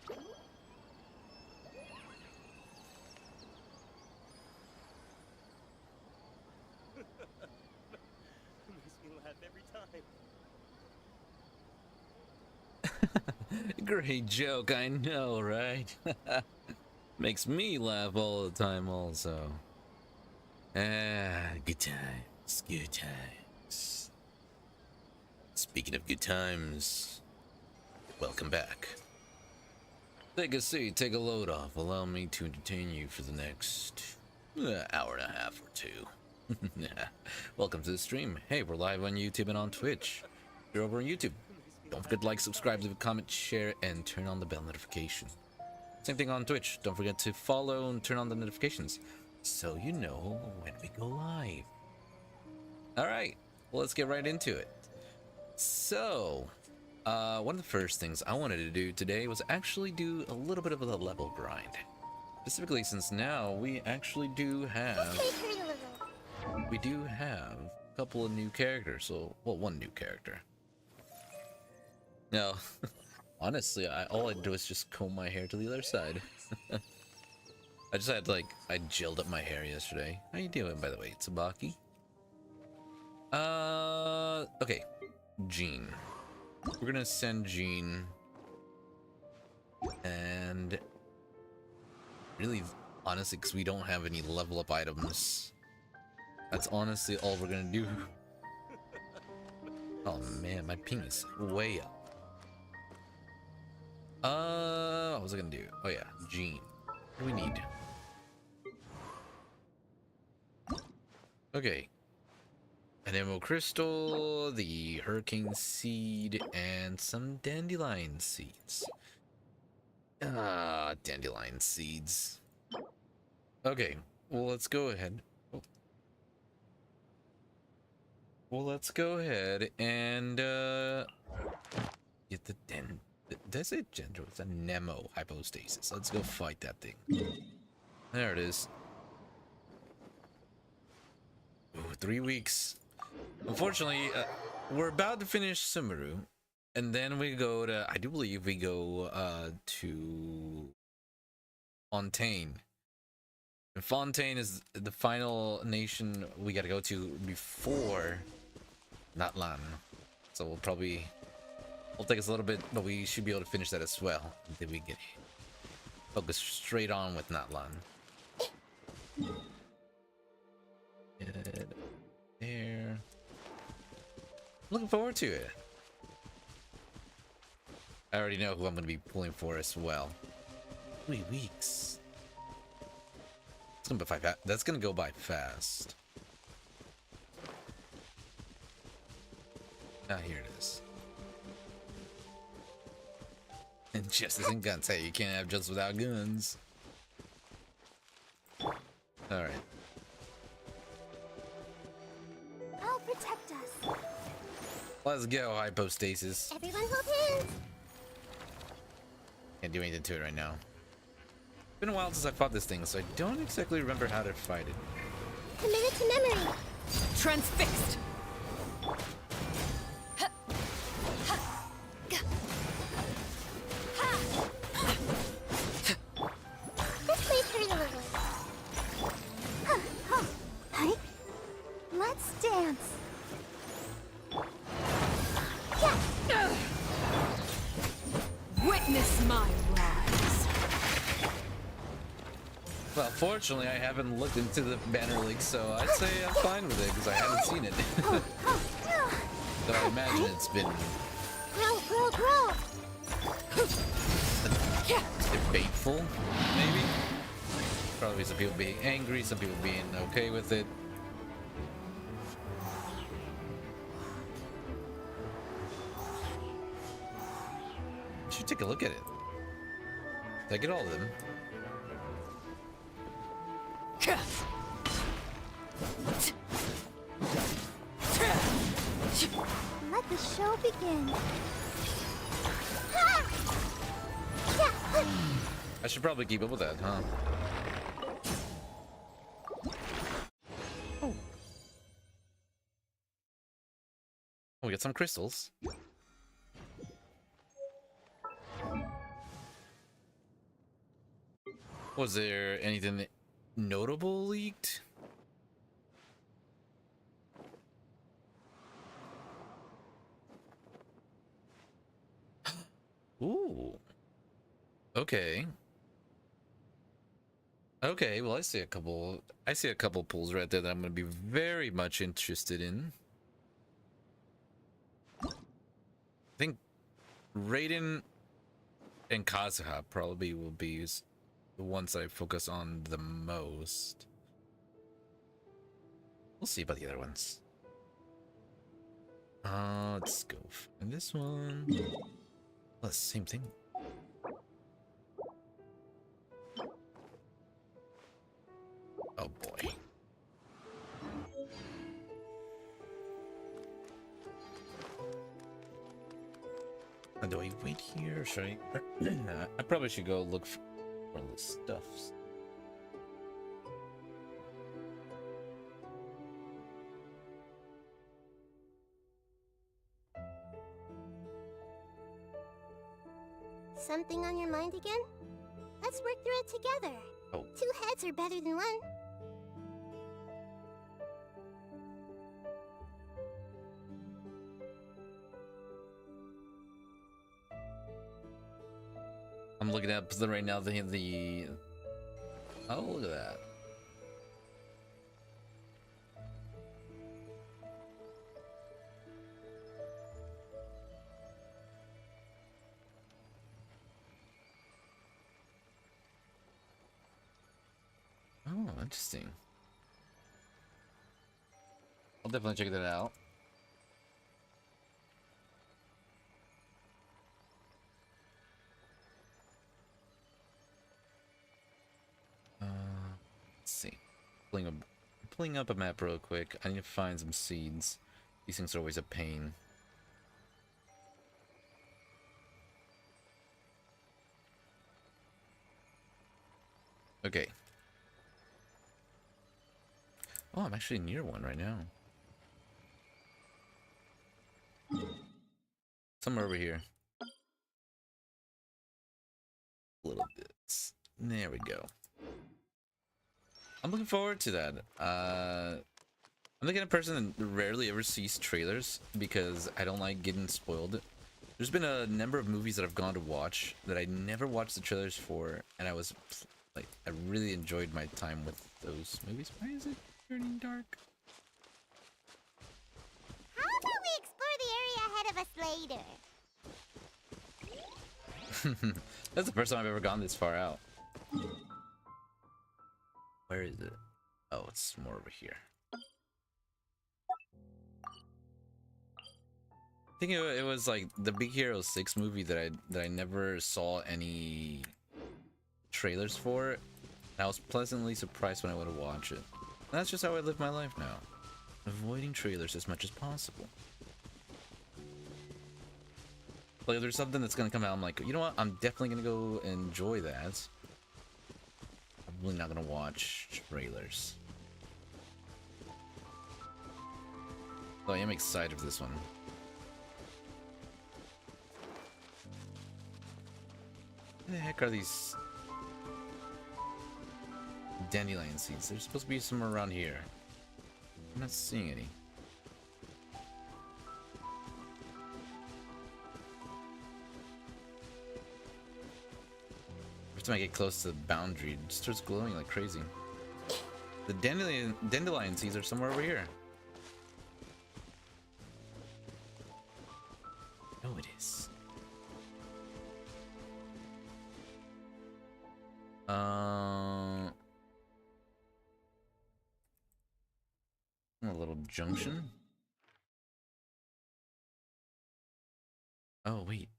Makes me laugh every time. Great joke, I know, right? Makes me laugh all the time also. Good times, good times. Speaking of good times, welcome back. Take a seat, take a load off. Allow me to entertain you for the next hour and a half or two. Welcome to the stream. Hey, we're live on YouTube and on Twitch. If you're over on YouTube, don't forget to like, subscribe, leave a comment, share, and turn on the bell notification. Same thing on Twitch. Don't forget to follow and turn on the notifications so you know when we go live. Alright, well, let's get right into it. So, one of the first things I wanted to do today was actually do a little bit of a level grind. Specifically since now we actually do have... We do have a couple of new characters. So, well, one new character. No, honestly, all I do is just comb my hair to the other side. I just had, like, I gelled up my hair yesterday. How you doing, by the way, Tsubaki? Okay. Jean. We're gonna send Jean. And... really, honestly, because we don't have any level up items. That's honestly all we're gonna do. Oh man, my ping is way up. What was I gonna do? Oh yeah, Jean. What do we need? Okay. An emerald crystal, the hurricane seed, and some dandelion seeds. Dandelion seeds. Okay, well, let's go ahead. Oh. Well, let's go ahead and get the did I say gender? It's a Nemo hypostasis. Let's go fight that thing. There it is. Ooh, 3 weeks. Unfortunately, we're about to finish Sumeru, and then we go to, I do believe we go to Fontaine. And Fontaine is the final nation we gotta go to before Natlan. So it'll take us a little bit, but we should be able to finish that as well. And then we get focus straight on with Natlan. Good. There. Looking forward to it. I already know who I'm going to be pulling for as well. 3 weeks. It's gonna be that's going to go by fast. Ah, here it is. And justice and guns. Hey, you can't have justice without guns. Alright. I'll protect us. Let's go, hypostasis. Everyone hold hands. Can't do anything to it right now. It's been a while since I fought this thing, so I don't exactly remember how to fight it. Commit it to memory. Transfixed. This may hurt a little. Hi. Let's dance. Yeah. Witness my rise. Well, fortunately, I haven't looked into the banner leak, so I'd say I'm fine with it because I haven't seen it. So I imagine it's been Grow. debateful, maybe. Probably some people being angry, some people being okay with it. You should take a look at it. Take it all of them. Let the show begin. I should probably keep up with that, huh? Oh. We got some crystals. Was there anything notable leaked? Ooh. Okay. Okay, well I see a couple pulls right there that I'm gonna be very much interested in. I think Raiden and Kazuha probably will be the ones I focus on the most. We'll see about the other ones. Let's go find this one. Well, it's the same thing. Oh boy. Do I wait here or should I? I probably should go look for the stuffs. Something on your mind again? Let's work through it together. Oh. 2 heads are better than 1. I'm looking at right now the oh, look at that. Oh, interesting. I'll definitely check that out. Let's see. Pulling up a map real quick. I need to find some seeds. These things are always a pain. Okay. Oh, I'm actually near one right now. Somewhere over here. A little bit. There we go. I'm looking forward to that. I'm the kind of person that rarely ever sees trailers because I don't like getting spoiled. There's been a number of movies that I've gone to watch that I never watched the trailers for, and I really enjoyed my time with those movies. Why is it turning dark? How about we explore the area ahead of us later? That's the first time I've ever gone this far out. Where is it? Oh, it's more over here. I think it was like the Big Hero 6 movie that I never saw any trailers for. And I was pleasantly surprised when I went to watch it. And that's just how I live my life now. Avoiding trailers as much as possible. Like if there's something that's gonna come out, I'm like, you know what? I'm definitely gonna go enjoy that. I'm really not gonna watch trailers. So I am excited for this one. What the heck are these dandelion seeds? There's supposed to be some around here. I'm not seeing any. Every time I get close to the boundary, it just starts glowing like crazy. The dandelion seeds are somewhere over here. Oh, it is. A little junction. Oh, wait.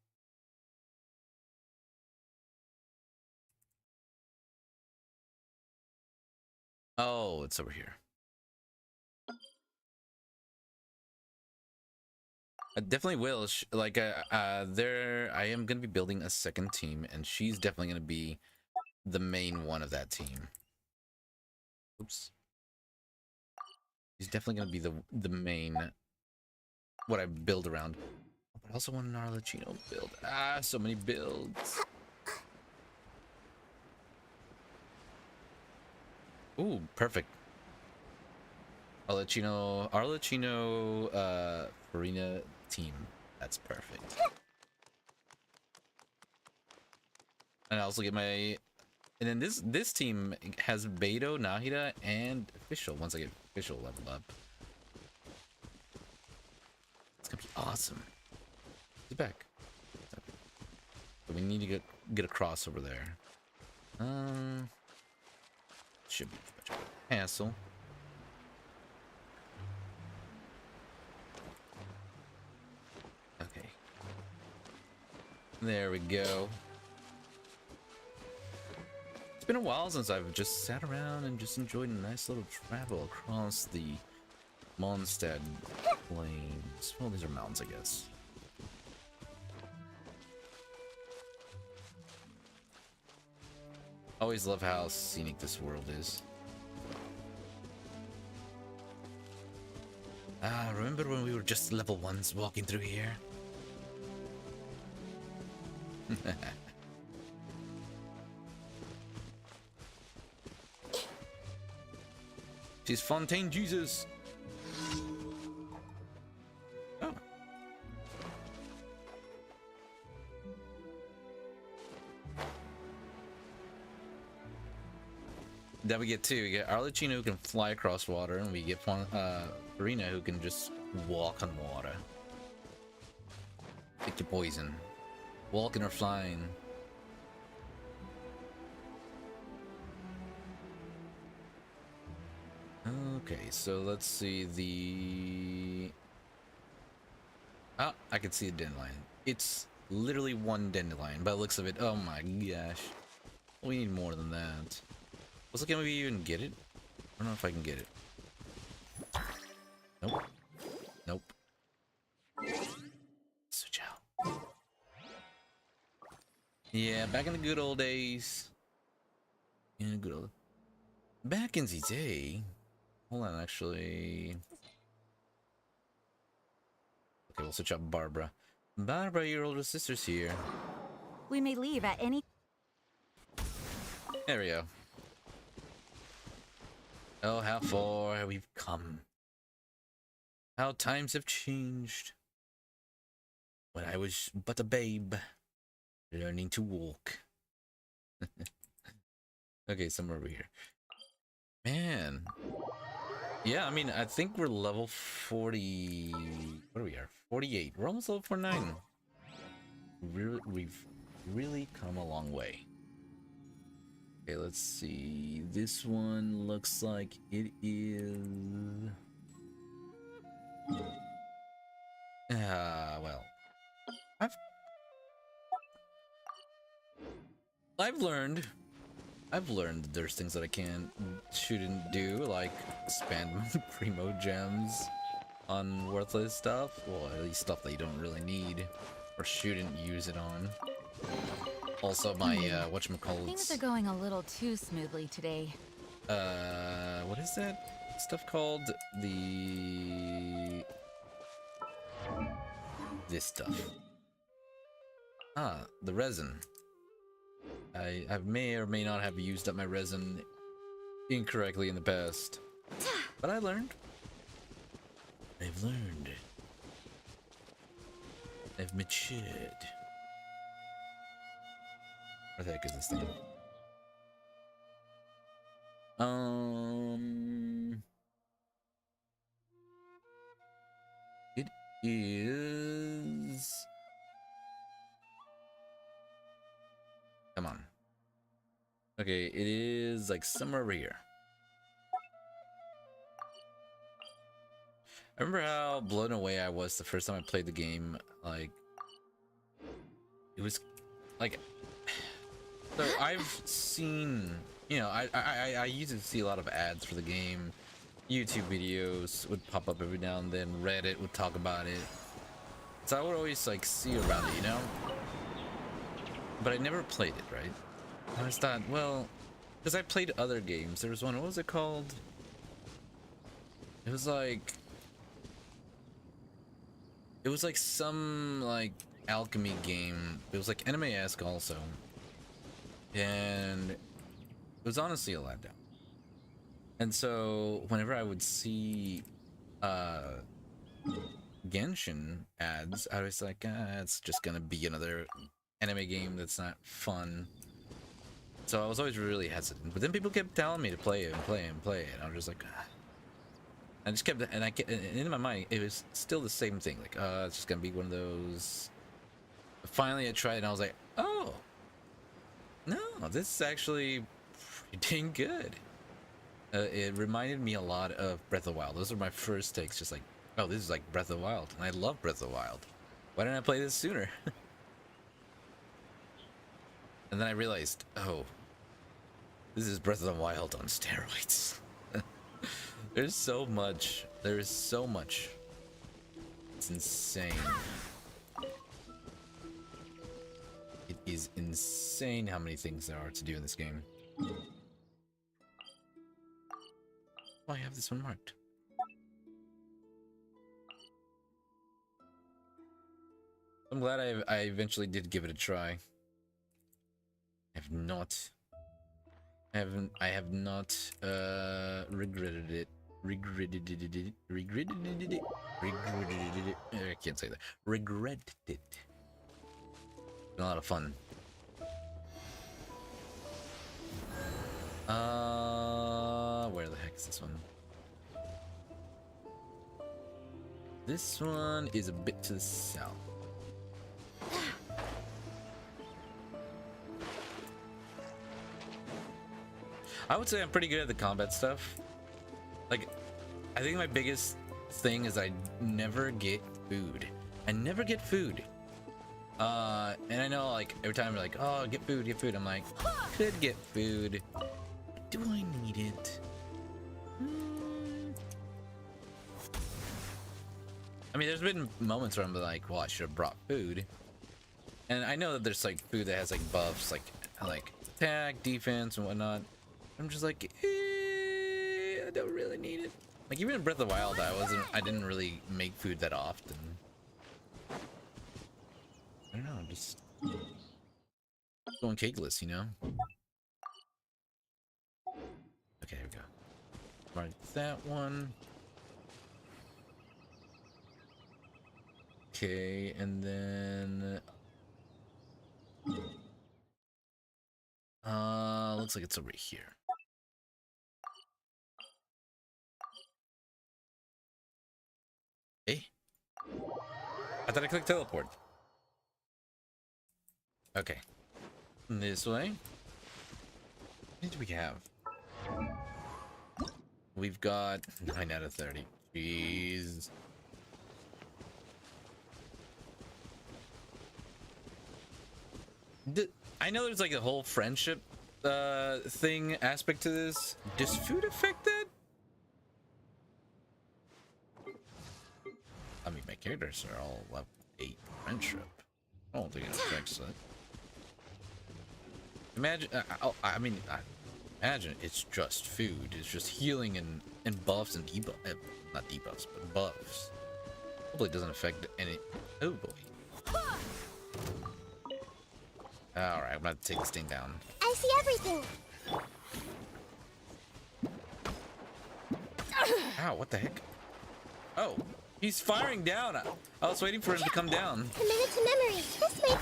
Oh, it's over here. I definitely will. There, I am going to be building a second team, and she's definitely going to be the main one of that team. Oops. She's definitely going to be the main, what I build around. But I also want an Arlecchino build. Ah, so many builds. Ooh, perfect. Arlecchino, Farina team. That's perfect. And I also get my... And then this team has Beto, Nahida, and Official once I get Official leveled up. It's gonna be awesome. He's back. But we need to get a crossover there. Should be much of a hassle. Okay. There we go. It's been a while since I've just sat around and just enjoyed a nice little travel across the Mondstadt plains. Well, these are mountains, I guess. Always love how scenic this world is. Ah, remember when we were just level 1s walking through here? She's Fontaine Jesus. Oh. That we get two. We get Arlecchino who can fly across water, and we get Farina who can just walk on water. Pick your poison. Walking or flying. Okay, so let's see the... Ah, I can see a dandelion. It's literally one dandelion by the looks of it. Oh my gosh. We need more than that. Also, can we even get it? I don't know if I can get it. Nope. Nope. Switch out. Yeah, back in the good old days. In the good old... Back in the day... Hold on, actually... Okay, we'll switch out Barbara. Barbara, your older sister's here. We may leave at any... There we go. Oh, how far we've come. How times have changed. When I was but a babe, learning to walk. Okay, somewhere over here. Man. Yeah, I mean, I think we're level 40... What are we at? 48. We're almost level 49. We've really come a long way. Okay, let's see. This one looks like it is... well. I've learned that there's things that I shouldn't do, like spend primo gems on worthless stuff. Well, at least stuff that you don't really need or shouldn't use it on. Also, my whatchamacallits. Things are going a little too smoothly today. What is that stuff called? This stuff. Ah, the resin. I may or may not have used up my resin incorrectly in the past. But I learned. I've learned. I've matured. What the heck is this thing? It is... Come on. Okay, it is like somewhere over here. I remember how blown away I was the first time I played the game. Like, it was like, so I've seen, you know, I used to see a lot of ads for the game. YouTube videos would pop up every now and then. Reddit would talk about it. So I would always like see around it, you know? But I never played it, right? I just thought, well, because I played other games. There was one, what was it called? It was like some like alchemy game. It was like anime-esque also. And it was honestly a letdown. And so whenever I would see Genshin ads, I was like, it's just gonna be another anime game that's not fun. So I was always really hesitant. But then people kept telling me to play it and play it and play it. And I was just like, I just kept, and in my mind, it was still the same thing. Like, it's just gonna be one of those. But finally, I tried, and I was like, oh, no, this is actually pretty dang good. It reminded me a lot of Breath of the Wild. Those are my first takes, just like, oh, this is like Breath of the Wild, and I love Breath of the Wild. Why didn't I play this sooner? And then I realized, oh, this is Breath of the Wild on steroids. There's so much. There is so much. It's insane. It is insane how many things there are to do in this game. Oh, I have this one marked. I'm glad I eventually did give it a try. I have not regretted it. Regretted it. I can't say that. Regretted it. Been a lot of fun. Where the heck is this one? This one is a bit to the south. I would say I'm pretty good at the combat stuff. Like, I think my biggest thing is I never get food. I never get food. And I know, like, every time you're like, oh, get food, get food. I'm like, could get food. But do I need it? I mean, there's been moments where I'm like, well, I should have brought food. And I know that there's, like, food that has, like, buffs, like attack, defense, and whatnot. I'm just like, I don't really need it. Like, even in Breath of the Wild, I didn't really make food that often. I don't know, just going cakeless, you know? Okay, here we go. Mark that one. Okay, and then looks like it's over here. Hey, I thought I clicked teleport. Okay, this way. What do we have? We've got 9 out of 30. Jeez. I know there's like a whole friendship thing aspect to this. Does food affect that? I mean, my characters are all level 8 friendship. I don't think it affects that. Imagine, imagine it's just food. It's just healing and buffs and debuffs. Not debuffs, but buffs. Hopefully it doesn't affect any. Oh boy. Alright, I'm gonna take this thing down. I see everything. Ow, what the heck? Oh, he's firing down. I was waiting for him to come down. Committed to memory. This way.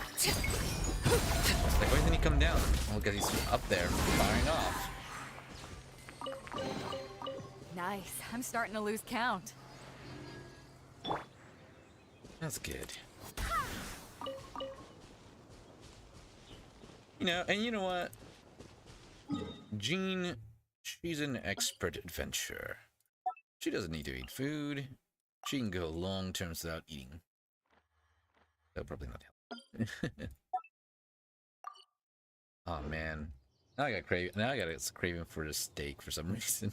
Like, why didn't he come down? Well, because he's up there firing off. Nice. I'm starting to lose count. That's good. You know, and you know what? Jean, she's an expert adventurer. She doesn't need to eat food. She can go long terms without eating. That'll probably not help. Oh man, now I got a craving for a steak for some reason.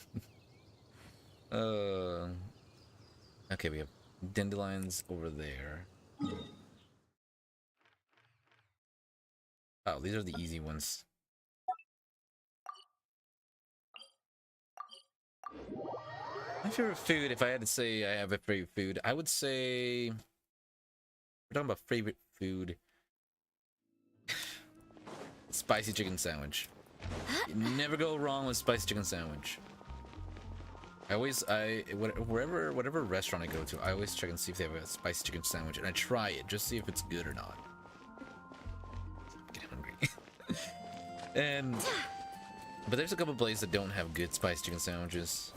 Okay, we have dandelions over there. Oh, these are the easy ones. My favorite food, if I had to say I have a favorite food, I would say... We're talking about favorite food. Spicy chicken sandwich. You never go wrong with spicy chicken sandwich. Whatever restaurant I go to, I always check and see if they have a spicy chicken sandwich, and I try it just to see if it's good or not. I'm getting hungry. But there's a couple places that don't have good spicy chicken sandwiches.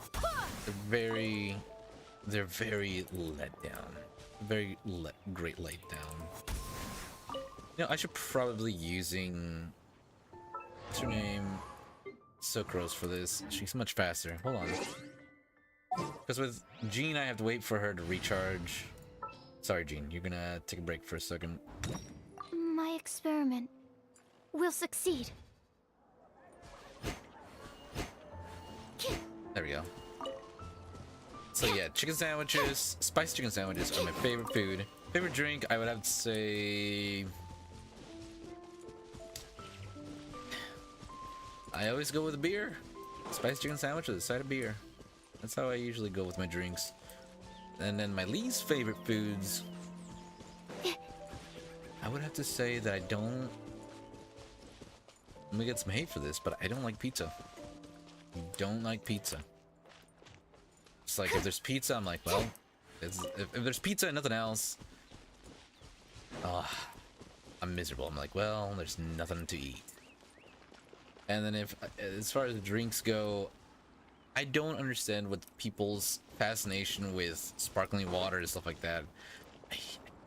They're very let down. Great let down. You know, I should probably using what's her name? Sucrose for this. She's much faster. Hold on. Because with Jean, I have to wait for her to recharge. Sorry, Jean. You're gonna take a break for a second. My experiment will succeed. There we go. So yeah, chicken sandwiches, spiced chicken sandwiches are my favorite food. Favorite drink, I would have to say... I always go with a beer. Spiced chicken sandwich with a side of beer. That's how I usually go with my drinks. And then my least favorite foods... I would have to say that I don't... I'm gonna get some hate for this, but I don't like pizza. I don't like pizza. It's like if there's pizza, I'm like, well, if there's pizza and nothing else, I'm miserable. I'm like, well, there's nothing to eat. And then as far as the drinks go, I don't understand what people's fascination with sparkling water and stuff like that. I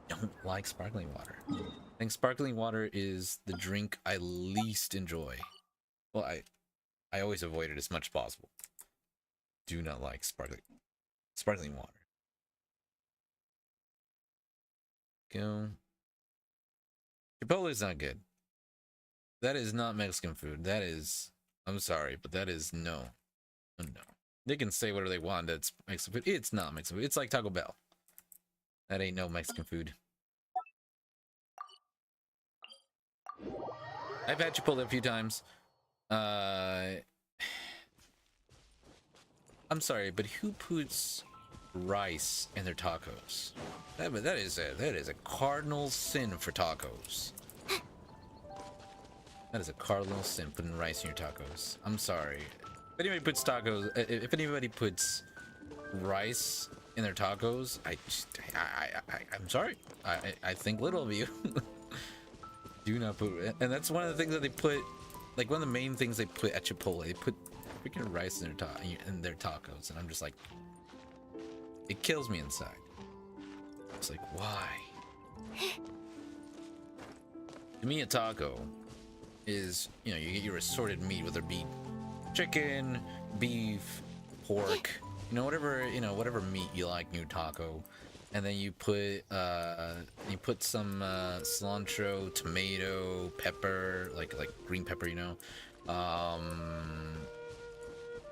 don't like sparkling water. I think sparkling water is the drink I least enjoy. Well, I always avoid it as much as possible. Do not like sparkling water. Go. Chipotle is not good. That is not Mexican food. That is, I'm sorry, but that is no. No. They can say whatever they want. That's Mexican food. It's not Mexican food. It's like Taco Bell. That ain't no Mexican food. I've had Chipotle a few times. I'm sorry, but who puts rice in their tacos? That is a cardinal sin for tacos. That is a cardinal sin, putting rice in your tacos. I'm sorry. If anybody puts rice in their tacos, I'm sorry. I think little of you. Do not put, and that's one of the things that they put, like one of the main things they put at Chipotle. They put freaking rice in their tacos, and I'm just like, it kills me inside. It's like, why? To me, a taco is, you know, you get your assorted meat, whether it be chicken, beef, pork, whatever meat you like in your taco, and then you put some cilantro, tomato, pepper, like green pepper,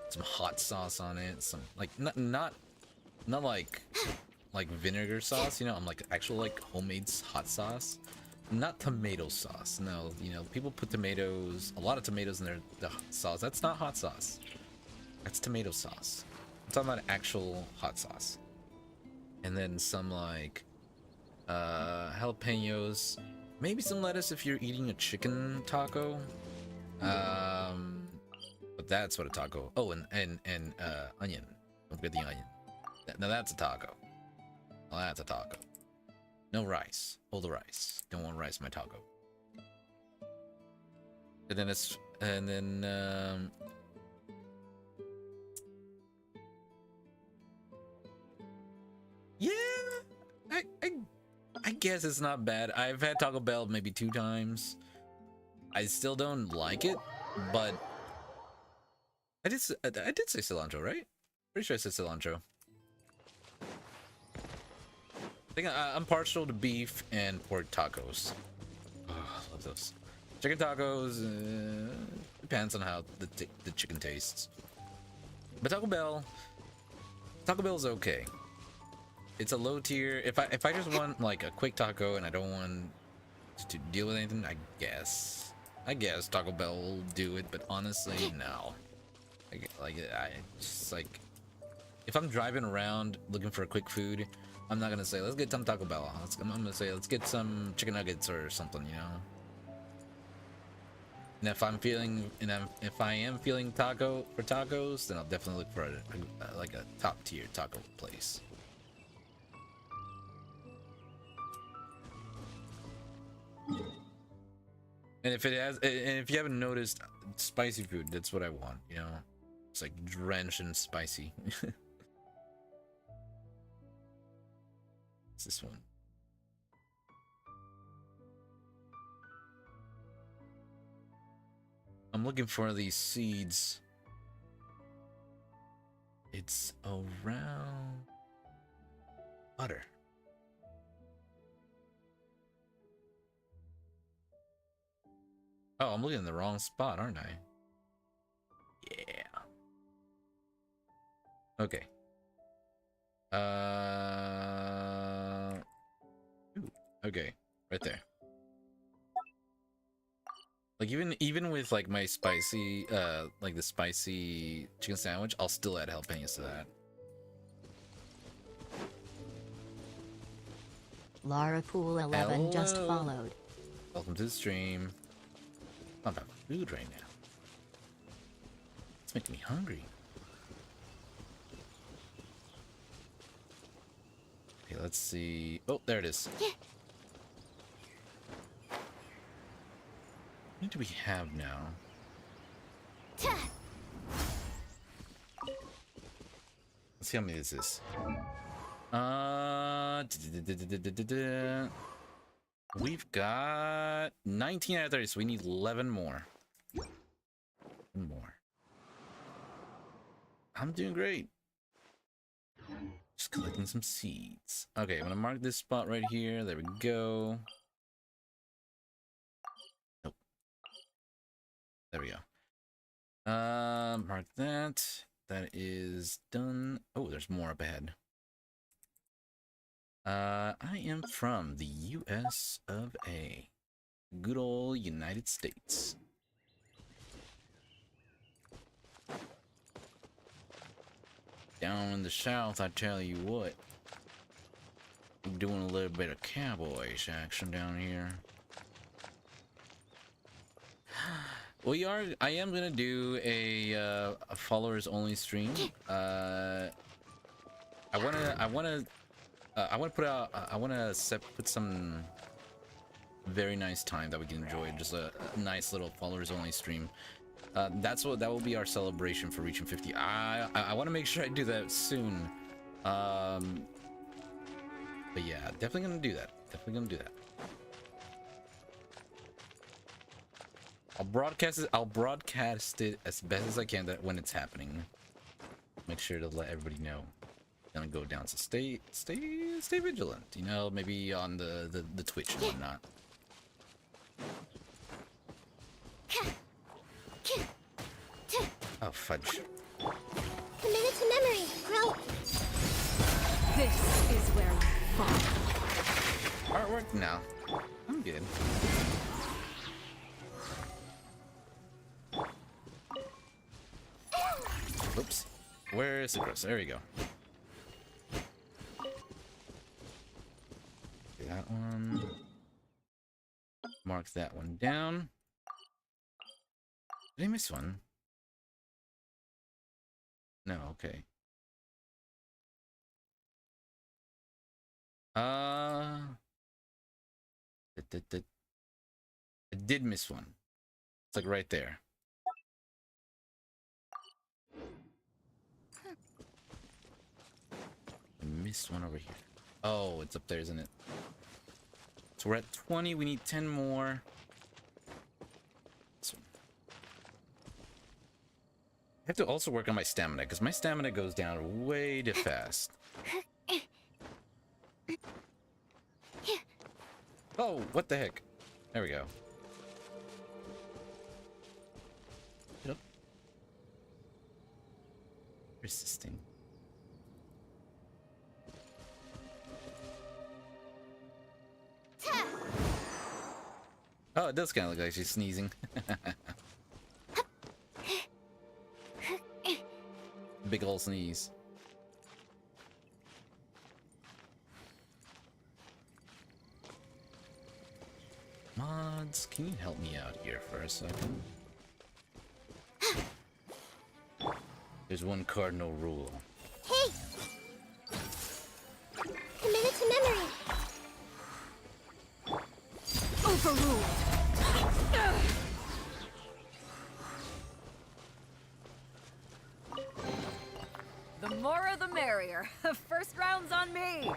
some hot sauce on it, some like not like vinegar sauce, I'm like actual like homemade hot sauce, not tomato sauce. No, people put a lot of tomatoes in the sauce. That's not hot sauce. That's tomato sauce. I'm talking about actual hot sauce. And then some like jalapenos, maybe some lettuce if you're eating a chicken taco. But that's what a taco. Oh, and onion. Don't forget the onion. Now that's a taco. Well, that's a taco. No rice. Hold the rice. Don't want rice in my taco. And then yeah, I guess it's not bad. I've had Taco Bell maybe 2 times. I still don't like it, but I did say cilantro, right? Pretty sure I said cilantro. I think I'm partial to beef and pork tacos. Oh, I love those. Chicken tacos depends on how the chicken tastes. But Taco Bell's okay. It's a low tier. If I just want like a quick taco and I don't want to deal with anything, I guess Taco Bell will do it. But honestly, no. I just like, if I'm driving around looking for a quick food, I'm not gonna say let's get some Taco Bell. I'm gonna say let's get some chicken nuggets or something, And if I'm feeling, if I am feeling tacos, then I'll definitely look for like a top tier taco place. And if it has, and if you haven't noticed, spicy food, that's what I want. You know, it's like drenched and spicy. It's this one. I'm looking for these seeds. It's around butter. Oh, I'm looking in the wrong spot, aren't I? Yeah. Okay. Ooh, okay, right there. Like even with like my spicy, like the spicy chicken sandwich, I'll still add jalapenos to that. Lara Pool 11 just Hello. followed. Welcome to the stream. Not about food right now. It's making me hungry. Okay, let's see. Oh, there it is. What do we have now? Let's see how many this is. We've got 19 out of 30, so we need 11 more. More. I'm doing great. Just collecting some seeds. Okay, I'm gonna mark this spot right here. There we go. Nope. There we go. Mark that. That is done. Oh, there's more up ahead. I am from the US of A. Good old United States. Down in the South, I tell you what. We're doing a little bit of cowboyish action down here. I am gonna do a followers only stream. I wanna put some very nice time that we can enjoy. Just a nice little followers only stream. That will be our celebration for reaching 50. I want to make sure I do that soon. But yeah, definitely gonna do that. Definitely gonna do that. I'll broadcast it as best as I can when it's happening. Make sure to let everybody know. Gonna go down, so stay vigilant. You know, maybe on the Twitch and whatnot. Oh fudge! Committed to memory. Grow. This is where we fall. Artwork now. I'm good. Oops. Where is the gross? There we go. That one. Mark that one down. Did I miss one? No, okay. I did miss one. It's like right there. I missed one over here. Oh, it's up there, isn't it? So we're at 20. We need 10 more. So I have to also work on my stamina because my stamina goes down way too fast. Oh, what the heck? There we go. Yep. Where's this thing? Oh, it does kind of look like she's sneezing. Big ol' sneeze. Mods, can you help me out here for a second? There's one cardinal rule. Hey! Commit it to memory. Overruled. The more the merrier. First round's on me.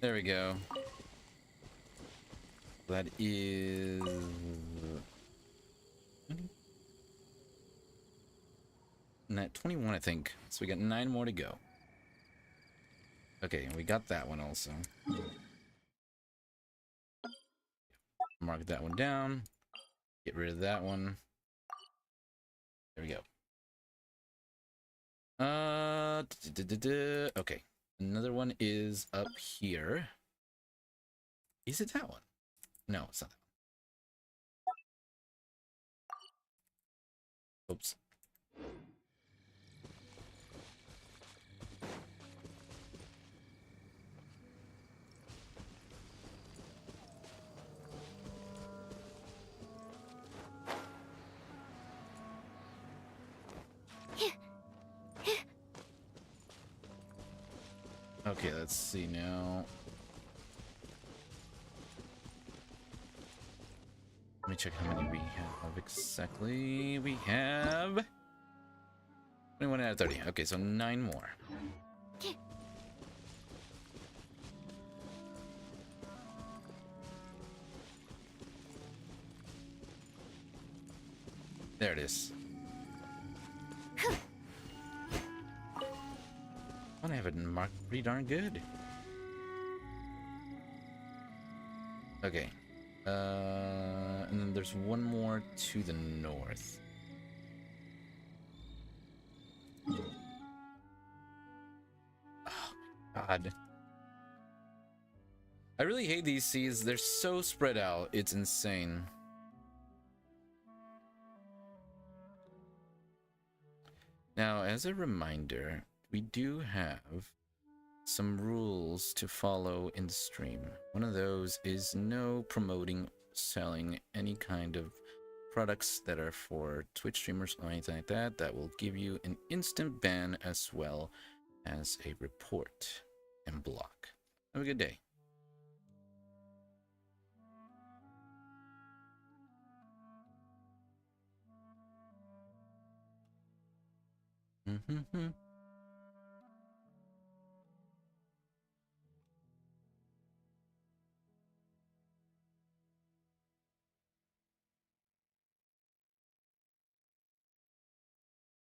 There we go. That is... Net 21, I think. So we got 9 more to go. Okay, and we got that one also. Mark that one down. Get rid of that one. There we go. Okay. Another one is up here. Is it that one? No, it's not that one. Oops. Okay, let's see now. Let me check how many we have exactly. We have 21 out of 30. Okay, so 9 more. There it is. I have it marked pretty darn good. Okay. And then there's one more to the north. Oh my god. I really hate these seeds. They're so spread out. It's insane. Now, as a reminder, we do have some rules to follow in the stream. One of those is no promoting, selling any kind of products that are for Twitch streamers or anything like that. That will give you an instant ban as well as a report and block. Have a good day.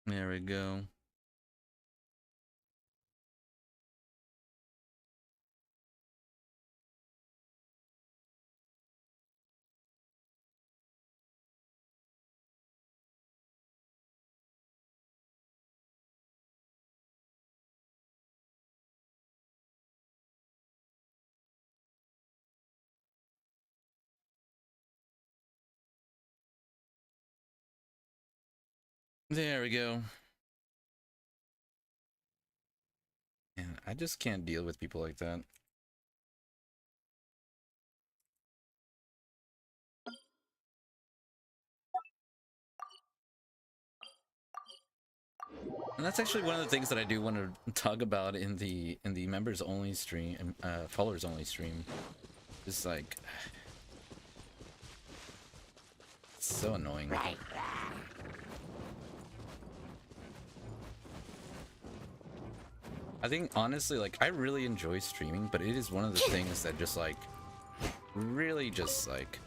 There we go. There we go. And I just can't deal with people like that. And that's actually one of the things that I do want to talk about in the members only stream, followers only stream. It's like, it's so annoying. I think honestly, like, I really enjoy streaming, but it is one of the things that just like really just like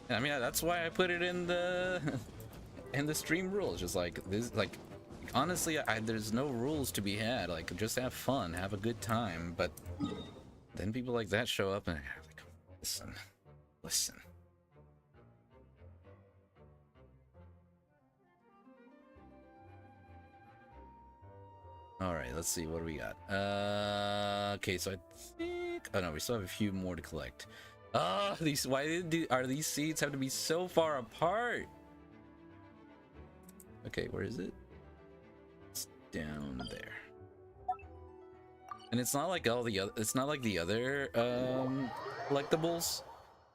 I mean, that's why I put it in the stream rules. Just like this, like honestly, there's no rules to be had. Like, just have fun, have a good time. But then people like that show up and like, listen. All right, let's see what do we got. Okay, so I think, oh no, we still have a few more to collect. Ah, are these seeds have to be so far apart? Okay, where is it? It's down there. And it's not like all the other, it's not like the other collectibles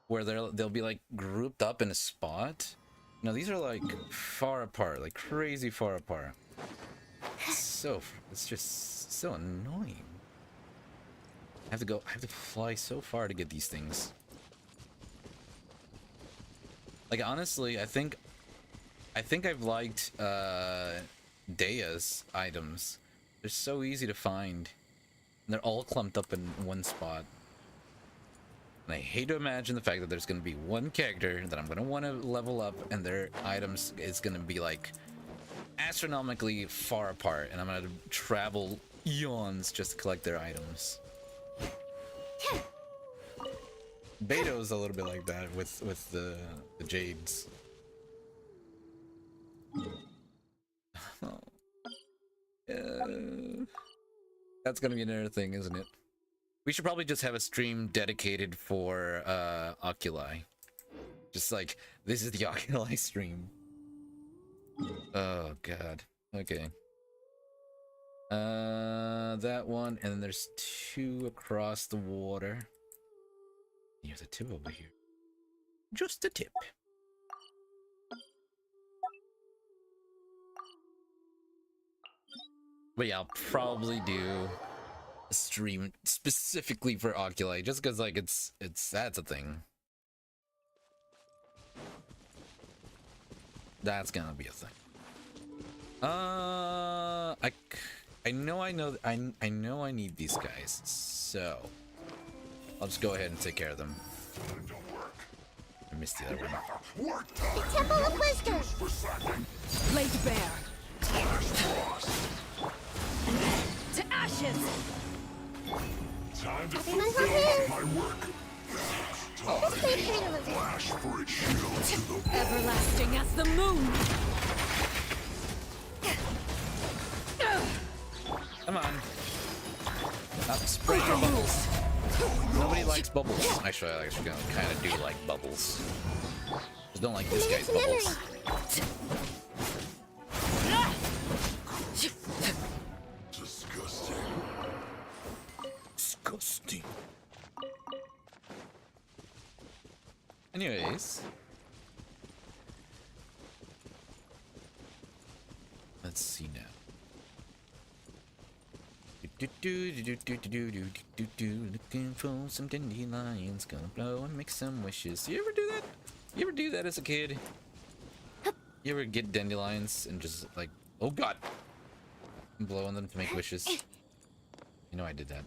where they'll be like grouped up in a spot. No, these are like far apart, like crazy far apart. It's just so annoying. I have to fly so far to get these things. Like honestly, I think I've liked Daya's items. They're so easy to find. And they're all clumped up in one spot. And I hate to imagine the fact that there's going to be one character that I'm going to want to level up and their items is going to be like astronomically far apart and I'm going to travel eons just to collect their items. Beto's a little bit like that with the Jades. That's gonna be another thing, isn't it? We should probably just have a stream dedicated for Oculi. Just like, this is the Oculi stream. Oh god. Okay. That one, and then there's two across the water. There's a tip over here. Just a tip. But yeah, I'll probably do a stream specifically for Oculi, just because like that's a thing. That's gonna be a thing. I know I need these guys, so I'll just go ahead and take care of them. I missed the other one. The Temple of Wisdom! Laid bare. To ashes! Time to Everyone fulfill hold my work. Just stay free to live. Flash for its shield to the bone. Everlasting as the moon! Come on. Stop spraying your bubbles. Nobody likes bubbles. Actually, I actually kind of do like bubbles. Just don't like this guy's bubbles. Disgusting. Disgusting. Anyways. Let's see now. Looking for some dandelions, gonna blow and make some wishes. You ever do that? You ever do that as a kid? You ever get dandelions and just like, oh god, blow on them to make wishes? You know I did that.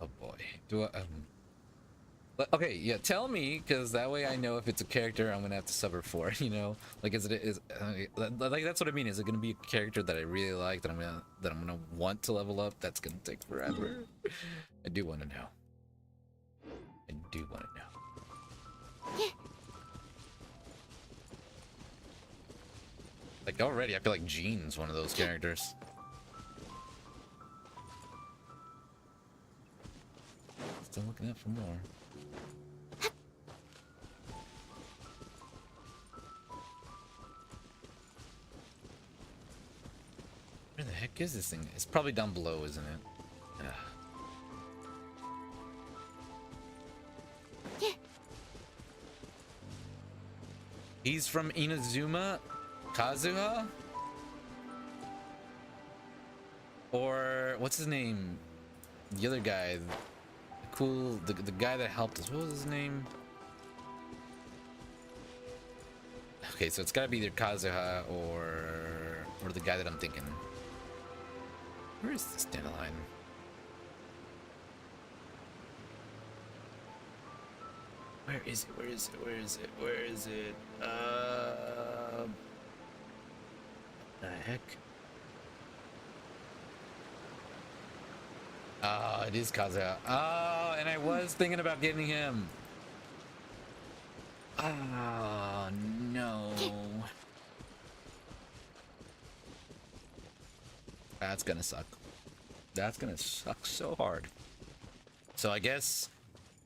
Oh boy, do I? Okay, yeah, tell me, because that way I know if it's a character I'm gonna have to suffer for. You know, like like that's what I mean. Is it gonna be a character that I really like that I'm gonna want to level up? That's gonna take forever. I do want to know. I do want to know. Like already, I feel like Jean's one of those characters. Still looking up for more. Where the heck is this thing? It's probably down below, isn't it? Yeah. He's from Inazuma Kazuha? Or what's his name? The other guy, the guy that helped us. What was his name? Okay, so it's gotta be either Kazuha or the guy that I'm thinking. Where is this dandelion? Where is it? Where is it? Where is it? Where is it? The heck? Oh, it is Kazuha. Oh, and I was thinking about getting him. Oh, no. That's gonna suck. That's gonna suck so hard. So I guess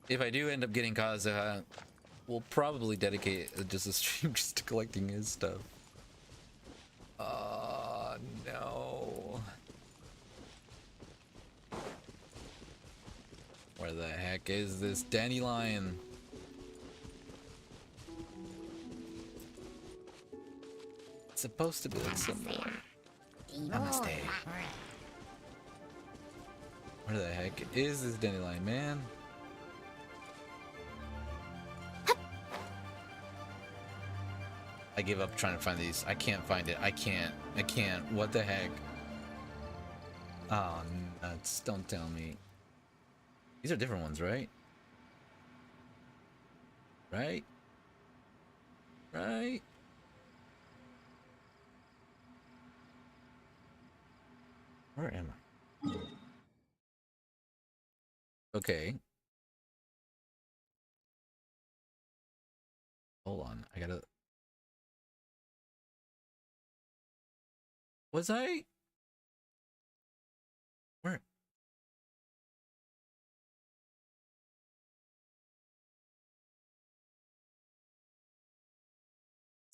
if I do end up getting Kazuha, we'll probably dedicate just a stream just to collecting his stuff. Oh, no. Where the heck is this dandelion? It's supposed to be like somewhere. Namaste. Where the heck is this dandelion, man? I give up trying to find these. I can't find it. I can't. What the heck? Oh, nuts. Don't tell me. These are different ones, right? Right? Right? Where am I? Okay. Hold on. I gotta... Was I? Where?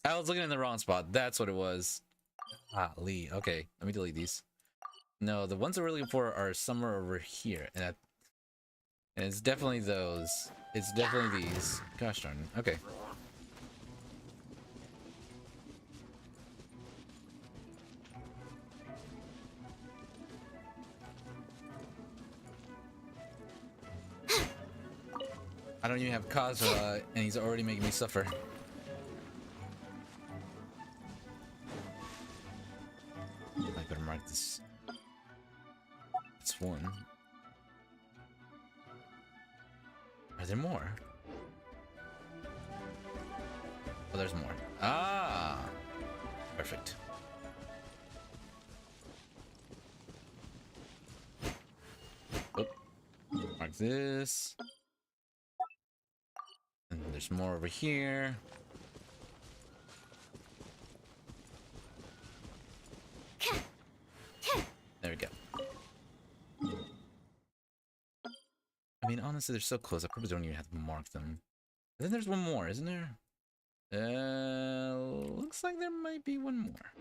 I was looking in the wrong spot. That's what it was. Ah, Lee. Okay, let me delete these. No, the ones that we're looking for are somewhere over here, and it's definitely those. It's definitely these. Gosh darn it. Okay. I don't even have Kazuha, and he's already making me suffer. I better mark this. That's one. Are there more? Oh, there's more. Ah! Perfect. Oh. Mark this. And there's more over here. There we go. I mean, honestly, they're so close. I probably don't even have to mark them. And then there's one more, isn't there? Looks like there might be one more.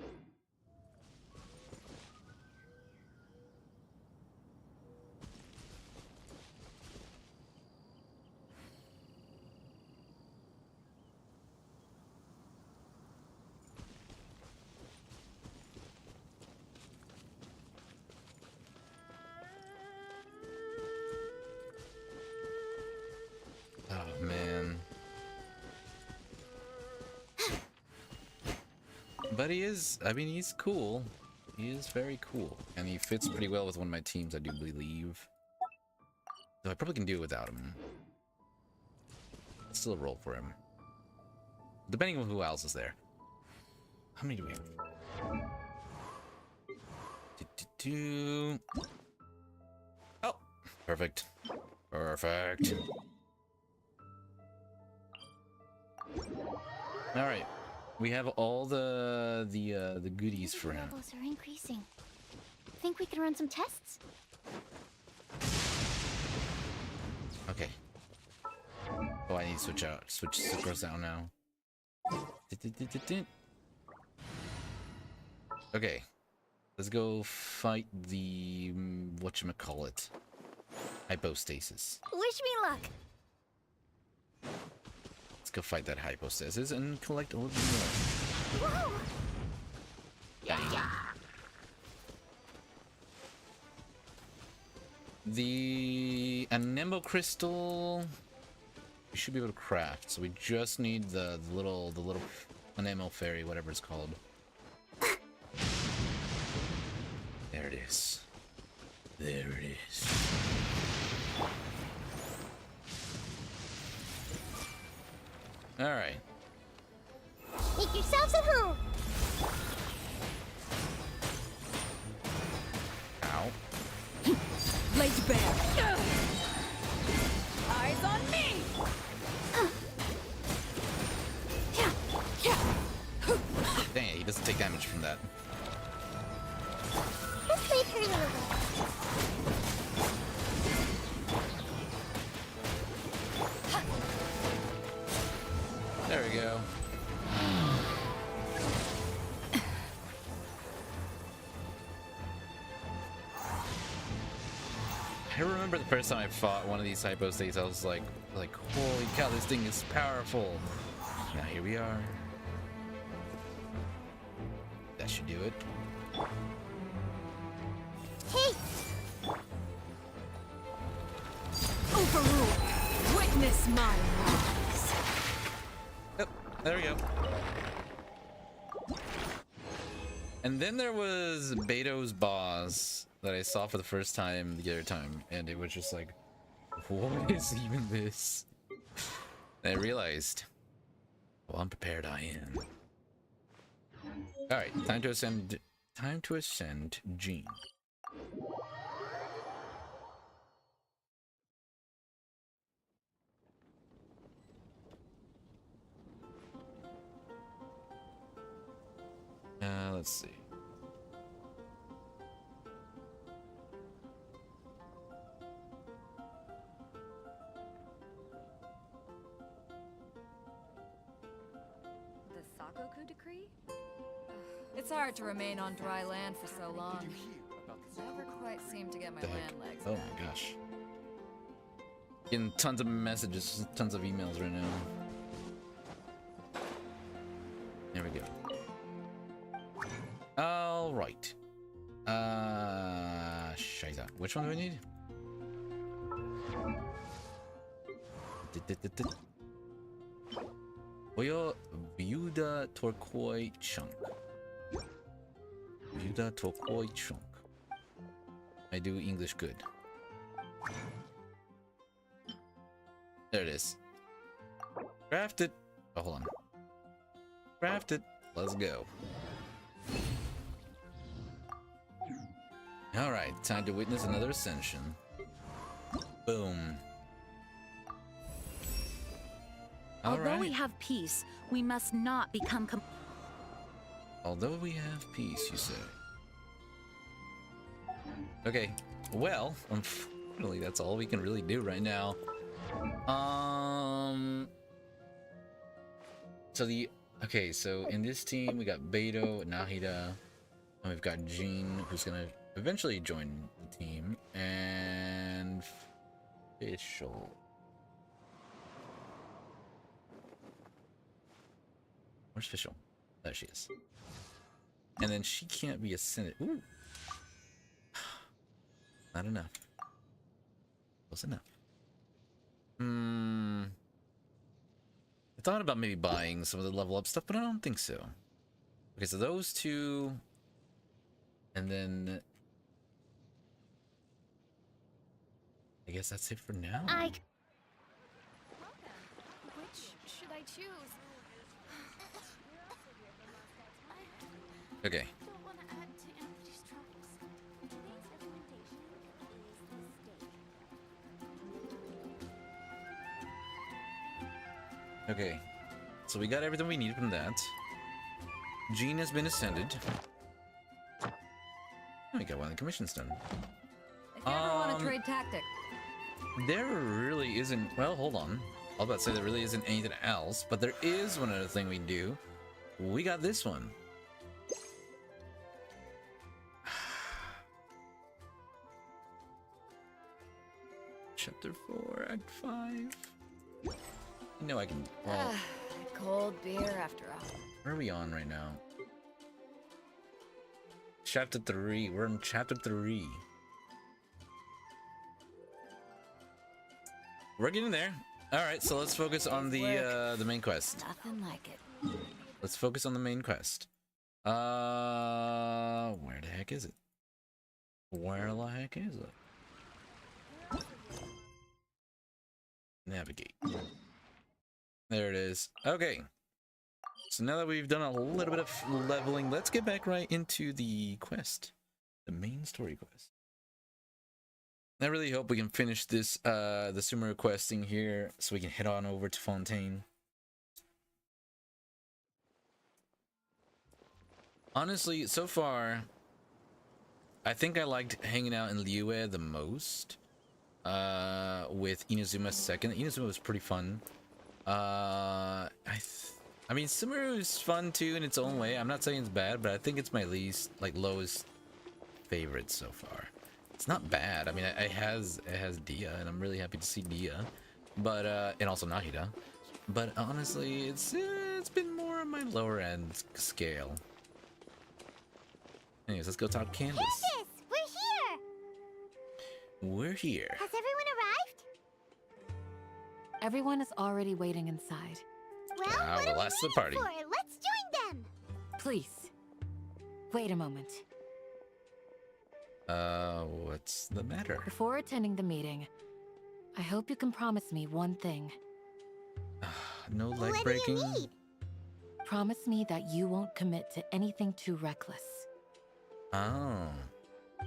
Oh, man. But he is, I mean, he's cool. He is very cool. And he fits pretty well with one of my teams, I do believe. Though I probably can do it without him. Still a roll for him. Depending on who else is there. How many do we have? Oh, perfect. Perfect. All right, we have all the goodies for him. Levels are increasing. Think we can run some tests? Okay. Oh, I need to switch Sucrose down now. Okay, let's go fight the whatchamacallit, hypostasis. Wish me luck. Let's go fight that hypostasis and collect all of the more. Whoa! Yeah. The Anemone crystal we should be able to craft, so we just need the little Anemone fairy, whatever it's called. There it is. There it is. All right. Make yourselves at home. Ow. Lazy bear. Eyes on me. Dang it, he doesn't take damage from that. Let's leave her a little bit. There we go. I remember the first time I fought one of these hypo states, I was like, holy cow, this thing is powerful. Now here we are. That should do it. Hey! Overruled. Witness my rise. Yep, there we go. And then there was Beto's boss that I saw for the first time the other time, and it was just like, what is even this? And I realized how unprepared I am. Alright, time to ascend Gene. Let's see. The Sakoku decree? It's hard to remain on dry land for so long. Never quite seem to get my land legs Oh back. my gosh. Getting tons of messages, tons of emails right now. There we go. All right. Shiza. Which one do I need? Oyo Viuda Turquoise Chunk. Viuda Turquoise Chunk. I do English good. There it is. Craft it. Oh, hold on. Craft it. Let's go. Alright, time to witness another ascension. Boom. Although we have peace, we must not become Although we have peace, you say. Okay, well, unfortunately, that's all we can really do right now. So in this team, we got Beto, Nahida, and we've got Jean, who's gonna eventually join the team, and Fischl. Where's Fischl? There she is. And then she can't be ascended. Ooh. Not enough. Close enough. I thought about maybe buying some of the level up stuff, but I don't think so. Okay, so those two. And then I guess that's it for now. Which should I choose? Okay. Don't want to add to Anthony's troubles. Today's recommendation is the steak. Okay. So we got everything we need from that. Jean has been ascended. We got one of the commissions done. If you ever want to trade tactic. There really isn't. Well, hold on. I was about to say there really isn't anything else, but there is one other thing we can do. We got this one. Chapter 4, Act 5. You know I can. Well, Cold beer after all. where are we on right now? Chapter 3. We're in Chapter 3. We're getting there. All right, so let's focus on the main quest. Nothing like it. Let's focus on the main quest. Where the heck is it? Where the heck is it? Navigate. There it is. Okay. So now that we've done a little bit of leveling, let's get back right into the quest. The main story quest. I really hope we can finish this the Sumeru questing here so we can head on over to Fontaine. Honestly, so far I think I liked hanging out in Liyue the most. With Inazuma second. Inazuma was pretty fun. I mean, Sumeru is fun too in its own way. I'm not saying it's bad, but I think it's my least, lowest favorite so far. It's not bad. I mean, it has Dia, and I'm really happy to see Dia, but and also Nahida. But honestly, it's been more on my lower end scale. Anyways, let's go talk to Candace. Candace, we're here. We're here. Has everyone arrived? Everyone is already waiting inside. Well, Ah, what well, are that's we the party. waiting for? Let's join them. Please. Wait a moment. What's the matter? Before attending the meeting, I hope you can promise me one thing. No leg What breaking. do you need? Promise me that you won't commit to anything too reckless. Oh.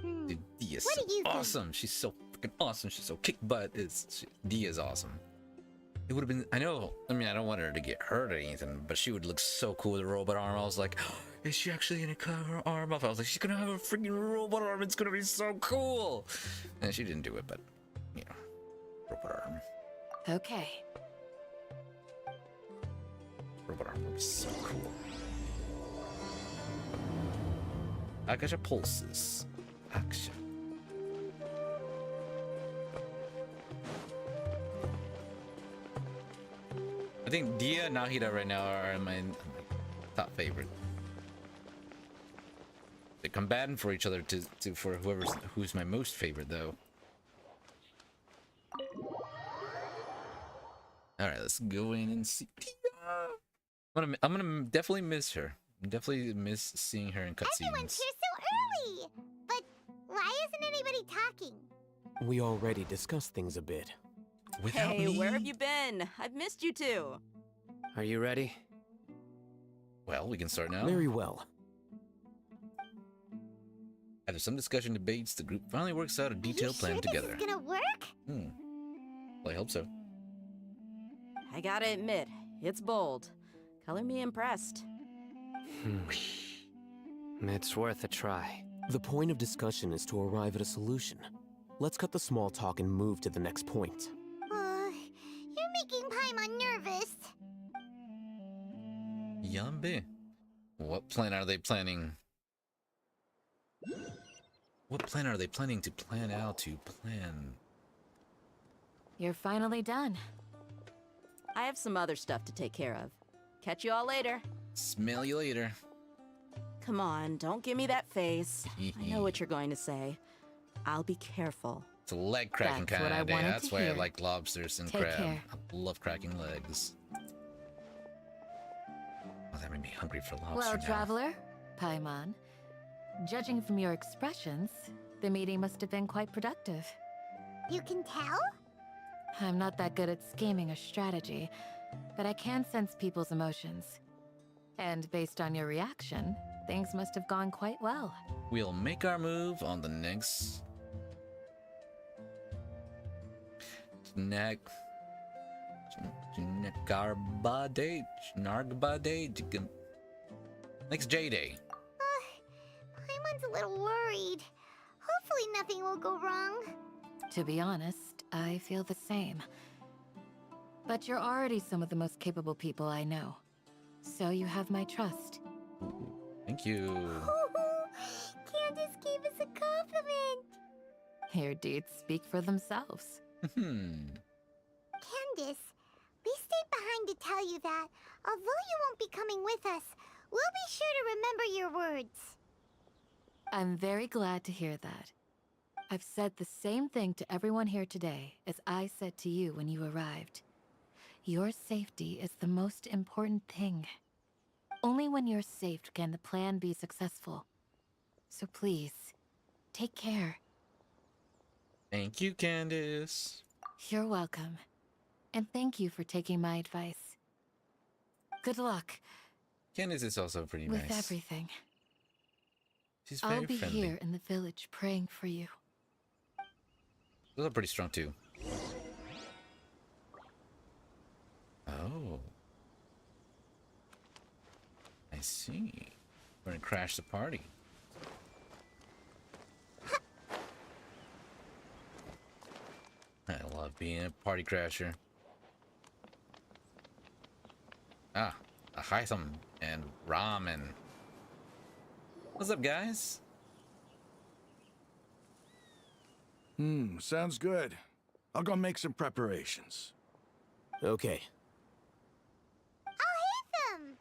Dude, Dia's What so do you think? awesome. She's so freaking awesome. She's so kick butt. Dia's awesome. It would have been, I know, I mean, I don't want her to get hurt or anything, but she would look so cool with a robot arm. I was like, oh, is she actually gonna cut her arm off? I was like, she's gonna have a freaking robot arm. It's gonna be so cool. And she didn't do it, but, you know, robot arm. Okay. Robot arm would be so cool. Akasha pulses. Action. I think Dia and Nahida right now are my top favorite. They're combating for each other for who's my most favorite though. All right, let's go in and see Dia. I'm gonna definitely miss her. Definitely miss seeing her in Everyone's cutscenes. here so early. But why isn't anybody talking? We already discussed things a bit. Without Hey, me? where have you been? I've missed you too. Are you ready? Well, we can start now. Very well. After some discussion debates, the group finally works out a detailed Are you plan sure together. This is gonna work? Well, I hope so. I gotta admit, it's bold. Color me impressed. It's worth a try. The point of discussion is to arrive at a solution. Let's cut the small talk and move to the next point. You're making Paimon nervous. Yambe. What plan are they planning? What plan are they planning to plan out to plan? You're finally done. I have some other stuff to take care of. Catch you all later. Smell you later. Come on, don't give me that face. I know what you're going to say. I'll be careful. It's a leg cracking That's what kind I of day. wanted That's to why I hear. like lobsters and Take crab. care. I love cracking legs. Oh, that made me hungry for lobster Well, now. traveler, Paimon, judging from your expressions, the meeting must have been quite productive. You can tell? I'm not that good at scheming or strategy, but I can sense people's emotions. And based on your reaction, things must have gone quite well. We'll make our move on the next... Next J-Day. Paimon's a little worried. Hopefully nothing will go wrong. To be honest, I feel the same. But you're already some of the most capable people I know. So you have my trust. Thank you. Candace gave us a compliment. Your deeds speak for themselves. Candace, we stayed behind to tell you that, although you won't be coming with us, we'll be sure to remember your words. I'm very glad to hear that. I've said the same thing to everyone here today as I said to you when you arrived. Your safety is the most important thing. Only when you're safe can the plan be successful. So please, take care. Thank you, Candace. You're welcome. And thank you for taking my advice. Good luck Candace is also pretty with nice. everything. She's very I'll be friendly. here in the village praying for you. Those are pretty strong too. Oh. I see. We're gonna crash the party. I love being a party crasher. Ah, a Hytham and ramen. What's up, guys? Sounds good. I'll go make some preparations. Okay. I'll hate them!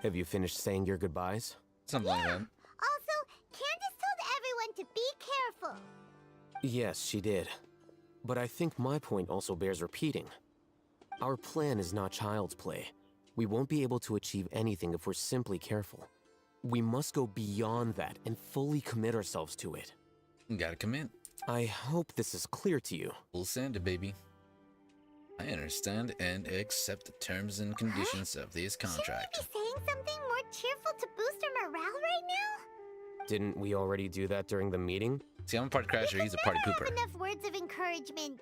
Have you finished saying your goodbyes? Something like that. Also, Candace told everyone to be careful. Yes, she did. But I think my point also bears repeating. Our plan is not child's play. We won't be able to achieve anything if we're simply careful. We must go beyond that and fully commit ourselves to it. You gotta commit. I hope this is clear to you. Full send it, baby. I understand and accept the terms and conditions of this contract. Shouldn't we be saying something more cheerful to boost our morale right now? Didn't we already do that during the meeting? See, I'm a party crasher, he's a party Never pooper. have enough words of encouragement.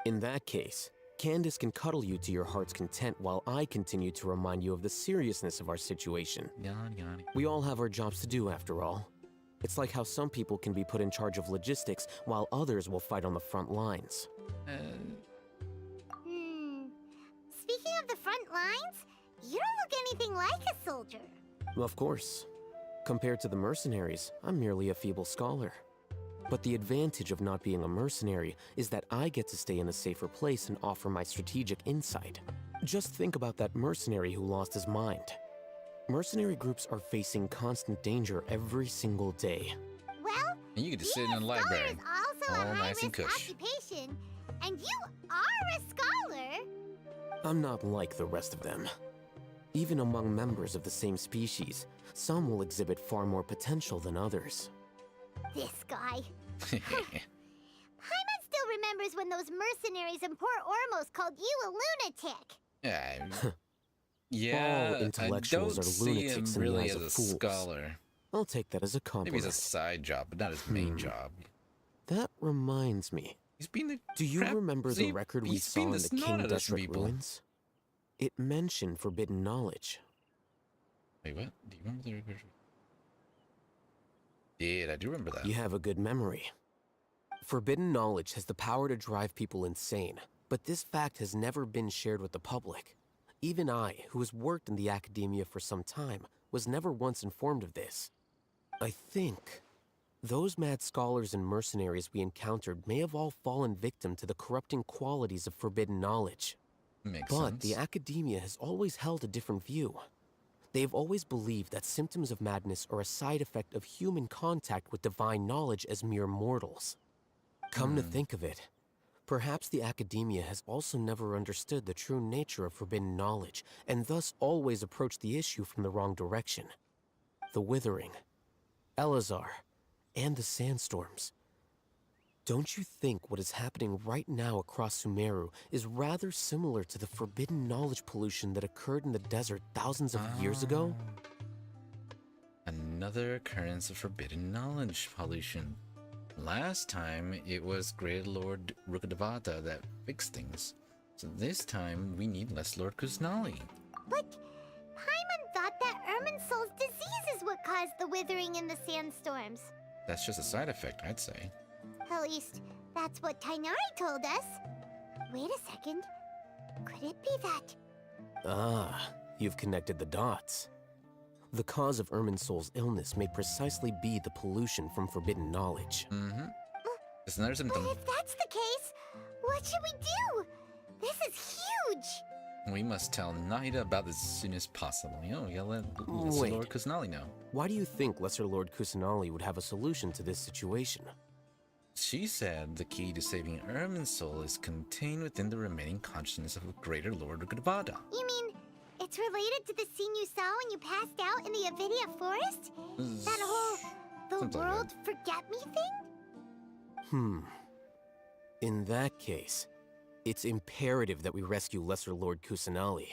In that case, Candace can cuddle you to your heart's content while I continue to remind you of the seriousness of our situation. Yawn, yawn. We all have our jobs to do, after all. It's like how some people can be put in charge of logistics while others will fight on the front lines. Speaking of the front lines, you don't look anything like a soldier. Of course. Compared to the mercenaries, I'm merely a feeble scholar. But the advantage of not being a mercenary is that I get to stay in a safer place and offer my strategic insight. Just think about that mercenary who lost his mind. Mercenary groups are facing constant danger every single day. Well, And you get to sit in being the a library. scholar is also All a nice and high-risk cush. occupation, and you are a scholar. I'm not like the rest of them. Even among members of the same species, some will exhibit far more potential than others. This guy. Paimon still remembers when those mercenaries in Port Ormos called you a lunatic. Yeah. Yeah, All intellectuals I don't are see him lunatics in the really eyes as of a fools. scholar. I'll take that as a Maybe compliment. he's a side job, but not his main job. That reminds me. He's being the Do you crap- remember see, the record we he's saw being in the snot King at us Desert people. ruins? It mentioned forbidden knowledge. Wait, what? Do you remember the record? Yeah, I do remember that. You have a good memory. Forbidden knowledge has the power to drive people insane, but this fact has never been shared with the public. Even I, who has worked in the academia for some time, was never once informed of this. I think those mad scholars and mercenaries we encountered may have all fallen victim to the corrupting qualities of forbidden knowledge. Makes But sense. the academia has always held a different view. They've always believed that symptoms of madness are a side effect of human contact with divine knowledge as mere mortals. Come to think of it, perhaps the academia has also never understood the true nature of forbidden knowledge, and thus always approached the issue from the wrong direction. The Withering, Elazar, and the Sandstorms. Don't you think what is happening right now across Sumeru is rather similar to the forbidden knowledge pollution that occurred in the desert thousands of years ago? Another occurrence of forbidden knowledge pollution. Last time, it was Great Lord Rukadavata that fixed things. So this time, we need less Lord Kuznali. But Paimon thought that Irminsul's disease is what caused the withering in the sandstorms. That's just a side effect, I'd say. At least, that's what Tainari told us. Wait a second. Could it be that? Ah, you've connected the dots. The cause of Irminsul's illness may precisely be the pollution from forbidden knowledge. Mm-hmm. It's another But symptom. if that's the case, what should we do? This is huge! We must tell Naida about this as soon as possible. Yeah, let Wait. Lord Kuznali know. Why do you think Lesser Lord Kusanali would have a solution to this situation? She said the key to saving Irminsul is contained within the remaining consciousness of Greater Lord Rukadavata. You mean, it's related to the scene you saw when you passed out in the Avidia forest? That whole, the Something like world forget me thing? In that case, it's imperative that we rescue Lesser Lord Kusanali.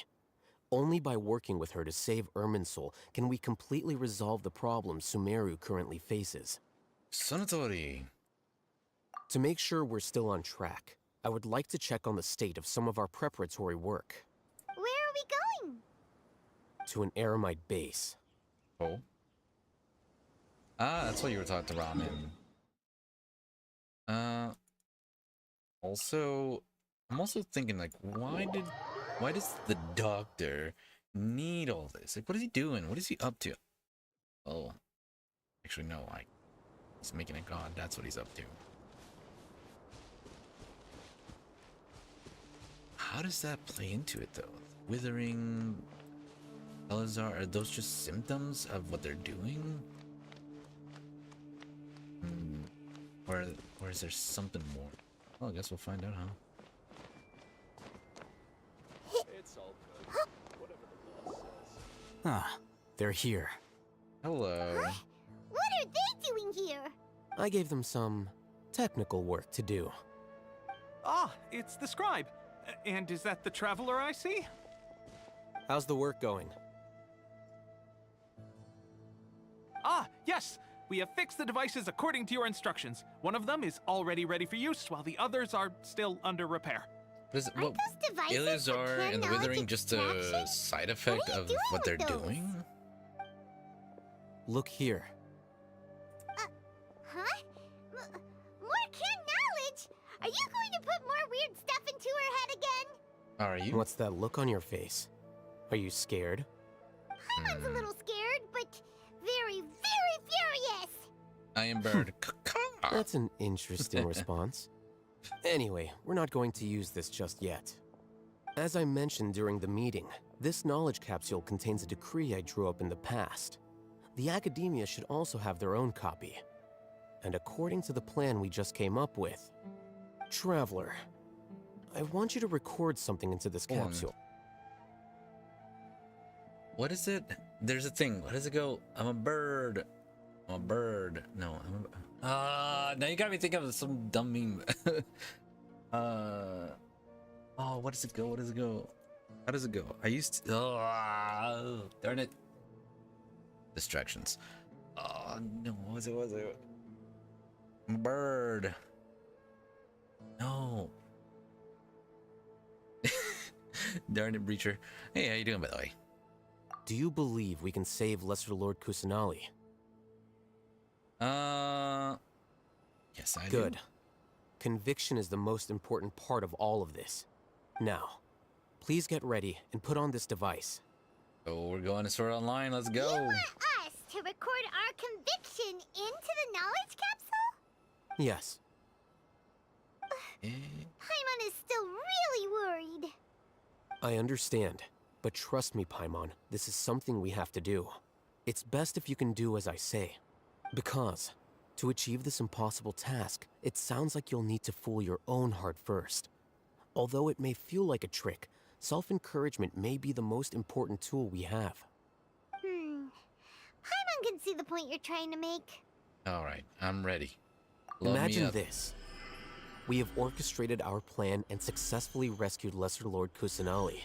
Only by working with her to save Irminsul can we completely resolve the problems Sumeru currently faces. Sonotori. To make sure we're still on track, I would like to check on the state of some of our preparatory work. Where are we going? To an Aramite base. Oh. Ah, that's why you were talking to Ramen. Also, I'm also thinking, like, why does the doctor need all this? Like, what is he doing? What is he up to? Oh. Actually, no, he's making a god. That's what he's up to. how does that play into it though? Withering, Elazar, are those just symptoms of what they're doing? Or is there something more? Well, I guess we'll find out, huh? It's all good. Whatever the boss says. Ah, they're here. Hello. What are they doing here? I gave them some technical work to do. Ah, it's the scribe. And is that the traveler I see? How's the work going? Ah, yes! We have fixed the devices according to your instructions. One of them is already ready for use, while the others are still under repair. What is it? What, Eleazar and the Withering just a side effect of what they're doing? Look here. Huh? More can knowledge? Are you going to put more weird stuff into her head again? Are you? What's that look on your face? Are you scared? Paimon's a little scared, but very, very furious. I am bird. That's an interesting response. Anyway, we're not going to use this just yet. As I mentioned during the meeting, this knowledge capsule contains a decree I drew up in the past. The academia should also have their own copy. And according to the plan we just came up with, Traveler, I want you to record something into this capsule. What is it? There's a thing. What does it go? I'm a bird. I'm a bird. No, I'm a... now you got me thinking of some dumb meme. Oh, what does it go? What does it go? How does it go? I used to... Oh, darn it. Distractions. Oh, no. What was it? What was it? I'm a bird. No. Darn it, Breacher. Hey, how you doing, by the way? Do you believe we can save Lesser Lord Kusanali? Yes, I do. Good. Conviction is the most important part of all of this. Now, please get ready and put on this device. Oh, we're going to Sword Online. Let's go. You want us to record our conviction into the knowledge capsule? Yes. Paimon is still really worried. I understand, but trust me, Paimon, this is something we have to do. It's best if you can do as I say. Because, to achieve this impossible task, it sounds like you'll need to fool your own heart first. Although it may feel like a trick, self-encouragement may be the most important tool we have. Paimon can see the point you're trying to make. Alright, I'm ready. Load Imagine me up. this. We have orchestrated our plan and successfully rescued Lesser Lord Kusanali.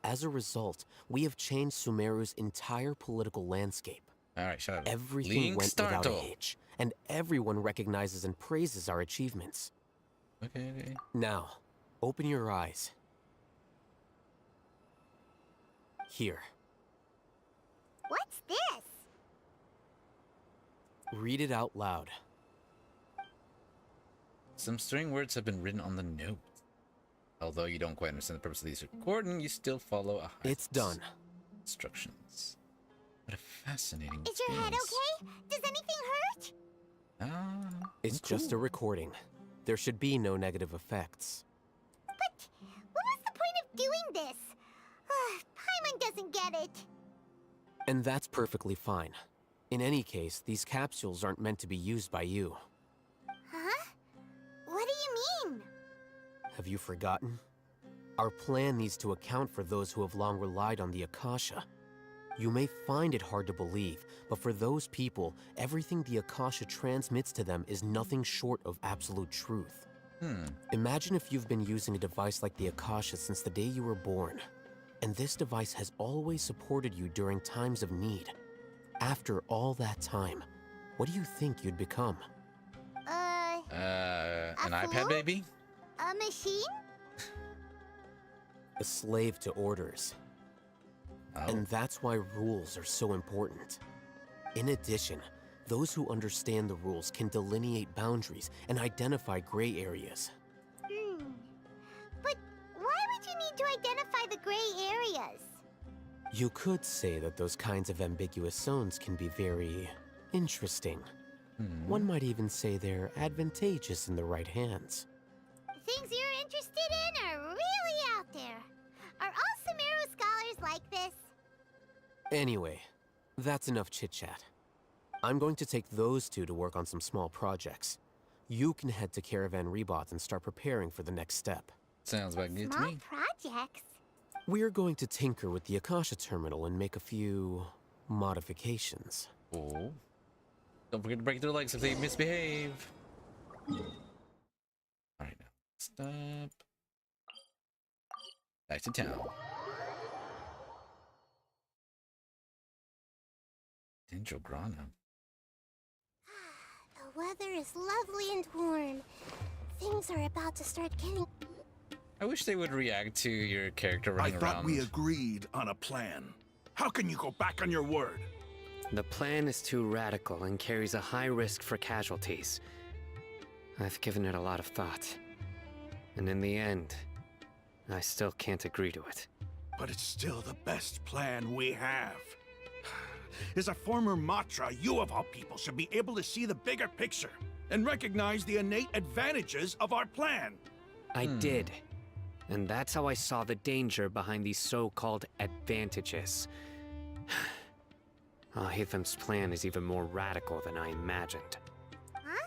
As a result, we have changed Sumeru's entire political landscape. Alright, shut up. Everything Link went without a startle. hitch, and everyone recognizes and praises our achievements. Okay. Now, open your eyes. Here. What's this? Read it out loud. Some strange words have been written on the note. Although you don't quite understand the purpose of these recording, you still follow a high It's done. instructions. What a fascinating Is your head experience. okay? Does anything hurt? It's just a recording. There should be no negative effects. But what was the point of doing this? Paimon doesn't get it. And that's perfectly fine. In any case, these capsules aren't meant to be used by you. Huh? What do you mean? Have you forgotten? Our plan needs to account for those who have long relied on the Akasha. You may find it hard to believe, but for those people, everything the Akasha transmits to them is nothing short of absolute truth. Imagine if you've been using a device like the Akasha since the day you were born, and this device has always supported you during times of need. After all that time, what do you think you'd become? An iPad fool? baby? A machine? A slave to orders. Oh. And that's why rules are so important. In addition, those who understand the rules can delineate boundaries and identify gray areas. But why would you need to identify the gray areas? You could say that those kinds of ambiguous zones can be very interesting. One might even say they're advantageous in the right hands. things you're interested in are really out there. Are all Sumeru scholars like this? Anyway, that's enough chit-chat. I'm going to take those two to work on some small projects. You can head to Caravan Rebot and start preparing for the next step. Sounds about good to Small me. projects? We're going to tinker with the Akasha terminal and make a few modifications. Oh. Don't forget to break their legs if they misbehave. Alright, now stop. Back to town. Dendrograna. The weather is lovely and warm. Things are about to start getting... I wish they would react to your character I running thought around. we agreed on a plan. How can you go back on your word? The plan is too radical and carries a high risk for casualties. I've given it a lot of thought. And in the end, I still can't agree to it. But it's still the best plan we have. As a former Matra, you of all people should be able to see the bigger picture and recognize the innate advantages of our plan. I did. And that's how I saw the danger behind these so-called advantages. Alhaitham's plan is even more radical than I imagined. Huh?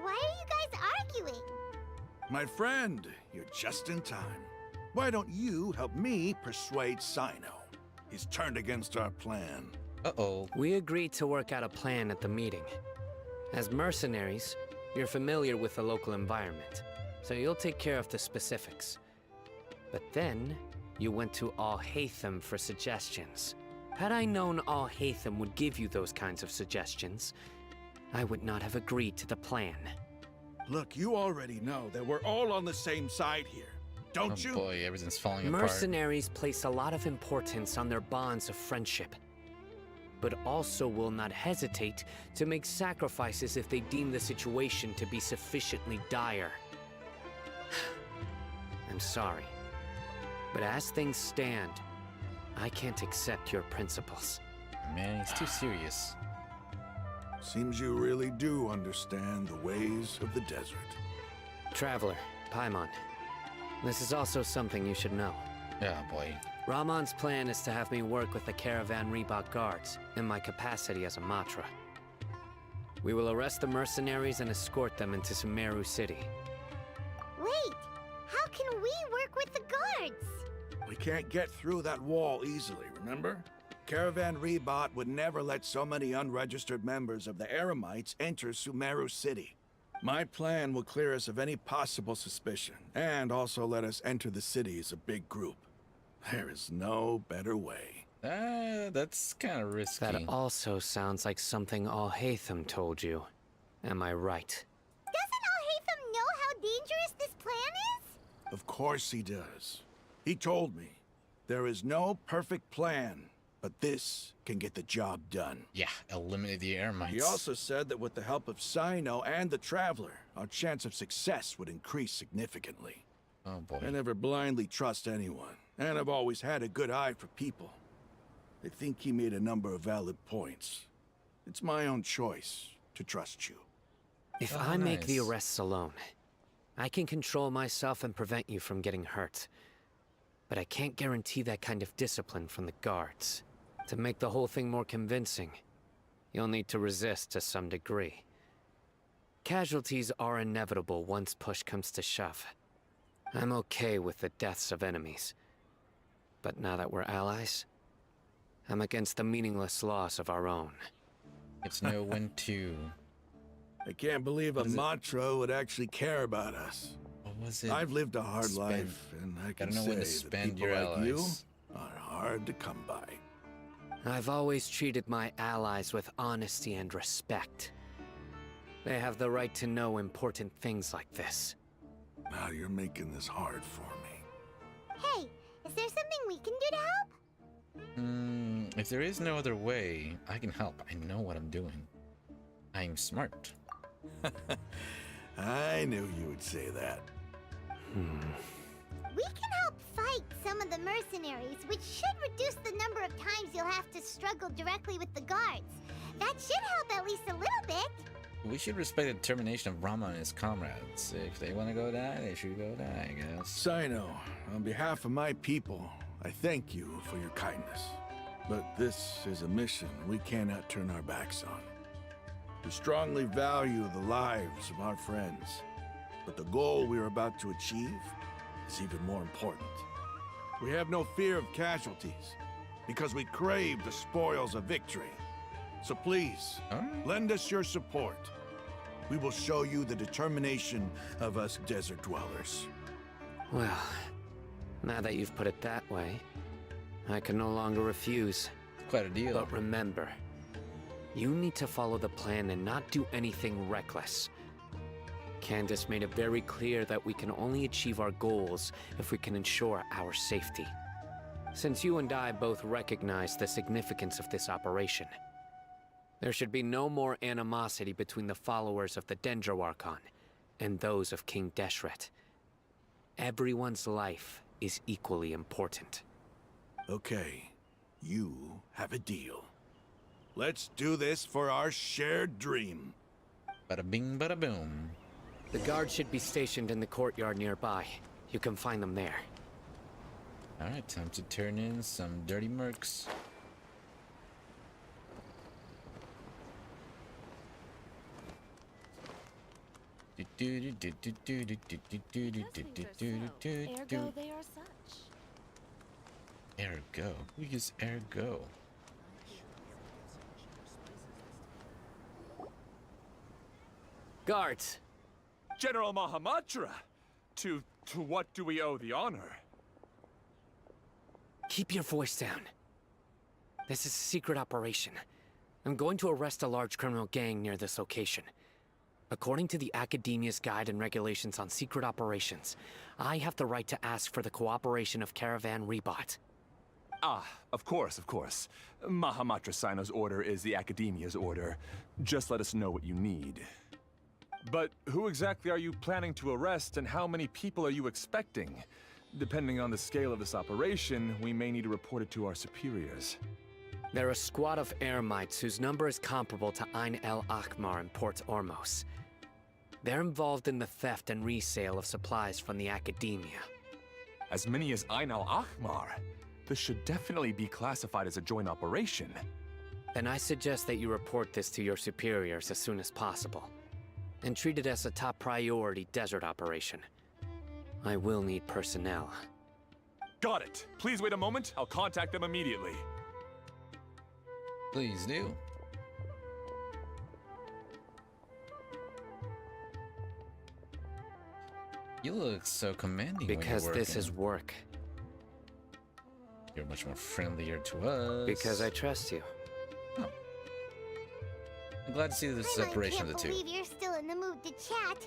Why are you guys arguing? My friend, you're just in time. Why don't you help me persuade Sino? He's turned against our plan. Uh-oh. We agreed to work out a plan at the meeting. As mercenaries, you're familiar with the local environment, so you'll take care of the specifics. But then, you went to Alhaitham for suggestions. Had I known Alhaitham would give you those kinds of suggestions, I would not have agreed to the plan. Look, you already know that we're all on the same side here, don't you? Oh boy, everything's falling apart. Mercenaries place a lot of importance on their bonds of friendship, but also will not hesitate to make sacrifices if they deem the situation to be sufficiently dire. I'm sorry, but as things stand, I can't accept your principles. Man, he's too serious. Seems you really do understand the ways of the desert. Traveler, Paimon, this is also something you should know. Yeah, boy. Ramon's plan is to have me work with the Caravan Rebot guards in my capacity as a Matra. We will arrest the mercenaries and escort them into Sumeru City. Wait, how can we work with the guards? We can't get through that wall easily, remember? Caravan Rebot would never let so many unregistered members of the Eremites enter Sumeru City. My plan will clear us of any possible suspicion, and also let us enter the city as a big group. There is no better way. That's kind of risky. That also sounds like something Alhaitham told you. Am I right? Doesn't Alhaitham know how dangerous this plan is? Of course he does. He told me, there is no perfect plan, but this can get the job done. Yeah, eliminate the Eremites. He also said that with the help of Sino and the Traveler, our chance of success would increase significantly. Oh boy. I never blindly trust anyone, and I've always had a good eye for people. I think he made a number of valid points. It's my own choice to trust you. If I make the arrests alone, I can control myself and prevent you from getting hurt. But I can't guarantee that kind of discipline from the guards. To make the whole thing more convincing, you'll need to resist to some degree. Casualties are inevitable once push comes to shove. I'm okay with the deaths of enemies. But now that we're allies, I'm against the meaningless loss of our own. It's know when to. I can't believe a Matra would actually care about us. What was it? I've lived a hard life, and I can Gotta know say when to that spend people your like you allies. are hard to come by. I've always treated my allies with honesty and respect. They have the right to know important things like this. Now you're making this hard for me. Hey, is there something we can do to help? If there is no other way, I can help. I know what I'm doing. I'm smart. I knew you would say that. We can help fight some of the mercenaries, which should reduce the number of times you'll have to struggle directly with the guards. That should help at least a little bit. We should respect the determination of Rama and his comrades. If they want to go die, they should go die, I guess. Sino, on behalf of my people, I thank you for your kindness. But this is a mission we cannot turn our backs on. We strongly value the lives of our friends, but the goal we are about to achieve is even more important. We have no fear of casualties, because we crave the spoils of victory. So please, lend us your support. We will show you the determination of us desert dwellers. Well, now that you've put it that way, I can no longer refuse. Quite a deal. But remember, you need to follow the plan and not do anything reckless. Candace made it very clear that we can only achieve our goals if we can ensure our safety. Since you and I both recognize the significance of this operation, there should be no more animosity between the followers of the Dendro Archon and those of King Deshret. Everyone's life is equally important. Okay, you have a deal. Let's do this for our shared dream. Bada bing, bada boom. The guards should be stationed in the courtyard nearby. You can find them there. Alright, time to turn in some dirty mercs. Ergo they are such. Ergo? Who is Ergo? Guards! General Mahamatra! To what do we owe the honor? Keep your voice down. This is a secret operation. I'm going to arrest a large criminal gang near this location. According to the Academia's Guide and Regulations on Secret Operations, I have the right to ask for the cooperation of Caravan Rebot. Ah, of course, of course. Mahamatra Sino's order is the Academia's order. Just let us know what you need. But who exactly are you planning to arrest, and how many people are you expecting? Depending on the scale of this operation, we may need to report it to our superiors. They're a squad of Eremites whose number is comparable to Ain El Akhmar in Port Ormos. They're involved in the theft and resale of supplies from the Academia. As many as Ain El Akhmar? This should definitely be classified as a joint operation. Then I suggest that you report this to your superiors as soon as possible, and treat it as a top priority desert operation. I will need personnel. Got it. Please wait a moment. I'll contact them immediately. Please do. You look so commanding. Because when you're this is work. You're much more friendlier to us. Because I trust you. Oh. I'm glad to see the separation of the two. I can't believe you're still in the mood to chat.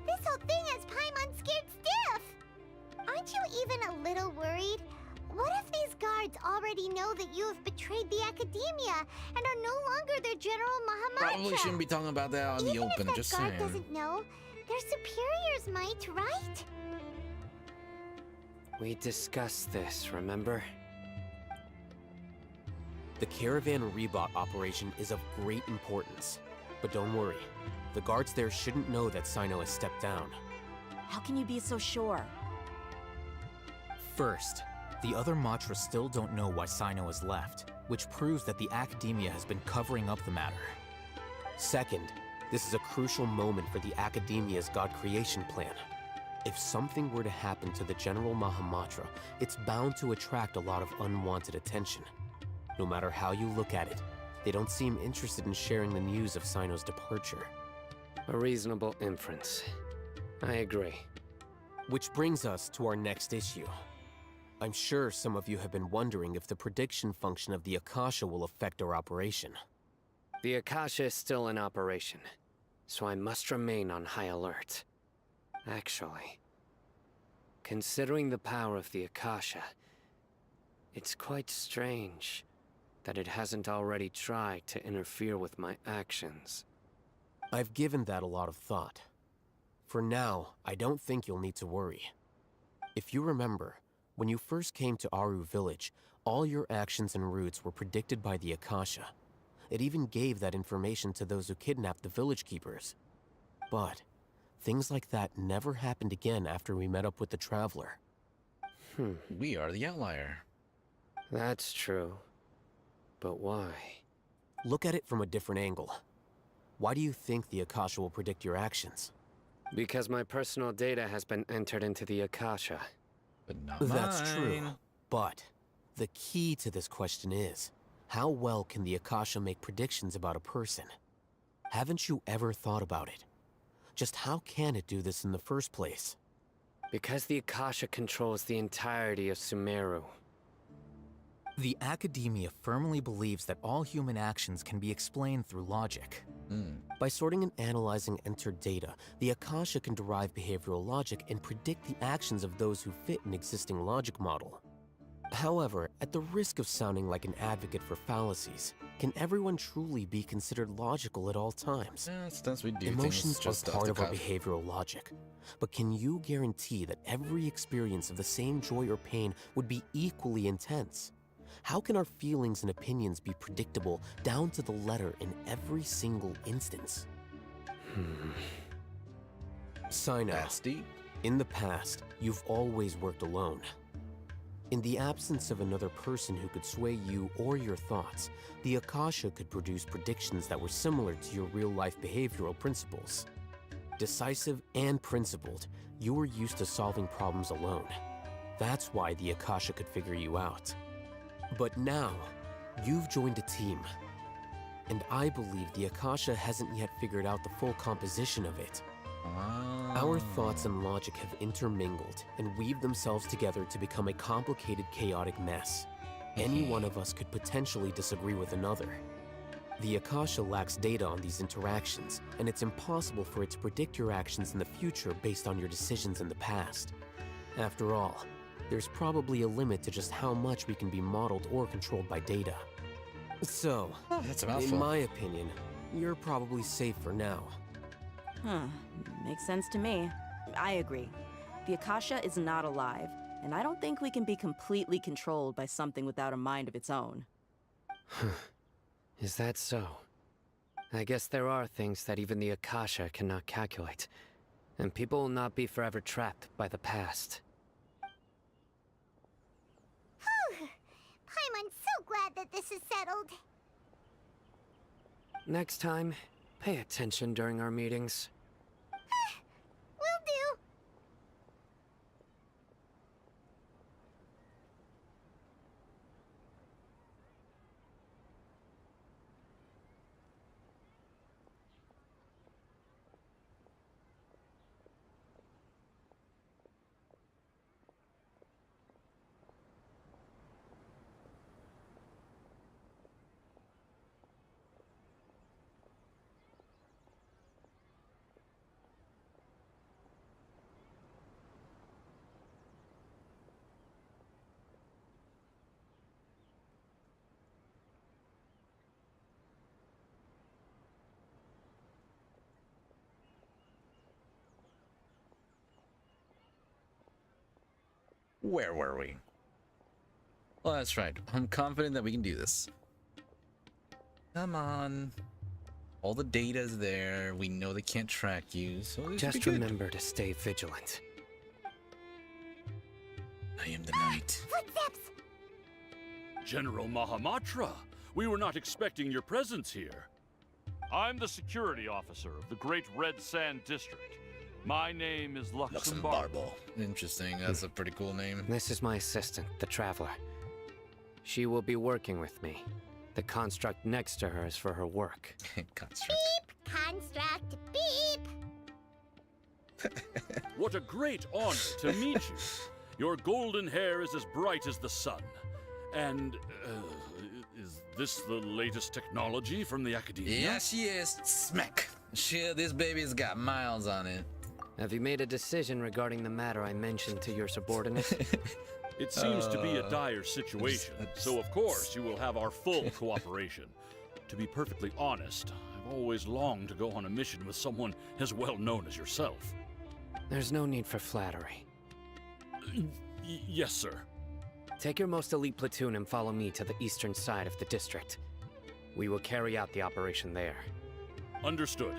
This whole thing has Paimon scared stiff. Aren't you even a little worried? What if these guards already know that you have betrayed the Academia and are no longer their General Mahamatra? Probably shouldn't be talking about that on the open, just saying. Even if that guard doesn't know, their superiors might, right? We discussed this, remember? The Caravan Rebot operation is of great importance. But don't worry, the guards there shouldn't know that Sino has stepped down. How can you be so sure? First, the other Matra still don't know why Sino has left, which proves that the Academia has been covering up the matter. Second, this is a crucial moment for the Academia's God creation plan. If something were to happen to the General Mahamatra, it's bound to attract a lot of unwanted attention. No matter how you look at it, they don't seem interested in sharing the news of Sino's departure. A reasonable inference. I agree. Which brings us to our next issue. I'm sure some of you have been wondering if the prediction function of the Akasha will affect our operation. The Akasha is still in operation, so I must remain on high alert. Actually, considering the power of the Akasha, it's quite strange that it hasn't already tried to interfere with my actions. I've given that a lot of thought. For now, I don't think you'll need to worry. If you remember, when you first came to Aru Village, all your actions and routes were predicted by the Akasha. It even gave that information to those who kidnapped the village keepers. But things like that never happened again after we met up with the Traveler. We are the outlier. That's true. But why? Look at it from a different angle. Why do you think the Akasha will predict your actions? Because my personal data has been entered into the Akasha. But not That's mine. true. But the key to this question is, how well can the Akasha make predictions about a person? Haven't you ever thought about it? Just how can it do this in the first place? Because the Akasha controls the entirety of Sumeru. The Academia firmly believes that all human actions can be explained through logic. By sorting and analyzing entered data, the Akasha can derive behavioral logic and predict the actions of those who fit an existing logic model. However, at the risk of sounding like an advocate for fallacies, can everyone truly be considered logical at all times? Yeah, sometimes we do Emotions things just are off part the of our cuff. behavioral logic. But can you guarantee that every experience of the same joy or pain would be equally intense? How can our feelings and opinions be predictable down to the letter in every single instance? Sino, That's deep. in the past, you've always worked alone. In the absence of another person who could sway you or your thoughts, the Akasha could produce predictions that were similar to your real-life behavioral principles. Decisive and principled, you were used to solving problems alone. That's why the Akasha could figure you out. But now, you've joined a team. And I believe the Akasha hasn't yet figured out the full composition of it. Our thoughts and logic have intermingled and weaved themselves together to become a complicated, chaotic mess. Any one of us could potentially disagree with another. The Akasha lacks data on these interactions, and it's impossible for it to predict your actions in the future based on your decisions in the past. After all, there's probably a limit to just how much we can be modeled or controlled by data. So, That's a mouthful. in my opinion, you're probably safe for now. Makes sense to me. I agree. The Akasha is not alive, and I don't think we can be completely controlled by something without a mind of its own. Is that so? I guess there are things that even the Akasha cannot calculate, and people will not be forever trapped by the past. I'm so glad that this is settled. Next time, pay attention during our meetings. Will do. Where were we? Well, that's right. I'm confident that we can do this. Come on. All the data's there. We know they can't track you, so this Just should be good. remember to stay vigilant. I am the knight. Footsteps! General Mahamatra, we were not expecting your presence here. I'm the security officer of the Great Red Sand District. My name is Luxembarbo. Interesting. That's a pretty cool name. This is my assistant, the Traveler. She will be working with me. The construct next to her is for her work. Construct. Beep! Construct, beep! What a great honor to meet you. Your golden hair is as bright as the sun. And, is this the latest technology from the Academia? Yeah, she is. Smack. Shit, this baby's got miles on it. Have you made a decision regarding the matter I mentioned to your subordinate? It seems to be a dire situation, so of course you will have our full cooperation. To be perfectly honest, I've always longed to go on a mission with someone as well known as yourself. There's no need for flattery. Yes, sir. Take your most elite platoon and follow me to the eastern side of the district. We will carry out the operation there. Understood.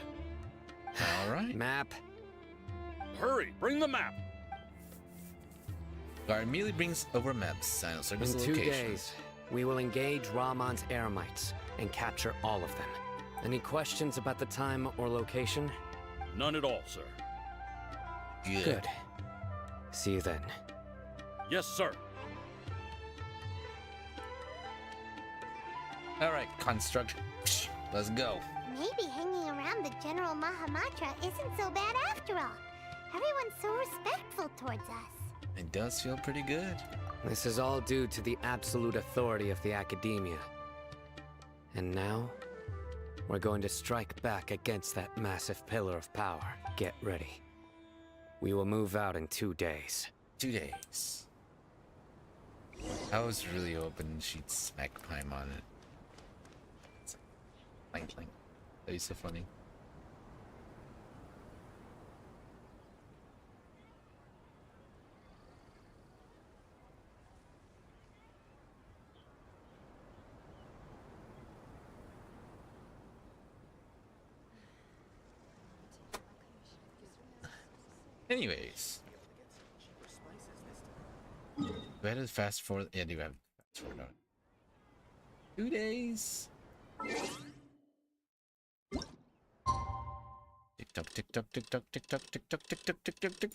All right. Map. Hurry, bring the map. Guard immediately brings over maps. Sino circles In the 2 location. days, we will engage Rahman's Eremites and capture all of them. Any questions about the time or location? None at all, sir. Good. See you then. Yes, sir. All right, construct. Let's go. Maybe hanging around the General Mahamatra isn't so bad after all. Everyone's so respectful towards us. It does feel pretty good. This is all due to the absolute authority of the Academia. And now, we're going to strike back against that massive pillar of power. Get ready. We will move out in 2 days. 2 days. I was really hoping she'd smack Paimon. Clank, clank. That'd be so funny. Anyways. We had to fast forward. Yeah, do you have fast forward on? 2 days. Tick tock, tick tock, tick tock, tick tock, tick tock, tick tock, tick tock, tick.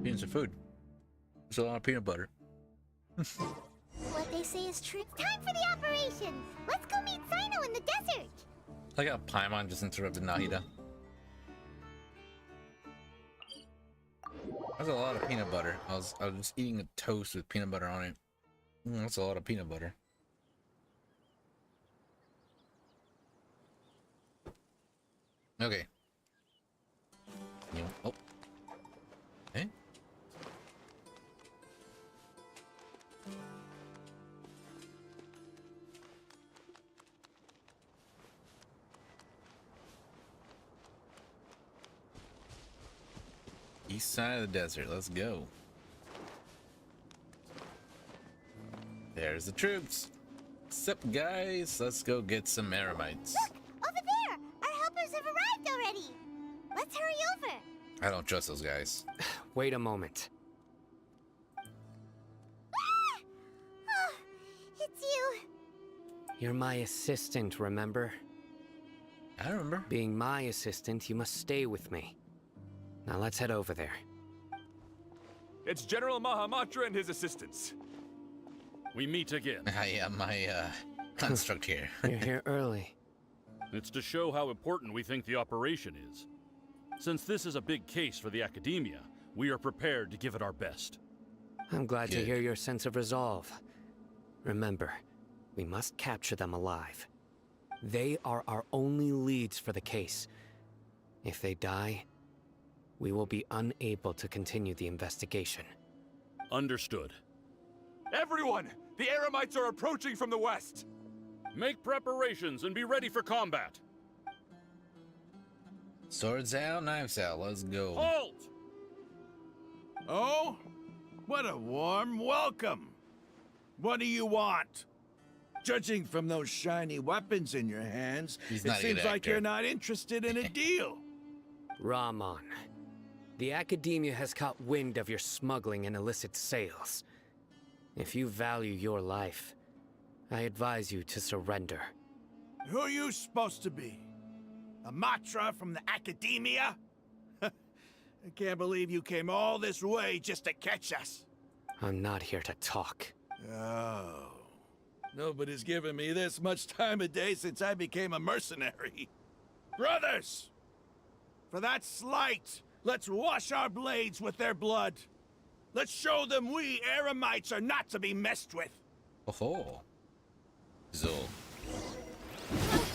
Beans of food. There's a lot of peanut butter. What they say is true. It's time for the operation. Let's go meet Sino in the desert. Like how Paimon just interrupted Nahida. That's a lot of peanut butter. I was just eating a toast with peanut butter on it. That's a lot of peanut butter. Okay. Oh. Okay. East side of the desert. Let's go. There's the troops. What's up, guys? Let's go get some Eremites. Look! Over there! Our helpers have arrived already! Let's hurry over! I don't trust those guys. Wait a moment. Ah! Oh, it's you! You're my assistant, remember? I remember. Being my assistant, you must stay with me. Now let's head over there. It's General Mahamatra and his assistants. We meet again. I am my construct here. You're here early. It's to show how important we think the operation is. Since this is a big case for the Academia, we are prepared to give it our best. I'm glad to hear your sense of resolve. Remember, we must capture them alive. They are our only leads for the case. If they die, we will be unable to continue the investigation. Understood. Everyone! The Eremites are approaching from the west! Make preparations and be ready for combat. Swords out, knives out. Let's go. Halt! Oh? What a warm welcome. What do you want? Judging from those shiny weapons in your hands, He's it not a good seems like actor. you're not interested in a deal. Rahman, the Academia has caught wind of your smuggling and illicit sales. If you value your life, I advise you to surrender. Who are you supposed to be? A Matra from the Academia? I can't believe you came all this way just to catch us. I'm not here to talk. Oh. Nobody's given me this much time of day since I became a mercenary. Brothers! For that slight, let's wash our blades with their blood. Let's show them we Eremites are not to be messed with. Oh. So.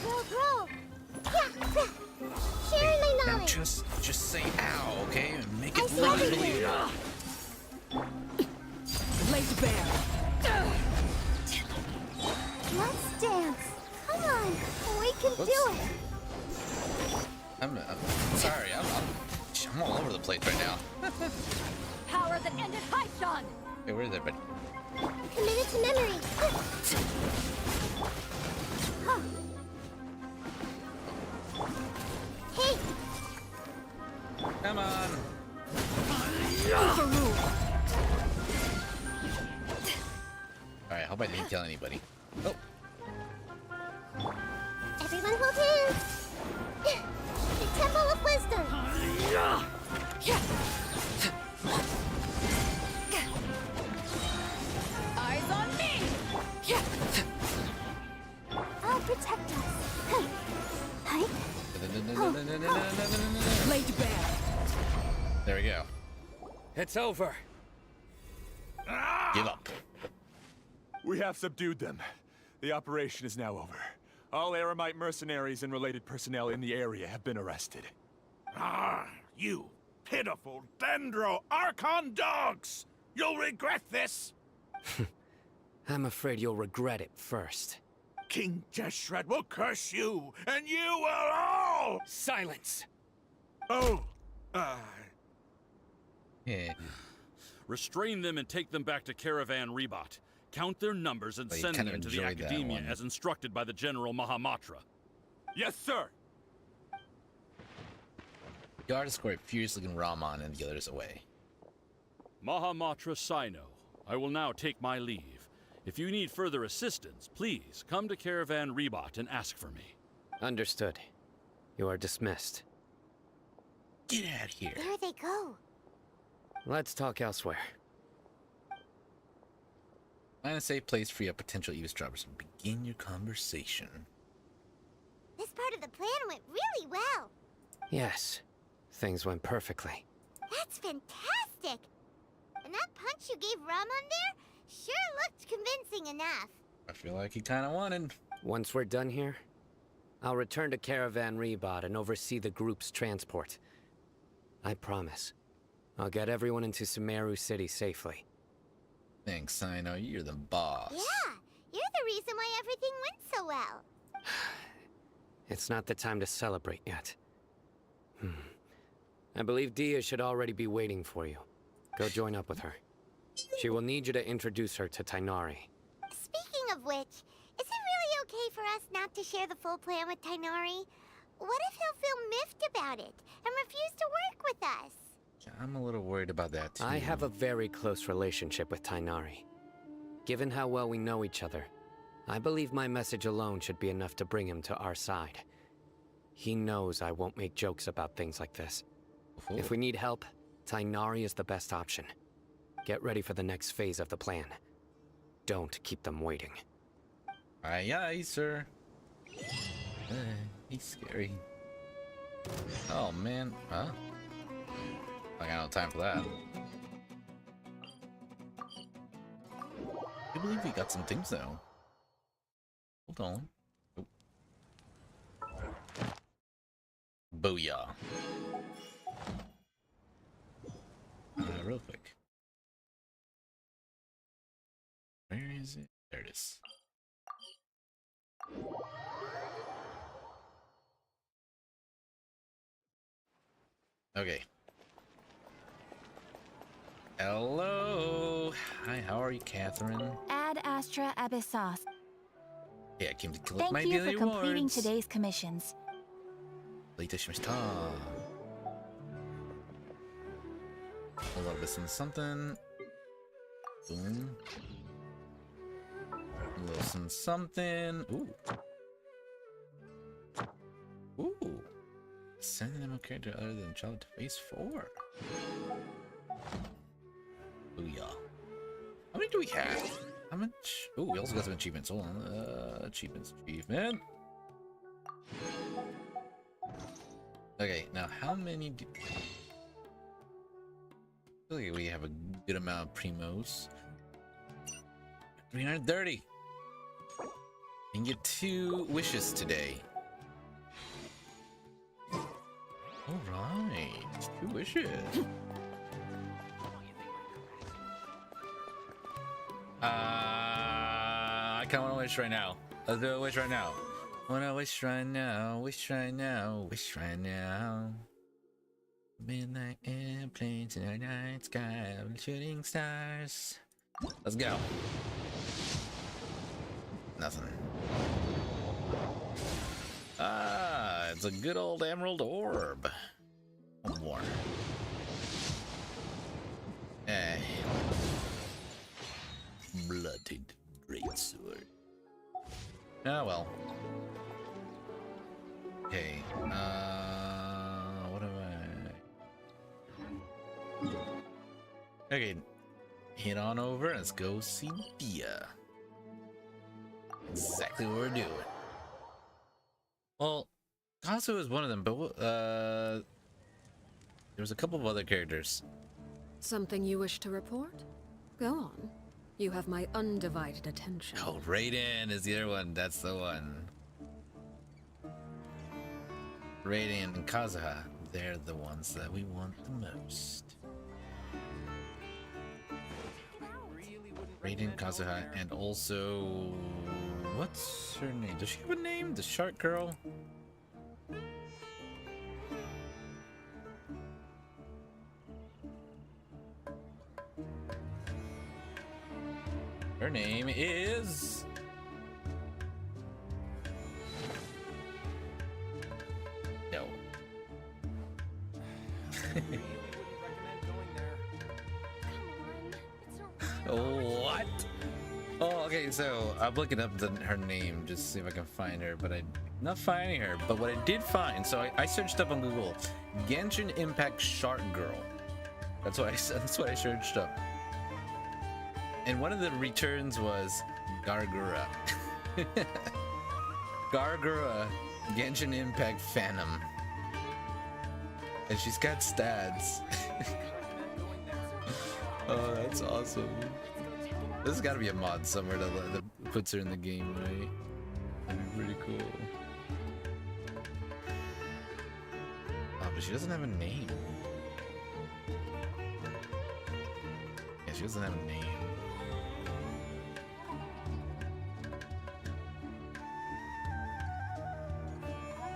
Grow. Yeah. Sharing my Now knowledge. just say ow, okay? And make it I saw bleed. you. Laid bare. Let's dance. Come on. We can do it. I'm sorry. I'm all over the place right now. Power that ended Haishan! Hey, where is everybody? Committed to memory. Huh. Hey. Come on. Alright, hope I didn't kill anybody. Oh. Everyone hold hands. The Temple of Wisdom. Eyes on me! I'll protect us. Hi. Laid bare. There we go. It's over. Give up. We have subdued them. The operation is now over. All Eremite mercenaries and related personnel in the area have been arrested. Ah, you pitiful Dendro Archon dogs! You'll regret this! I'm afraid you'll regret it first. King Jeshred will curse you, and you will all... Silence! Oh, Yeah. Restrain them and take them back to Caravan Rebot. Count their numbers and Oh, you send kind of them to the enjoyed that Academia one. as instructed by the General Mahamatra. Yes, sir! Guard escort furious-looking Rahman and the others away. Mahamatra Sino, I will now take my leave. If you need further assistance, please come to Caravan Rebot and ask for me. Understood. You are dismissed. Get out of here. There they go. Let's talk elsewhere. Find a safe place for your potential eavesdroppers and begin your conversation. This part of the plan went really well. Yes, things went perfectly. That's fantastic. And that punch you gave Ramon there sure looked convincing enough. I feel like he kind of wanted. Once we're done here, I'll return to Caravan Rebot and oversee the group's transport. I promise. I'll get everyone into Sumeru City safely. Thanks, Sino. You're the boss. Yeah, you're the reason why everything went so well. It's not the time to celebrate yet. I believe Dia should already be waiting for you. Go join up with her. She will need you to introduce her to Tainari. Speaking of which, is it really okay for us not to share the full plan with Tainari? What if he'll feel miffed about it and refuse to work with us? I'm a little worried about that, too. I have a very close relationship with Tainari. Given how well we know each other, I believe my message alone should be enough to bring him to our side. He knows I won't make jokes about things like this. Oh. If we need help, Tainari is the best option. Get ready for the next phase of the plan. Don't keep them waiting. Aye, aye, sir. He's scary. Oh, man. Huh? I got no time for that. I believe we got some things, though. Hold on. Oh. Booyah. Real quick. Where is it? There it is. Okay. Hello. Hi, how are you, Catherine? Ad Astra Abyssos. Yeah, I came to collect my Thank you daily for completing rewards. today's commissions. Later, Shmishta. A little bit something. Boom. A little something. Ooh. Ooh. Send them a character other than child to phase 4. Booyah. How many do we have? How much? Oh, we also got some achievements. Hold on. Achievement. Okay, now how many do... We have a good amount of primos. 330. You can get 2 wishes today. Alright, 2 wishes. I kinda wanna wish right now. Let's do a wish right now. Wanna wish right now, wish right now, wish right now. Midnight airplanes in the night sky, shooting stars. Let's go. Nothing. It's a good old emerald orb. One more. Hey. Blooded greatsword. Ah, well. Okay. What am I? Okay. Head on over. Let's go see Dia. Exactly what we're doing. Well, Kazu is one of them, but there was a couple of other characters. Something you wish to report? Go on. You have my undivided attention. Oh, Raiden is the other one. That's the one. Raiden and Kazuha, they're the ones that we want the most. Raiden, Kazuha, and also... What's her name? Does she have a name? The shark girl? Her name is... No. What? Oh, okay, so I'm looking up her name just to see if I can find her, but I'm not finding her. But what I did find, so I searched up on Google, Genshin Impact Shark Girl. That's what I searched up. And one of the returns was Gargura. Gargura, Genshin Impact Phantom. And she's got stats. Oh, that's awesome. This has got to be a mod somewhere that puts her in the game, right? That'd be pretty cool. Oh, but she doesn't have a name. Yeah, she doesn't have a name.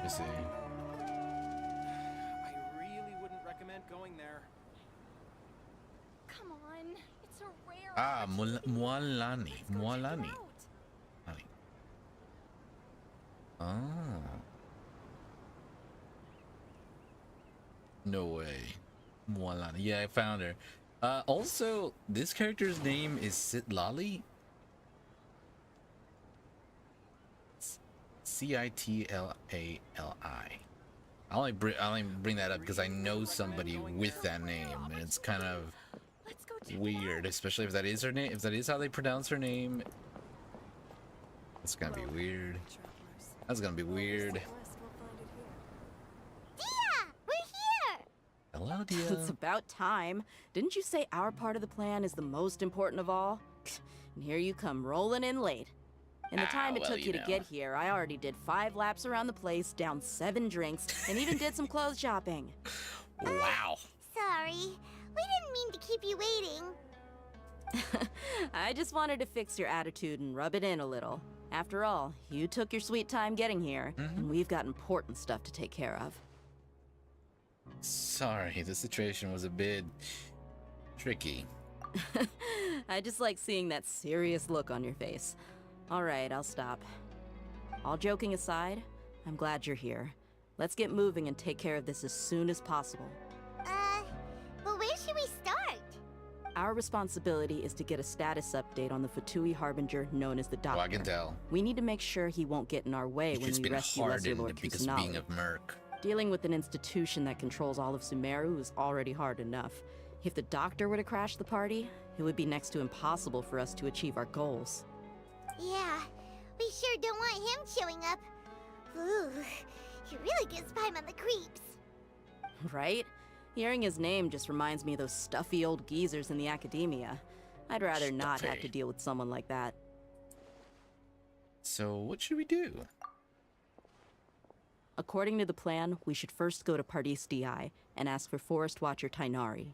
Let's see. I really wouldn't recommend going there. Come on, it's a rare. Ah, Mualani. Mualani. Ah. No way. Mualani. Yeah, I found her. Also, this character's name is Citlali. Citlali. I only bring that up because I know somebody with that name, and it's kind of weird, especially if that is her name. If that is how they pronounce her name, it's gonna be weird. That's gonna be weird. Dia! We're here! Hello, Dia. It's about time. Didn't you say our part of the plan is the most important of all? And here you come rolling in late. In the time it well, took you to get here, I already did 5 laps around the place, downed 7 drinks, and even did some clothes shopping. Wow. Sorry. We didn't mean to keep you waiting. I just wanted to fix your attitude and rub it in a little. After all, you took your sweet time getting here, and we've got important stuff to take care of. Sorry, the situation was a bit tricky. I just like seeing that serious look on your face. All right, I'll stop. All joking aside, I'm glad you're here. Let's get moving and take care of this as soon as possible. But where should we start? Our responsibility is to get a status update on the Fatui Harbinger known as the Doctor. Oh, I can tell. We need to make sure he won't get in our way when She's we been rescue Lesser hardened Lord because Kusanali. being of Merc. Dealing with an institution that controls all of Sumeru is already hard enough. If the Doctor were to crash the party, it would be next to impossible for us to achieve our goals. Yeah, we sure don't want him showing up. Ooh, he really gives Paimon the creeps. Right? Hearing his name just reminds me of those stuffy old geezers in the academia. I'd rather not have to deal with someone like that. So, what should we do? According to the plan, we should first go to Pardis DI and ask for Forest Watcher Tainari.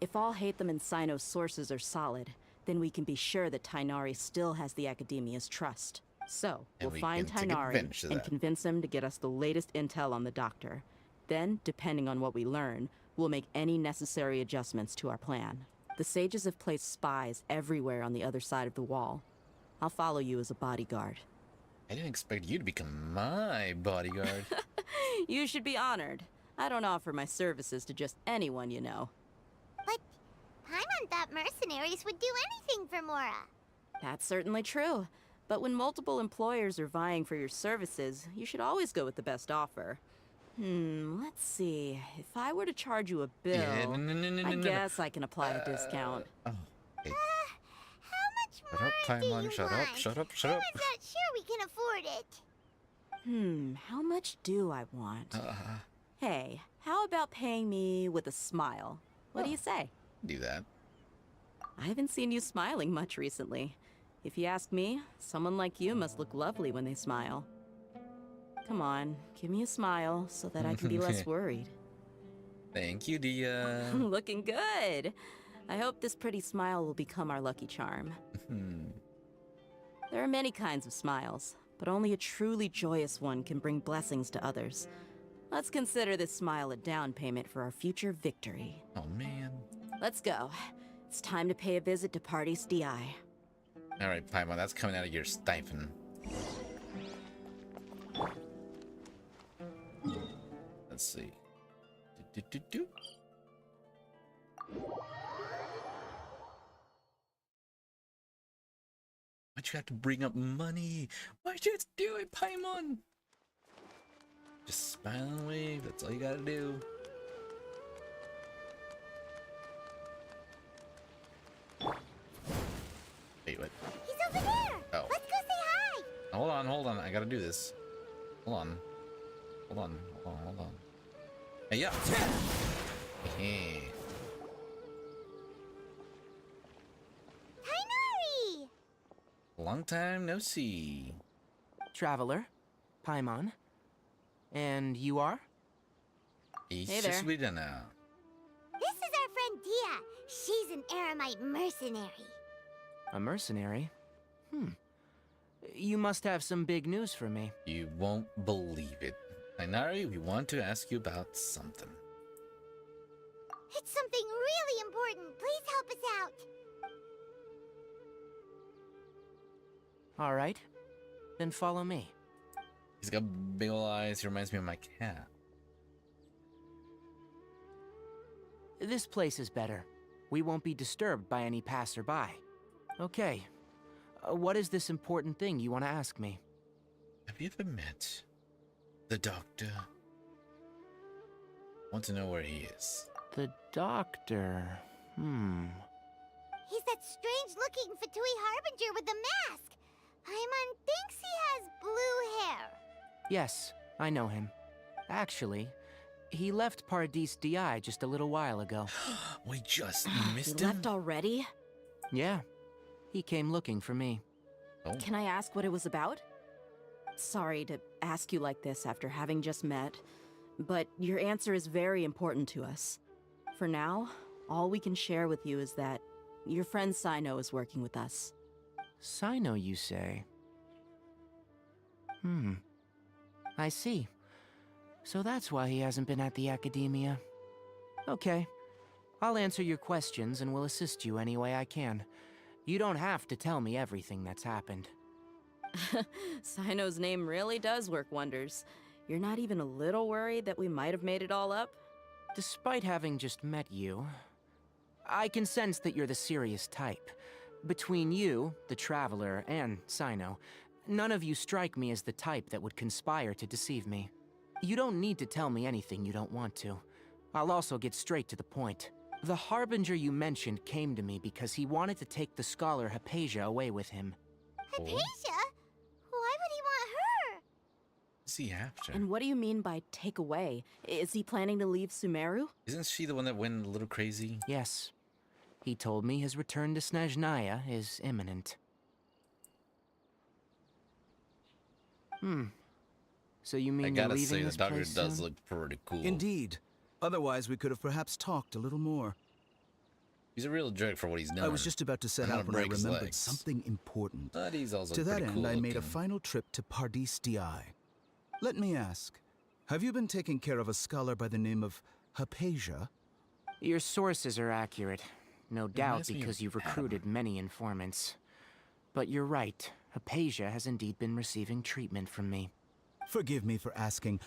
If all Hatham and Sino's sources are solid, then we can be sure that Tainari still has the Academia's trust. So, we'll find Tainari and convince him to get us the latest intel on the Doctor. Then, depending on what we learn, we'll make any necessary adjustments to our plan. The sages have placed spies everywhere on the other side of the wall. I'll follow you as a bodyguard. I didn't expect you to become my bodyguard. You should be honored. I don't offer my services to just anyone you know. But Paimon thought mercenaries would do anything for Mora. That's certainly true. But when multiple employers are vying for your services, you should always go with the best offer. Let's see. If I were to charge you a bill, I guess I can apply a discount. Oh, hey. How much more do you want? Shut up. I'm not sure we can afford it. How much do I want? Hey, how about paying me with a smile? What do you say? Do that. I haven't seen you smiling much recently. If you ask me, someone like you must look lovely when they smile. Come on, give me a smile so that I can be less worried. Thank you, Dia. Looking good. I hope this pretty smile will become our lucky charm. There are many kinds of smiles, but only a truly joyous one can bring blessings to others. Let's consider this smile a down payment for our future victory. Oh, man. Let's go. It's time to pay a visit to Pardis DI. All right, Paimon, that's coming out of your stipend. Let's see. Why'd you have to bring up money? Why'd you have to do it, Paimon? Just smile and wave, that's all you gotta do. Wait, what? He's over there! Oh. Let's go say hi! Hold on, I gotta do this. Hold on. Hey, yeah! Hey. Tainari! Long time no see. Traveler, Paimon. And you are? Hey there. This is our friend Dia. She's an Aramite mercenary. A mercenary? You must have some big news for me. You won't believe it. Tainari, we want to ask you about something. It's something really important. Please help us out. All right. Then follow me. He's got big ol' eyes. He reminds me of my cat. This place is better. We won't be disturbed by any passerby. Okay. What is this important thing you want to ask me? Have you ever met the Doctor? Want to know where he is. The Doctor. He's that strange-looking Fatui Harbinger with the mask. Paimon thinks he has blue hair. Yes, I know him. Actually, he left Pardis DI just a little while ago. We just missed He him? left already? Yeah. He came looking for me. Oh. Can I ask what it was about? Sorry to ask you like this after having just met, but your answer is very important to us. For now, all we can share with you is that your friend Sino is working with us. Sino, you say? I see. So that's why he hasn't been at the Academia. Okay. I'll answer your questions and will assist you any way I can. You don't have to tell me everything that's happened. Sino's name really does work wonders. You're not even a little worried that we might have made it all up? Despite having just met you, I can sense that you're the serious type. Between you, the Traveler, and Sino, none of you strike me as the type that would conspire to deceive me. You don't need to tell me anything you don't want to. I'll also get straight to the point. The Harbinger you mentioned came to me because he wanted to take the scholar Hypatia away with him. Hypatia? Why would he want her? What's he after? And what do you mean by take away? Is he planning to leave Sumeru? Isn't she the one that went a little crazy? Yes. He told me his return to Snezhnaya is imminent. So you mean I you're gotta leaving say, the this doctor place does soon? look pretty cool. Indeed. Otherwise, we could have perhaps talked a little more. He's a real jerk for what he's done. I was just about to set I'm out gonna when I break his remembered legs. something important. But he's also To that pretty end, cool I made a looking. final trip to Pardis Di. Let me ask, have you been taking care of a scholar by the name of Hypatia? Your sources are accurate. No doubt reminds me of because you've recruited many informants. But you're right. Hypatia has indeed been receiving treatment from me. Forgive me for asking,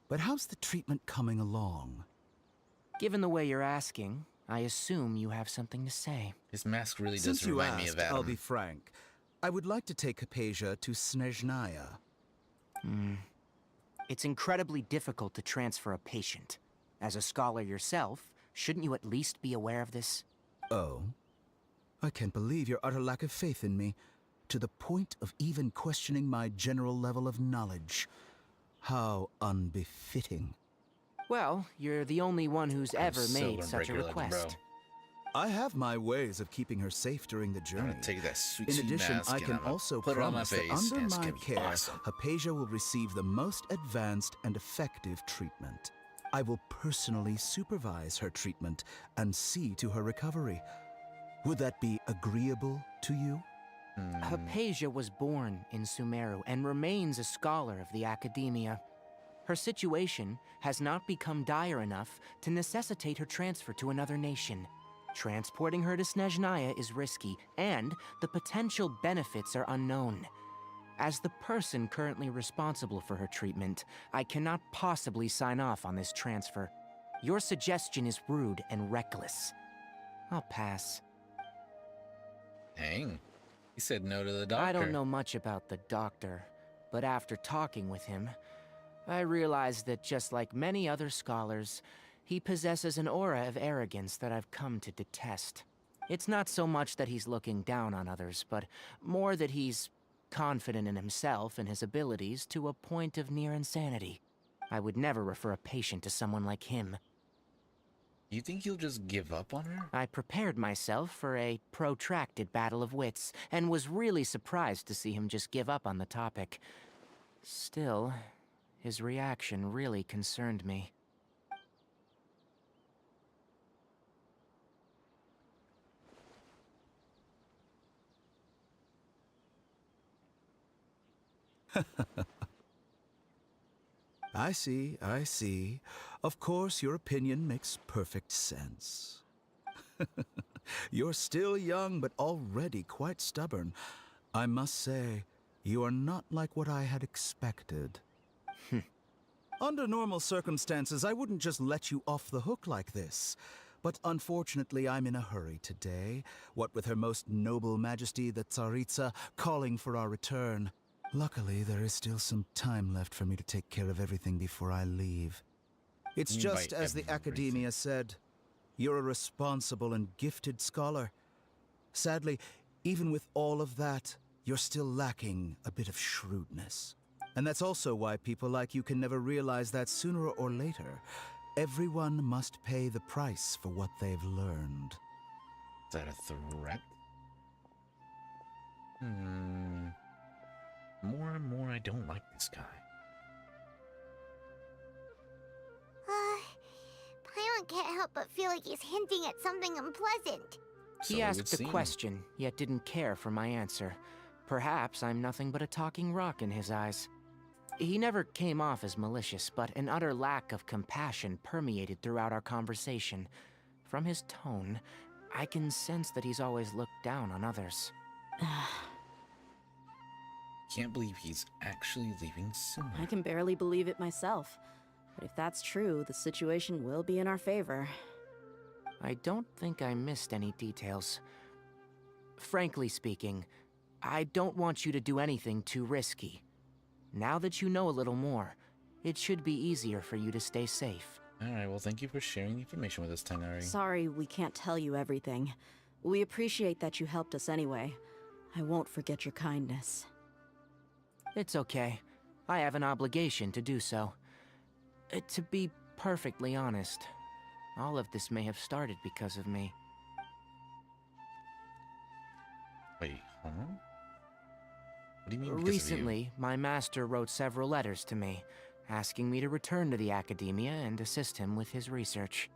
but how's the treatment coming along? Given the way you're asking, I assume you have something to say. His mask really does Since you remind me asked, of Adam. I'll be frank. I would like to take Hypatia to Snezhnaya. It's incredibly difficult to transfer a patient. As a scholar yourself, shouldn't you at least be aware of this? Oh? I can't believe your utter lack of faith in me, to the point of even questioning my general level of knowledge. How unbefitting. Well, you're the only one who's I'm ever so made gonna such break a your leg, bro. request. I have my ways of keeping her safe during the I'm journey. gonna take that sweet, In sweet addition, mask I and can I'm gonna also put it on my promise that face, under and it's my gonna be care, awesome. Hypatia will receive the most advanced and effective treatment. I will personally supervise her treatment and see to her recovery. Would that be agreeable to you? Hypatia was born in Sumeru and remains a scholar of the academia. Her situation has not become dire enough to necessitate her transfer to another nation. Transporting her to Snezhnaya is risky, and the potential benefits are unknown. As the person currently responsible for her treatment, I cannot possibly sign off on this transfer. Your suggestion is rude and reckless. I'll pass. Dang. He said no to the doctor. I don't know much about the doctor, but after talking with him, I realized that just like many other scholars, he possesses an aura of arrogance that I've come to detest. It's not so much that he's looking down on others, but more that he's confident in himself and his abilities to a point of near insanity. I would never refer a patient to someone like him. You think he'll just give up on her? I prepared myself for a protracted battle of wits, and was really surprised to see him just give up on the topic. Still, his reaction really concerned me. I see, I see. Of course, your opinion makes perfect sense. You're still young, but already quite stubborn. I must say, you are not like what I had expected. Under normal circumstances, I wouldn't just let you off the hook like this. But unfortunately, I'm in a hurry today, what with Her Most Noble Majesty the Tsaritsa calling for our return. Luckily, there is still some time left for me to take care of everything before I leave. It's You just by as the Academia said. You're a responsible and gifted scholar. Sadly, even with all of that, you're still lacking a bit of shrewdness. And that's also why people like you can never realize that sooner or later, everyone must pay the price for what they've learned. Is that a threat? More and more, I don't like this guy. Paimon can't help but feel like he's hinting at something unpleasant. He asked a question, yet didn't care for my answer. Perhaps I'm nothing but a talking rock in his eyes. He never came off as malicious, but an utter lack of compassion permeated throughout our conversation. From his tone, I can sense that he's always looked down on others. Can't believe he's actually leaving soon. I can barely believe it myself. But if that's true, the situation will be in our favor. I don't think I missed any details. Frankly speaking, I don't want you to do anything too risky. Now that you know a little more, it should be easier for you to stay safe. Alright, well, thank you for sharing the information with us, Tainari. Sorry we can't tell you everything. We appreciate that you helped us anyway. I won't forget your kindness. It's okay. I have an obligation to do so. To be perfectly honest, all of this may have started because of me. Wait, huh? What do you mean because Recently, my master wrote several letters to me, asking me to return to the academia and assist him with his research.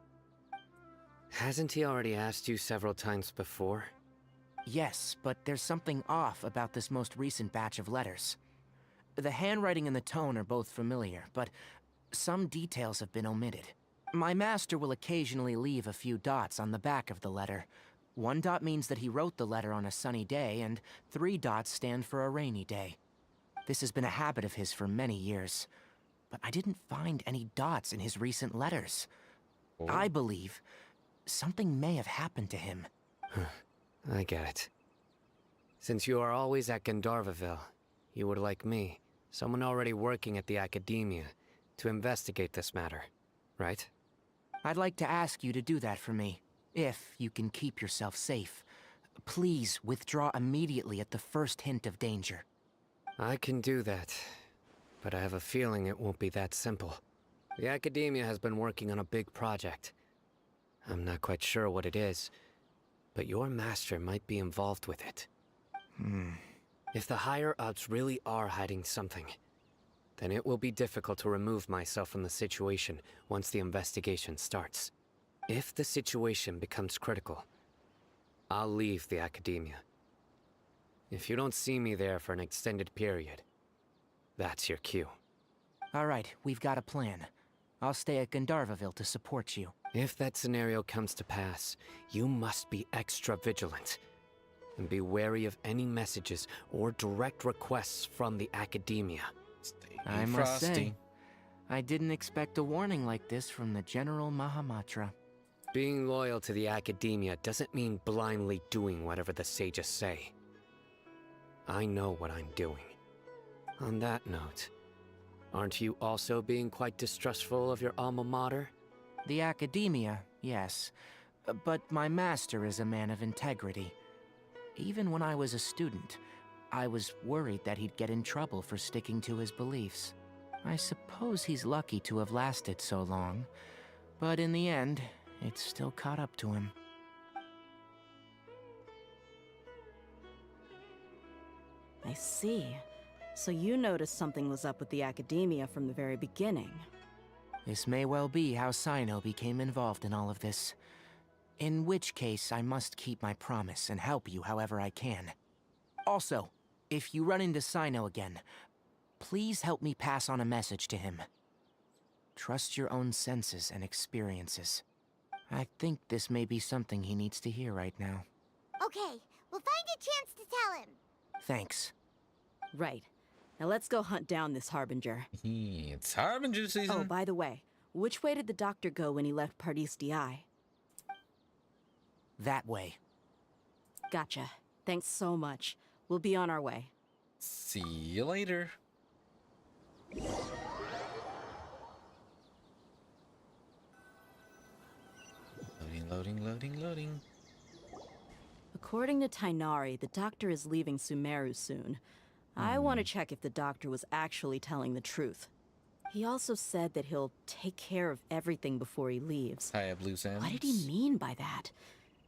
Hasn't he already asked you several times before? Yes, but there's something off about this most recent batch of letters. The handwriting and the tone are both familiar, but some details have been omitted. My master will occasionally leave a few dots on the back of the letter. 1 dot means that he wrote the letter on a sunny day, and 3 dots stand for a rainy day. This has been a habit of his for many years, but I didn't find any dots in his recent letters. Oh. I believe something may have happened to him. I get it. Since you are always at Gandharvaville, you would like me, someone already working at the academia, to investigate this matter, right? I'd like to ask you to do that for me, if you can keep yourself safe. Please withdraw immediately at the first hint of danger. I can do that, but I have a feeling it won't be that simple. The academia has been working on a big project. I'm not quite sure what it is, but your master might be involved with it. If the higher-ups really are hiding something, then it will be difficult to remove myself from the situation once the investigation starts. If the situation becomes critical, I'll leave the academia. If you don't see me there for an extended period, that's your cue. All right, we've got a plan. I'll stay at Gandharvaville to support you. If that scenario comes to pass, you must be extra vigilant. And be wary of any messages or direct requests from the academia. I must say, I didn't expect a warning like this from the General Mahamatra. Being loyal to the academia doesn't mean blindly doing whatever the sages say. I know what I'm doing. On that note, aren't you also being quite distrustful of your alma mater? The academia, yes. But my master is a man of integrity. Even when I was a student, I was worried that he'd get in trouble for sticking to his beliefs. I suppose he's lucky to have lasted so long, but in the end, it's still caught up to him. I see. So you noticed something was up with the academia from the very beginning. This may well be how Sino became involved in all of this. In which case, I must keep my promise and help you however I can. Also, if you run into Sino again, please help me pass on a message to him. Trust your own senses and experiences. I think this may be something he needs to hear right now. Okay, we'll find a chance to tell him. Thanks. Right. Now let's go hunt down this Harbinger. It's Harbinger season. Oh, by the way, which way did the doctor go when he left Pardis DI? That way. Gotcha. Thanks so much. We'll be on our way. See you later. Loading. According to Tainari, the doctor is leaving Sumeru soon. I want to check if the doctor was actually telling the truth. He also said that he'll take care of everything before he leaves. I have loose ends. What did he mean by that?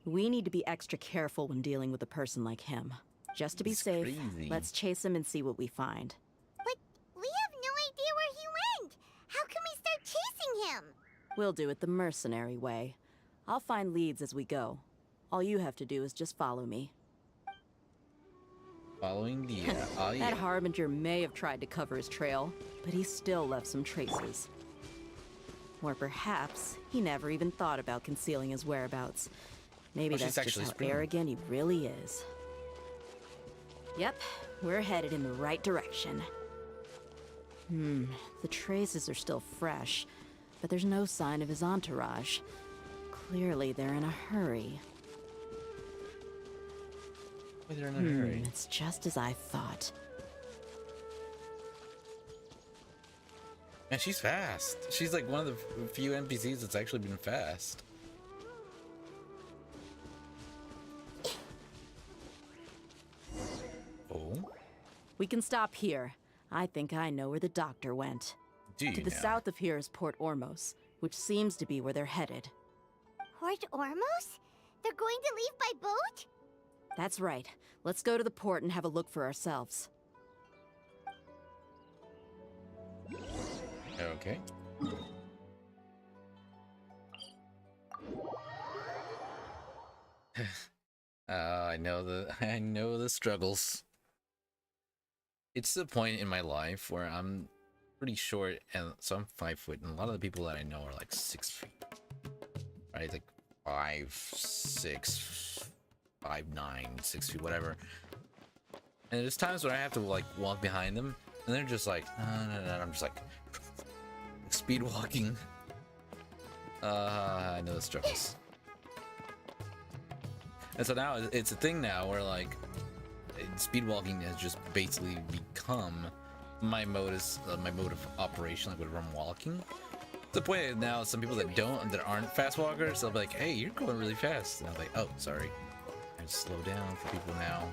We need to be extra careful when dealing with a person like him. Just to be safe, crazy. Let's chase him and see what we find. But we have no idea where he went. How can we start chasing him? We'll do it the mercenary way. I'll find leads as we go. All you have to do is just follow me. Following the That Harbinger may have tried to cover his trail, but he still left some traces. Or perhaps he never even thought about concealing his whereabouts. Maybe that's just how arrogant he really is. Yep, we're headed in the right direction. The traces are still fresh, but there's no sign of his entourage. Clearly they're in a hurry. They're in a hurry. It's just as I thought. Man, she's fast. She's like one of the few NPCs that's actually been fast. We can stop here. I think I know where the doctor went. Do you To the now? south of here is Port Ormos, which seems to be where they're headed. Port Ormos? They're going to leave by boat? That's right. Let's go to the port and have a look for ourselves. Okay. I know the struggles. It's the point in my life where I'm pretty short, and so I'm 5 foot, and a lot of the people that I know are like 6 feet. Right, like 5, 6, 5, 9, 6 feet, whatever. And there's times where I have to like walk behind them, and they're just like, and I'm just like speed walking. I know the struggles. And so now it's a thing now where like speed walking has just basically become my mode of operation, like whenever I'm walking. To the point that now some people that aren't fast walkers, they'll be like, "Hey, you're going really fast," and I'm like, "Oh, sorry, I have to slow down for people now."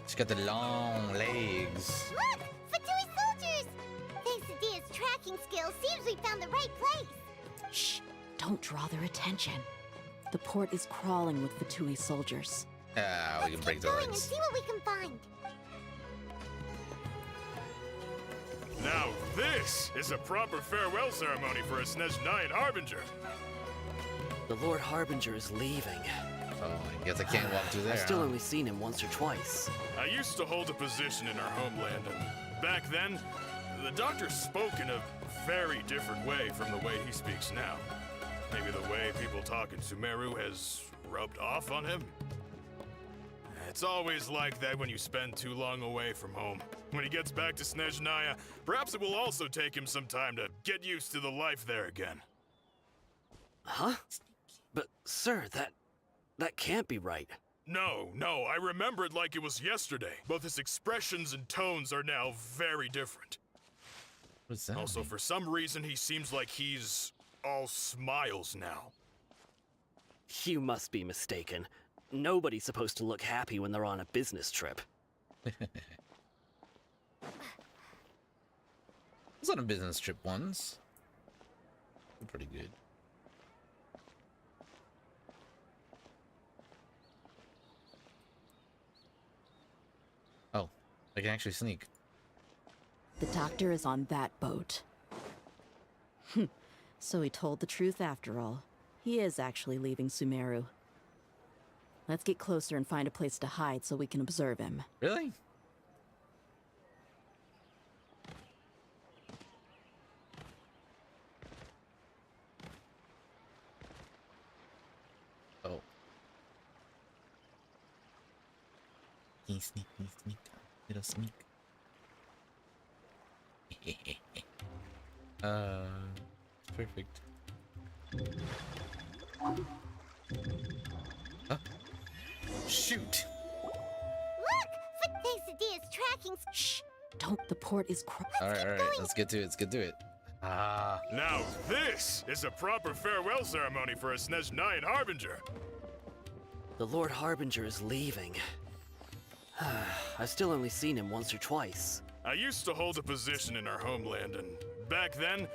She's got the long legs. Look! Fatui soldiers! Thanks to Dia's tracking skills, seems we found the right place. Shh! Don't draw their attention. The port is crawling with Fatui soldiers. Ah, we can break the Going and legs. see what we can find. Now this is a proper farewell ceremony for a Snezhnayan Harbinger. The Lord Harbinger is leaving. Oh, I guess I can't walk through there. I've still huh? only seen him once or twice. I used to hold a position in our homeland, and back then, the doctor spoke in a very different way from the way he speaks now. Maybe the way people talk in Sumeru has rubbed off on him? It's always like that when you spend too long away from home. When he gets back to Snezhnaya, perhaps it will also take him some time to get used to the life there again. Huh? But, sir, that can't be right. No, I remember it like it was yesterday. Both his expressions and tones are now very different. What's that? Also, for some reason, he seems like he's all smiles now. You must be mistaken. Nobody's supposed to look happy when they're on a business trip. I was on a business trip once. Pretty good. Oh, I can actually sneak. The doctor is on that boat. So he told the truth after all. He is actually leaving Sumeru. Let's get closer and find a place to hide so we can observe him. Really? Oh. Sneak, little sneak. Perfect. Huh? Shoot! Look! Thanks to Dia's tracking. Shh! Don't. The port is Alright, let's get to it. Let's get to it. Ah. Now this is a proper farewell ceremony for a Snezhnayan Harbinger. The Lord Harbinger is leaving. I've still only seen him once or twice. I used to hold a position in our homeland, and back then,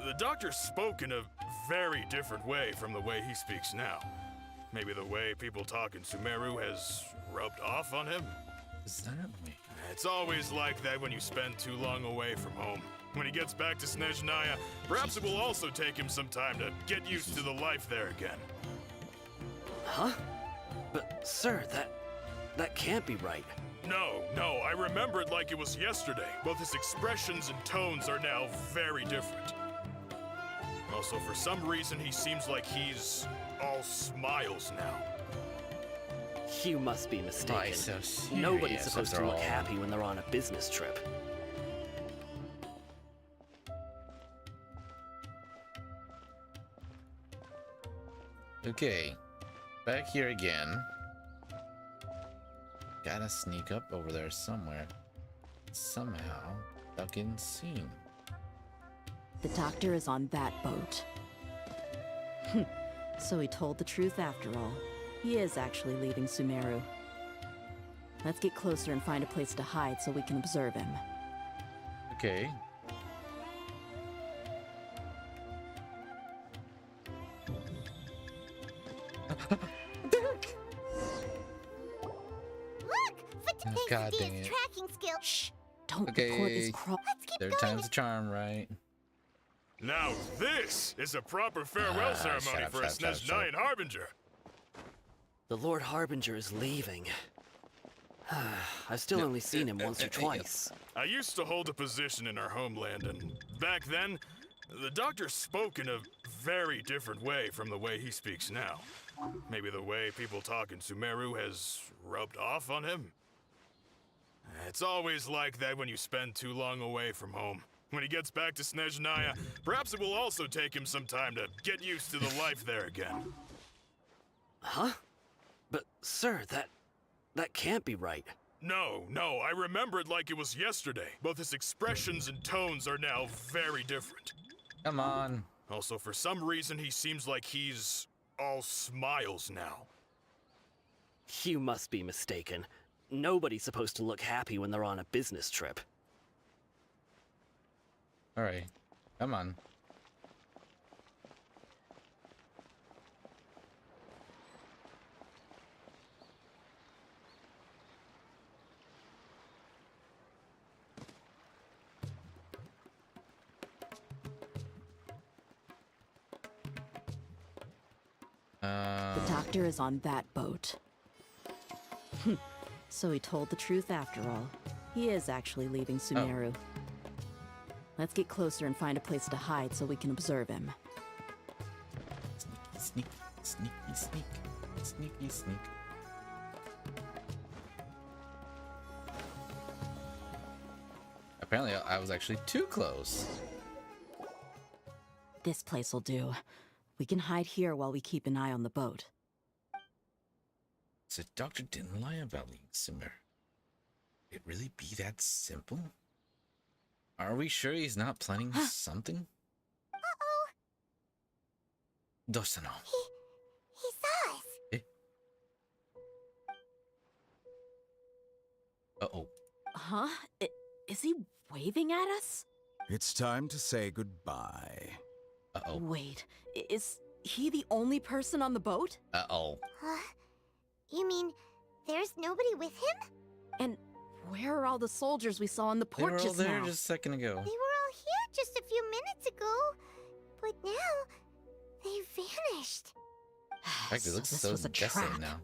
the doctor spoke in a very different way from the way he speaks now. Maybe the way people talk in Sumeru has rubbed off on him? Exactly. It's always like that when you spend too long away from home. When he gets back to Snezhnaya, perhaps it will also take him some time to get used to the life there again. Huh? But, sir, that can't be right. No, I remember it like it was yesterday. Both his expressions and tones are now very different. Also, for some reason, he seems like he's all smiles now. You must be mistaken. Why so serious Nobody's supposed to after look all? happy when they're on a business trip. Okay. Back here again. Gotta sneak up over there somewhere. Somehow, without getting seen. The doctor is on that boat. So he told the truth after all. He is actually leaving Sumeru. Let's get closer and find a place to hide so we can observe him. Okay. Look! God dang it. Tracking skill. Shh! Don't Okay. record this crawl. Let's keep Third going. time's the charm, right? Now this is a proper farewell ceremony for a Snezhnayan Harbinger. The Lord Harbinger is leaving. I've still only seen him once or twice. I used to hold a position in our homeland, and back then, the doctor spoke in a very different way from the way he speaks now. Maybe the way people talk in Sumeru has rubbed off on him? It's always like that when you spend too long away from home. When he gets back to Snezhnaya, perhaps it will also take him some time to get used to the life there again. Huh? But, sir, that can't be right. No, I remember it like it was yesterday. Both his expressions and tones are now very different. Come on. Also, for some reason, he seems like he's all smiles now. You must be mistaken. Nobody's supposed to look happy when they're on a business trip. Alright. Come on. The doctor is on that boat. So he told the truth after all. He is actually leaving Sumeru. Let's get closer and find a place to hide so we can observe him. Sneak, sneaky, sneak. Sneaky, sneak. Apparently, I was actually too close. This place will do. We can hide here while we keep an eye on the boat. So Doctor didn't lie about leaving Sumeru. Could it really be that simple? Are we sure he's not planning something? Uh-oh. Dosano. He saw us. Eh? Uh-oh. Huh? Is he waving at us? It's time to say goodbye. Uh-oh. Wait, is he the only person on the boat? Uh-oh. You mean there's nobody with him? And where are all the soldiers we saw on the They were port all just there now? just a second ago. They were all here just a few minutes ago. But now, they vanished. In fact, it looks this so was a desolate trap. now.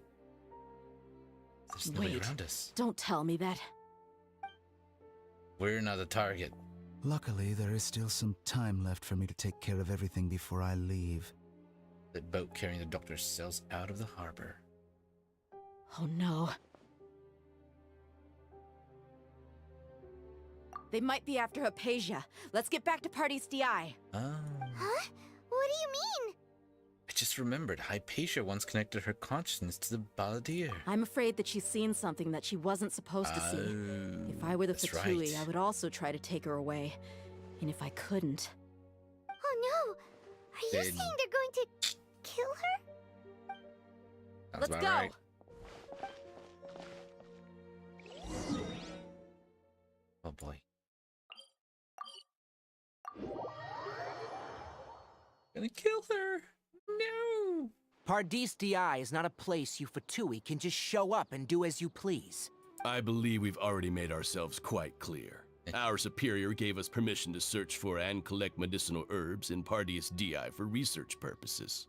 There's nobody Wait, around us. don't tell me that. We're not the target. Luckily, there is still some time left for me to take care of everything before I leave. The boat carrying the doctor sails out of the harbor. Oh no. They might be after Hypatia. Let's get back to Party's DI. Oh. Huh? What do you mean? I just remembered Hypatia once connected her consciousness to the Balladeer. I'm afraid that she's seen something that she wasn't supposed to see. If I were the that's Fatui, right. I would also try to take her away. And if I couldn't... Oh no! Are you Then- saying they're going to kill her? Sounds Let's about go! right. Oh boy. Gonna kill her! No! Pardis DI is not a place you Fatui can just show up and do as you please. I believe we've already made ourselves quite clear. Our superior gave us permission to search for and collect medicinal herbs in Pardius DI for research purposes.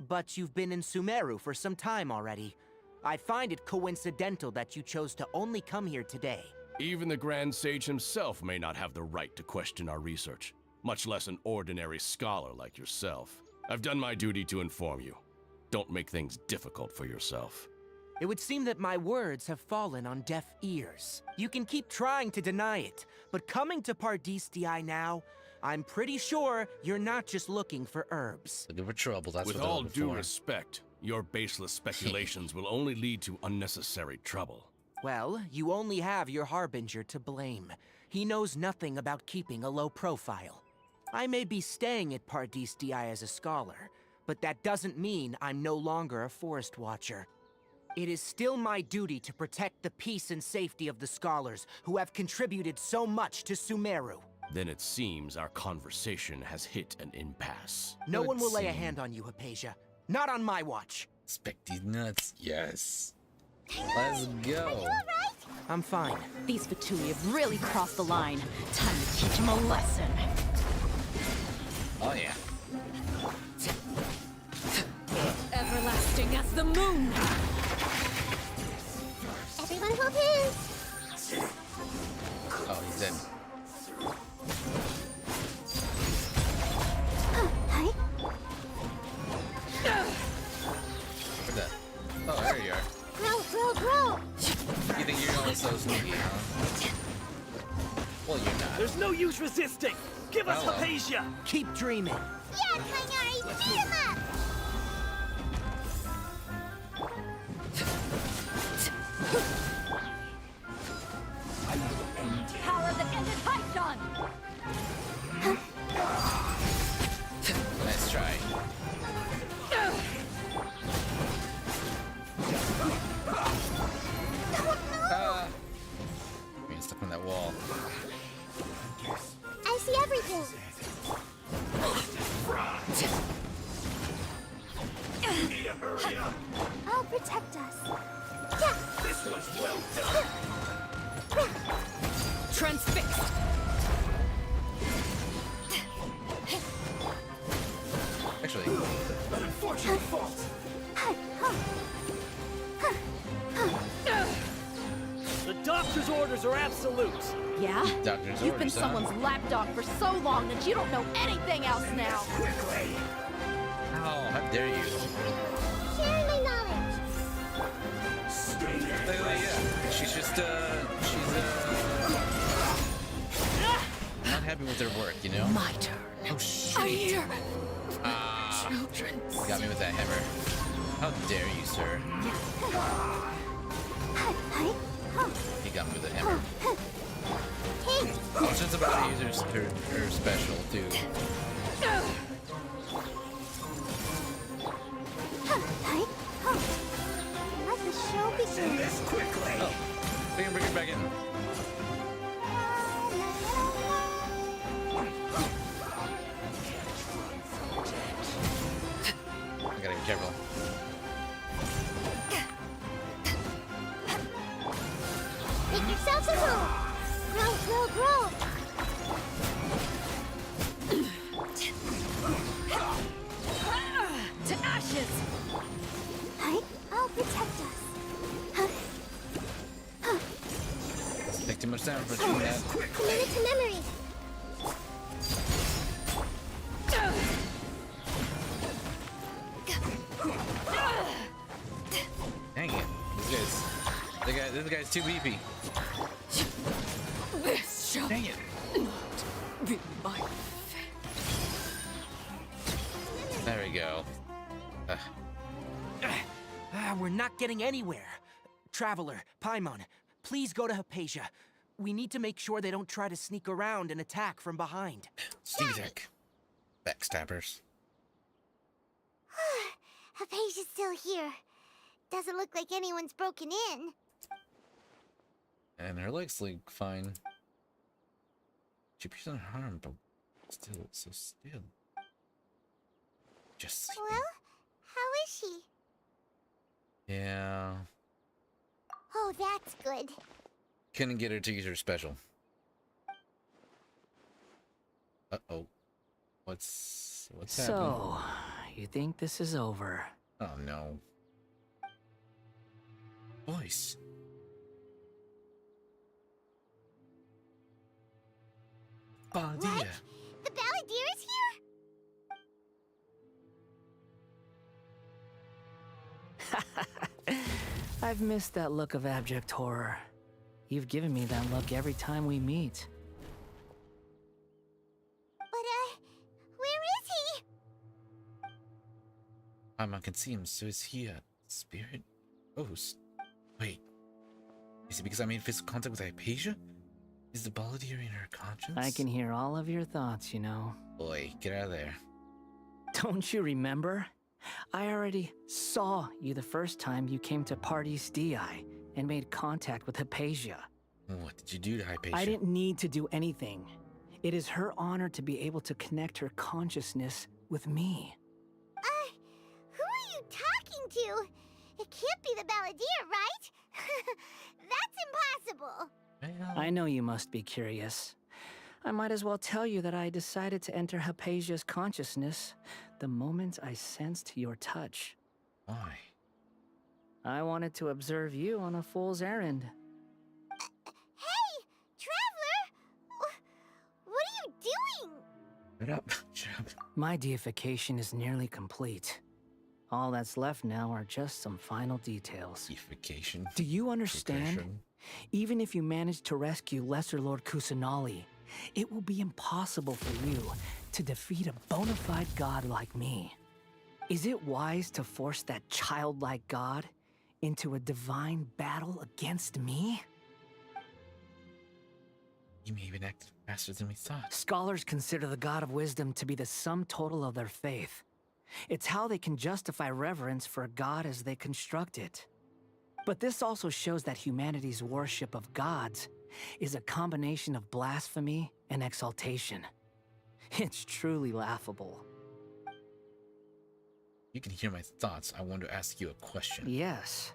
But you've been in Sumeru for some time already. I find it coincidental that you chose to only come here today. Even the Grand Sage himself may not have the right to question our research, much less an ordinary scholar like yourself. I've done my duty to inform you. Don't make things difficult for yourself. It would seem that my words have fallen on deaf ears. You can keep trying to deny it, but coming to Pardis DI now, I'm pretty sure you're not just looking for herbs. Looking for trouble, that's With what they're all looking due for. respect, your baseless speculations will only lead to unnecessary trouble. Well, you only have your Harbinger to blame. He knows nothing about keeping a low profile. I may be staying at Pardis Di as a scholar, but that doesn't mean I'm no longer a forest watcher. It is still my duty to protect the peace and safety of the scholars who have contributed so much to Sumeru. Then it seems our conversation has hit an impasse. No one will lay a hand on you, Hypatia. Not on my watch. Spec these nuts. Yes. Let's go. I'm fine. These Fatui have really crossed the line. Time to teach them a lesson. Oh yeah. Everlasting as the moon. Everyone hold his. Oh, he's in. Hi. Where's that? Oh, there you are. Grow. You think you're all so sneaky, huh? Well, you're not. There's no use resisting. Give us Hello. Hypatia. Keep dreaming. Yeah, Kainari, beat him up. Power of the ended Python! Nice try. Being stuck on that wall. I see everything. I'll protect us. This was well done. Transfixed. Actually, An unfortunate fault. The doctor's orders are absolute. Yeah? Doctor's You've been orders, huh? someone's lapdog for so long that you don't know anything else now. Quickly. how dare you? Sharing my knowledge. Yeah, she's just, not happy with her work, you know? My turn. Oh, shit. I'm here. Children. Got me with that hammer. How dare you, sir? He got me with a hammer. I was just about to use her special, too. Let the show begin. This quickly. Oh, we can bring her back in. I gotta be careful. Make yourselves at home. Grow. To ashes! I'll protect us. Take too much time for doing that. Commit it to memory. Dang it. This guy's too beefy. This shall Dang it. not be my There we go. We're not getting anywhere. Traveler, Paimon, please go to Hypatia. We need to make sure they don't try to sneak around and attack from behind. Sneak attack. Backstabbers. Hypatia's still here. Doesn't look like anyone's broken in. And her legs look fine. She appears unharmed, but still so still. Just sleeping. Well, how is she? Yeah. Oh, that's good. Couldn't get her to use her special. Uh-oh. What's happening? So, you think this is over? Oh no. Voice. Oh dear. What? The Balladeer is here? I've missed that look of abject horror. You've given me that look every time we meet. But, where is he? I can see him, so is he a spirit? Ghost? Wait. Is it because I made physical contact with Hypatia? Is the ballad hearing her conscience? I can hear all of your thoughts, you know. Boy, get out of there. Don't you remember? I already saw you the first time you came to Parties DI and made contact with Hypatia. What did you do to Hypatia? I didn't need to do anything. It is her honor to be able to connect her consciousness with me. Who are you talking to? It can't be the Balladeer, right? That's impossible. I know you must be curious. I might as well tell you that I decided to enter Hypatia's consciousness the moment I sensed your touch. Why? I wanted to observe you on a fool's errand. Hey, Traveler! What are you doing? Shut up. Shut up. My deification is nearly complete. All that's left now are just some final details. Deification? Do you understand? Progression. Even if you manage to rescue Lesser Lord Kusanali, it will be impossible for you to defeat a bona fide god like me. Is it wise to force that childlike god into a divine battle against me? You may even act faster than we thought. Scholars consider the god of wisdom to be the sum total of their faith. It's how they can justify reverence for a god as they construct it. But this also shows that humanity's worship of gods is a combination of blasphemy and exaltation. It's truly laughable. You can hear my thoughts. I want to ask you a question. Yes.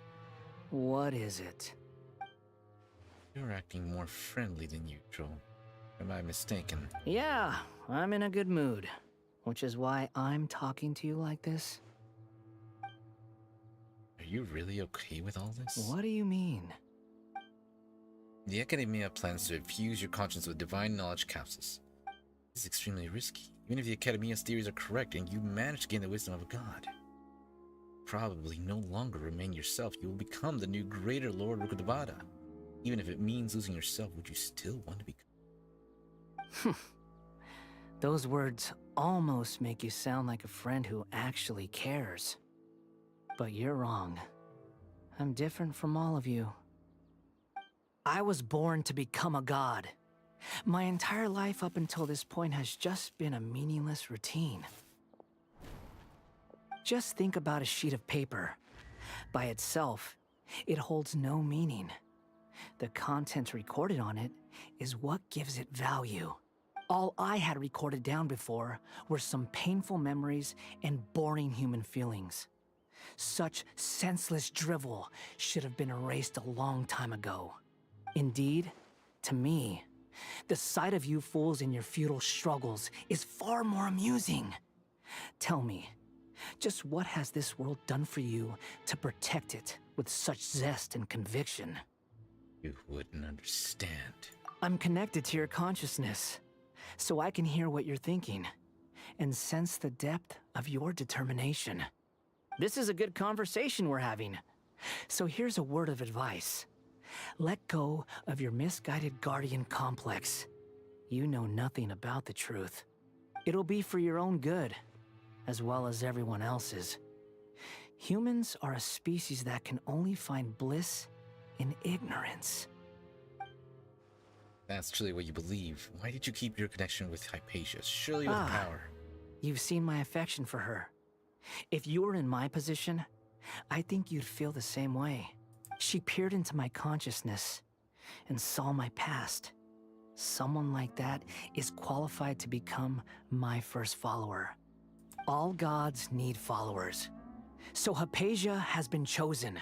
What is it? You're acting more friendly than usual. Am I mistaken? Yeah, I'm in a good mood, which is why I'm talking to you like this. Are you really okay with all this? What do you mean? The Academia plans to infuse your conscience with divine knowledge capsules. This is extremely risky. Even if the Academia's theories are correct and you manage to gain the wisdom of a god, probably no longer remain yourself. You will become the new greater Lord Rukadavada. Even if it means losing yourself, would you still want to become? Those words almost make you sound like a friend who actually cares. But you're wrong. I'm different from all of you. I was born to become a god. My entire life up until this point has just been a meaningless routine. Just think about a sheet of paper. By itself, it holds no meaning. The content recorded on it is what gives it value. All I had recorded down before were some painful memories and boring human feelings. Such senseless drivel should have been erased a long time ago. Indeed, to me, the sight of you fools in your futile struggles is far more amusing. Tell me, just what has this world done for you to protect it with such zest and conviction? You wouldn't understand. I'm connected to your consciousness, so I can hear what you're thinking and sense the depth of your determination. This is a good conversation we're having. So here's a word of advice. Let go of your misguided guardian complex. You know nothing about the truth. It'll be for your own good, as well as everyone else's. Humans are a species that can only find bliss in ignorance. That's truly what you believe. Why did you keep your connection with Hypatia? Surely with power. You've seen my affection for her. If you were in my position, I think you'd feel the same way. She peered into my consciousness and saw my past. Someone like that is qualified to become my first follower. All gods need followers. So Hypatia has been chosen.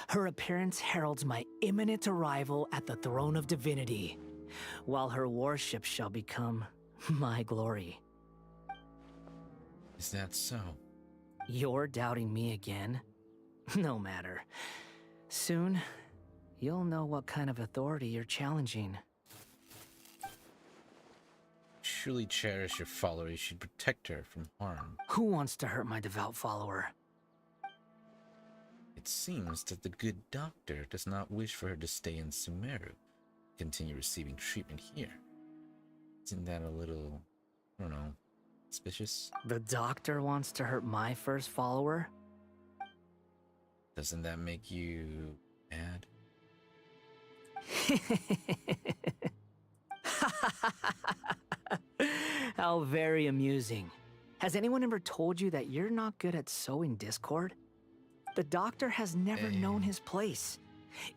Her appearance heralds my imminent arrival at the throne of divinity, while her worship shall become my glory. Is that so? You're doubting me again? No matter. Soon, you'll know what kind of authority you're challenging. Truly cherish your follower. You should protect her from harm. Who wants to hurt my devout follower? It seems that the good doctor does not wish for her to stay in Sumeru, continue receiving treatment here. Isn't that a little, I don't know, suspicious? The doctor wants to hurt my first follower? Doesn't that make you mad? How very amusing. Has anyone ever told you that you're not good at sowing discord? The doctor has never known his place.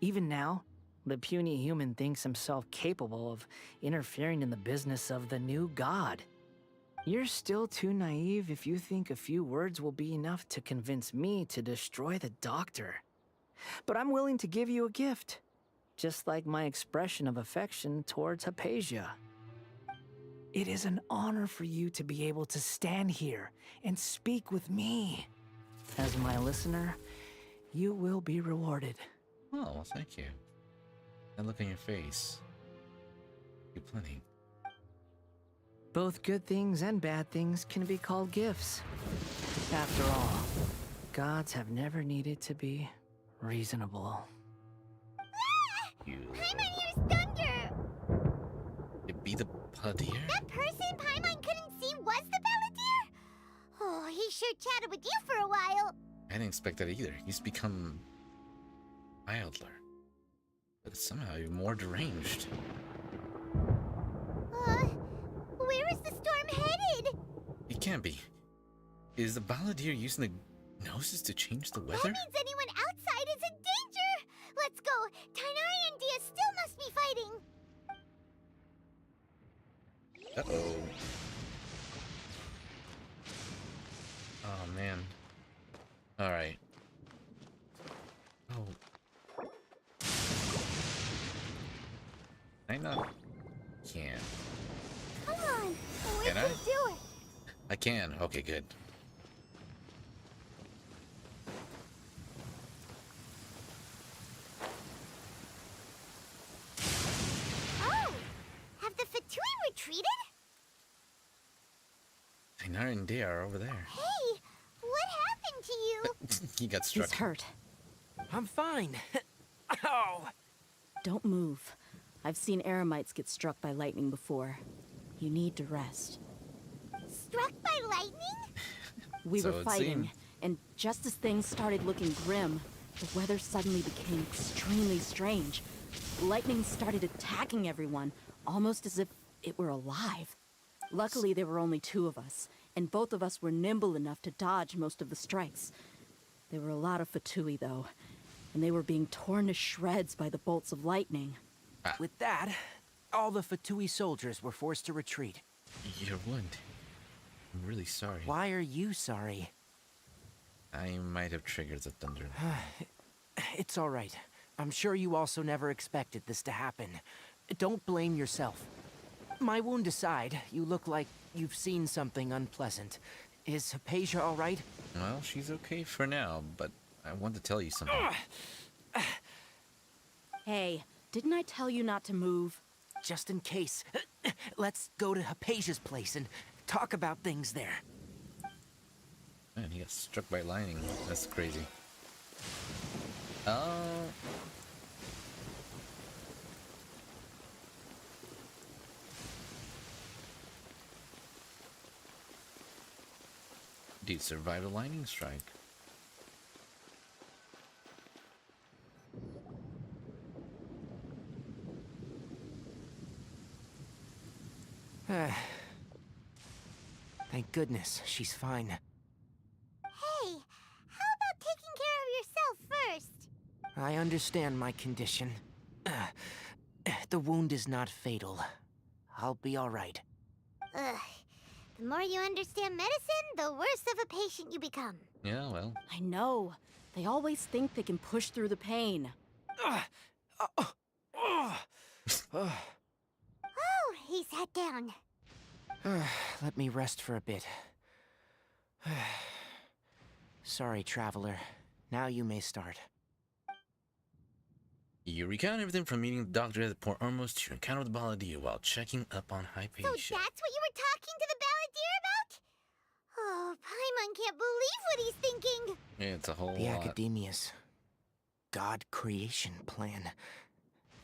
Even now, the puny human thinks himself capable of interfering in the business of the new god. You're still too naive if you think a few words will be enough to convince me to destroy the doctor. But I'm willing to give you a gift, just like my expression of affection towards Hypatia. It is an honor for you to be able to stand here and speak with me. As my listener, you will be rewarded. Oh, well, thank you. That look on your face. You're plenty. Both good things and bad things can be called gifts. After all, gods have never needed to be reasonable. You. Paimon, you're thunder! It be the Paladin? That person Paimon couldn't see was the Paladin? Oh, he sure chatted with you for a while. I didn't expect that either. He's become milder, but somehow even more deranged. Where is the storm headed? It can't be. Is the Balladeer using the gnosis to change the weather? That means anyone outside is in danger! Let's go! Tainari and Dia still must be fighting! Uh-oh. Oh, man. Alright. Oh. I not can. Come on! We Can can I? do it! I can. Okay, good. Oh! Have the Fatui retreated? Tainara and Dea are over there. Hey! What happened to you? He got struck. He's hurt. I'm fine. Ow! Don't move. I've seen Eremites get struck by lightning before. You need to rest. Struck by lightning? We So were it fighting, seemed. and just as things started looking grim, the weather suddenly became extremely strange. Lightning started attacking everyone, almost as if it were alive. Luckily, there were only two of us, and both of us were nimble enough to dodge most of the strikes. There were a lot of Fatui, though, and they were being torn to shreds by the bolts of lightning. With that, all the Fatui soldiers were forced to retreat. Your wound. I'm really sorry. Why are you sorry? I might have triggered the thunder. It's all right. I'm sure you also never expected this to happen. Don't blame yourself. My wound aside, you look like you've seen something unpleasant. Is Hypatia all right? Well, she's okay for now, but I want to tell you something. Hey, didn't I tell you not to move? Just in case. Let's go to Hypatia's place and talk about things there. Man, he got struck by lightning. That's crazy. Oh. Dude survived a lightning strike. Thank goodness she's fine. Hey, how about taking care of yourself first? I understand my condition. The wound is not fatal. I'll be all right. Ugh. The more you understand medicine, the worse of a patient you become. Yeah, well. I know. They always think they can push through the pain. Oh, he sat down. Let me rest for a bit. Sorry, traveler. Now you may start. You recount everything from meeting the doctor at Port Ormos to your encounter with the Balladeer while checking up on Hypatia. So that's what you were talking to the Balladeer about? Oh, Paimon can't believe what he's thinking. Yeah, it's a whole The lot. Academia's God creation plan.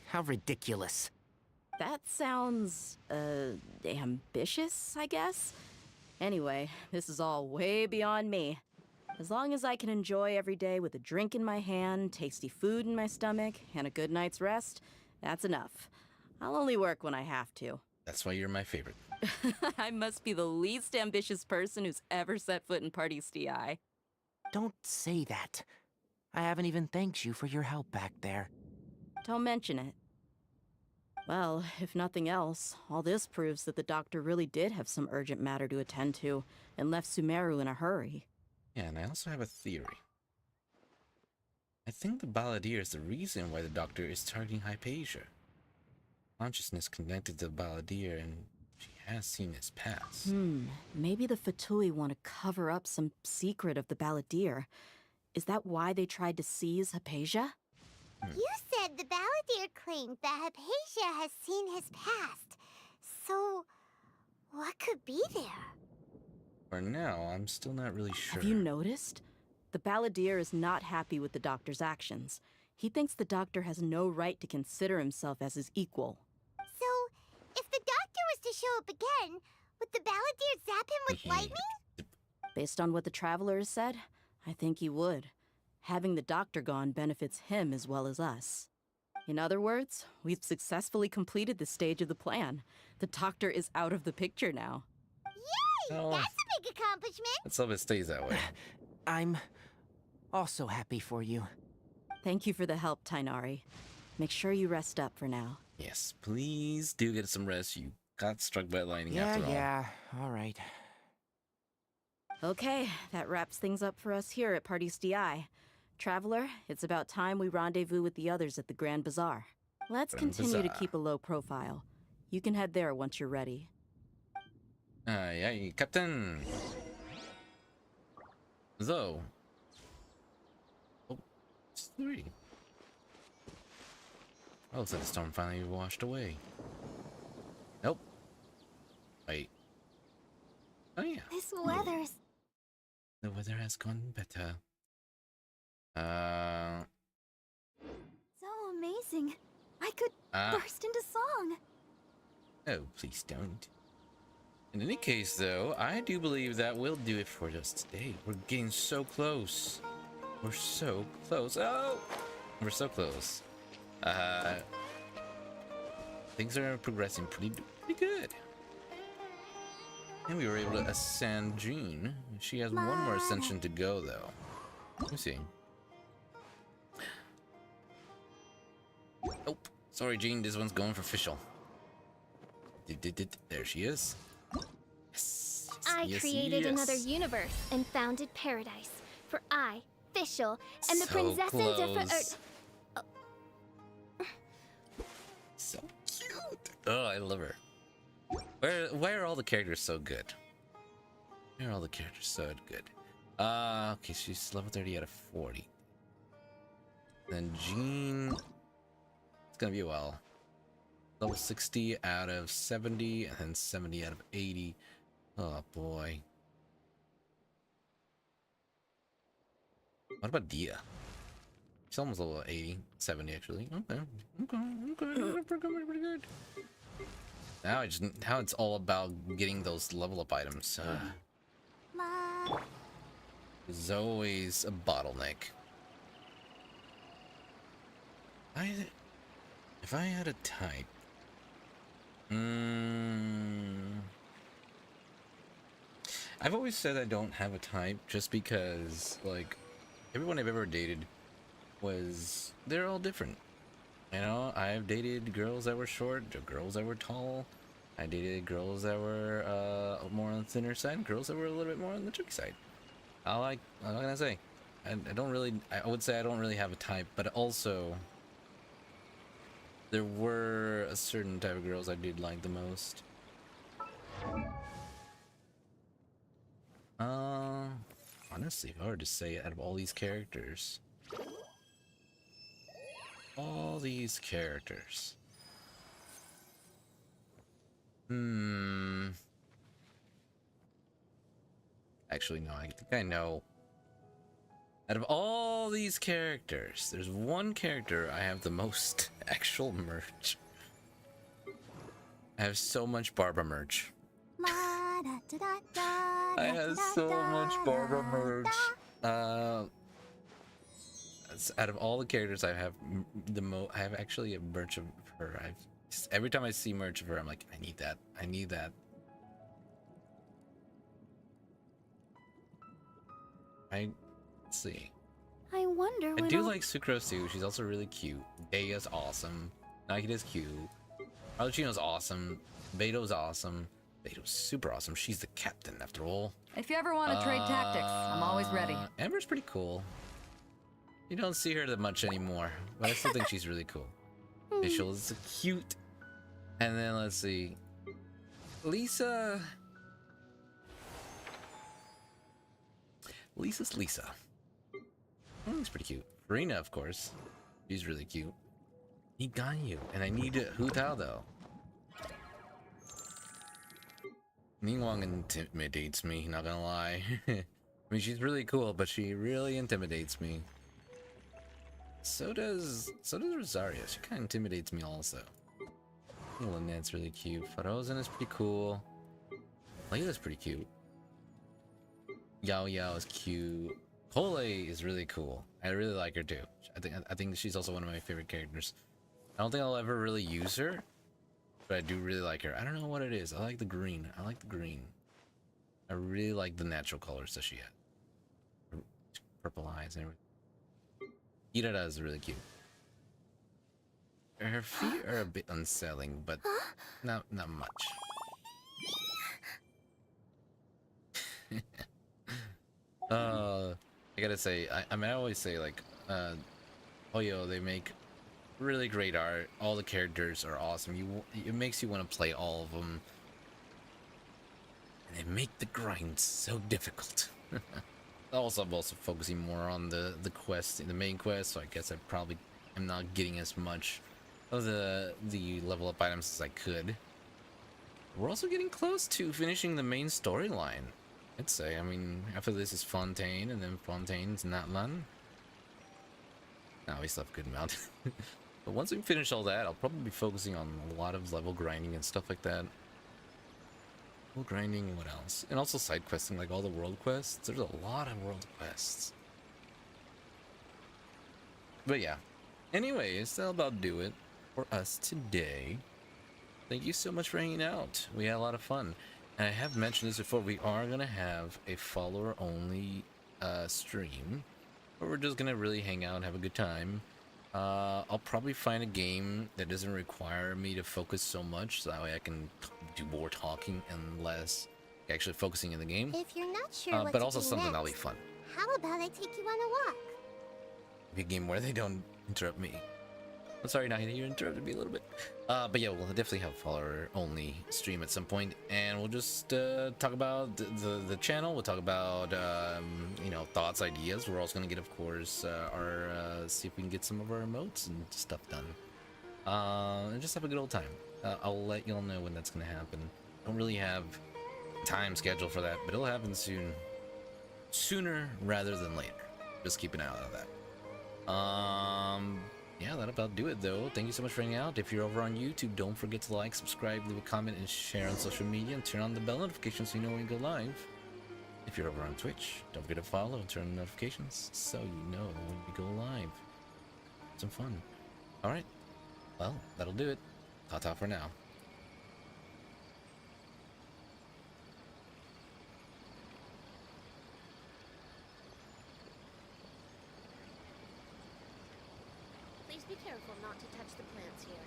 How ridiculous. That sounds, ambitious, I guess? Anyway, this is all way beyond me. As long as I can enjoy every day with a drink in my hand, tasty food in my stomach, and a good night's rest, that's enough. I'll only work when I have to. That's why you're my favorite. I must be the least ambitious person who's ever set foot in Party STI. Don't say that. I haven't even thanked you for your help back there. Don't mention it. Well, if nothing else, all this proves that the doctor really did have some urgent matter to attend to and left Sumeru in a hurry. Yeah, and I also have a theory. I think the balladeer is the reason why the doctor is targeting Hypatia. Consciousness connected to the balladeer, and she has seen his past. Maybe the Fatui want to cover up some secret of the balladeer. Is that why they tried to seize Hypatia? You said the balladeer claimed that Hypatia has seen his past. So, what could be there? For now, I'm still not really sure. Have you noticed? The balladeer is not happy with the doctor's actions. He thinks the doctor has no right to consider himself as his equal. So, if the doctor was to show up again, would the balladeer zap him with lightning? Based on what the traveler has said, I think he would. Having the doctor gone benefits him as well as us. In other words, we've successfully completed this stage of the plan. The doctor is out of the picture now. Yay! Oh. That's a big accomplishment! Let's hope it stays that way. I'm also happy for you. Thank you for the help, Tainari. Make sure you rest up for now. Yes, please do get some rest. You got struck by lightning after all. Yeah, all right. Okay, that wraps things up for us here at Party STI. Traveler, it's about time we rendezvous with the others at the Grand Bazaar. Let's continue to keep a low profile. You can head there once you're ready. Aye, Captain. Though. Oh, it's 3. Oh, looks like the storm finally washed away. Nope. Wait. Oh yeah. This weather's... The weather has gone better. so amazing. I could burst into song. Oh, please don't. In any case, though, I do believe that will do it for us today. We're getting so close. We're so close. Oh! We're so close. Things are progressing pretty good. And we were able to ascend Jean. She has one more ascension to go, though. Let me see. Nope. Sorry, Jean. This one's going for official. There she is. Yes. I created another universe and founded paradise. For I, Fischl, am the princesses of So cute. Oh, I love her. Why are all the characters so good? Why are all the characters so good? Okay, she's level 30 out of 40. Then Jean, it's gonna be a while. Level 60 out of 70, and then 70 out of 80. Oh boy. What about Dia? She's almost level 80, 70 actually. Okay, pretty good. Now it's all about getting those level up items. There's always a bottleneck. If I had a type, I've always said I don't have a type just because, like, everyone I've ever dated they're all different. You know, I've dated girls that were short, girls that were tall. I dated girls that were more on the thinner side, girls that were a little bit more on the chunky side. What can I say? I would say I don't really have a type, but also there were a certain type of girls I did like the most. Honestly, if I were to say out of all these characters, actually, no, I think I know. Out of all these characters, there's one character I have the most actual merch. I have so much Barbara merch. I have so much Barbara merch. Out of all the characters I have I have actually a merch of her. I have Just every time I see merch of her, I'm like, I need that. I need that. Let's see. I wonder when I do I'll... like Sucrose too. She's also really cute. Deia's awesome. Nakida's cute. Arlecchino's awesome. Beto's awesome. Beto's super awesome. She's the captain after all. If you ever want to trade tactics, I'm always ready. Amber's pretty cool. You don't see her that much anymore, but I still think she's really cool. Fischl is cute. And then let's see. Lisa. Lisa's Lisa. She's pretty cute. Farina, of course. She's really cute. He got you, and I need Hu Tao though. Ningguang intimidates me, not gonna lie. I mean, she's really cool, but she really intimidates me. So does Rosaria. She kind of intimidates me also. Lynette's really cute. Frozen is pretty cool. Layla's pretty cute. Yao Yao is cute. Cole is really cool. I really like her too. I think she's also one of my favorite characters. I don't think I'll ever really use her, but I do really like her. I don't know what it is. I like the green. I like the green. I really like the natural colors that she had. Purple eyes and everything. Irada is really cute. Her feet are a bit unsettling, but not much. I gotta say, I mean, I always say like, Hoyo, they make really great art. All the characters are awesome. It makes you want to play all of them. And they make the grind so difficult. Also, I'm also focusing more on the quest, the main quest, so I guess I probably am not getting as much of the level up items as I could. We're also getting close to finishing the main storyline, I'd say. I mean, after this is Fontaine, and then Fontaine's Natlan. Now we still have a good amount. But once we finish all that, I'll probably be focusing on a lot of level grinding and stuff like that. Level grinding and what else? And also side questing, like all the world quests. There's a lot of world quests. But yeah. Anyways, that'll about do it for us today. Thank you so much for hanging out. We had a lot of fun. And I have mentioned this before, we are going to have a follower-only stream, where we're just going to really hang out and have a good time. I'll probably find a game that doesn't require me to focus so much, so that way I can do more talking and less actually focusing in the game. If you're not sure what but to also do something next, that'll be fun. how about I take you on a walk? A game where they don't interrupt me. I'm sorry, Nahida, you interrupted me a little bit. But yeah, we'll definitely have a follower-only stream at some point, and we'll just talk about the channel. We'll talk about you know, thoughts, ideas. We're also gonna get, of course, see if we can get some of our emotes and stuff done, and just have a good old time. I'll let y'all know when that's gonna happen. Don't really have time scheduled for that, but it'll happen soon, sooner rather than later. Just keep an eye out on that. Yeah, that'll about do it though. Thank you so much for hanging out. If you're over on YouTube, don't forget to like, subscribe, leave a comment, and share on social media, and turn on the bell notifications so you know when we go live. If you're over on Twitch, don't forget to follow and turn on notifications so you know when we go live. Some fun. Alright, well, that'll do it. Ta-ta for now. Please be careful not to touch the plants here.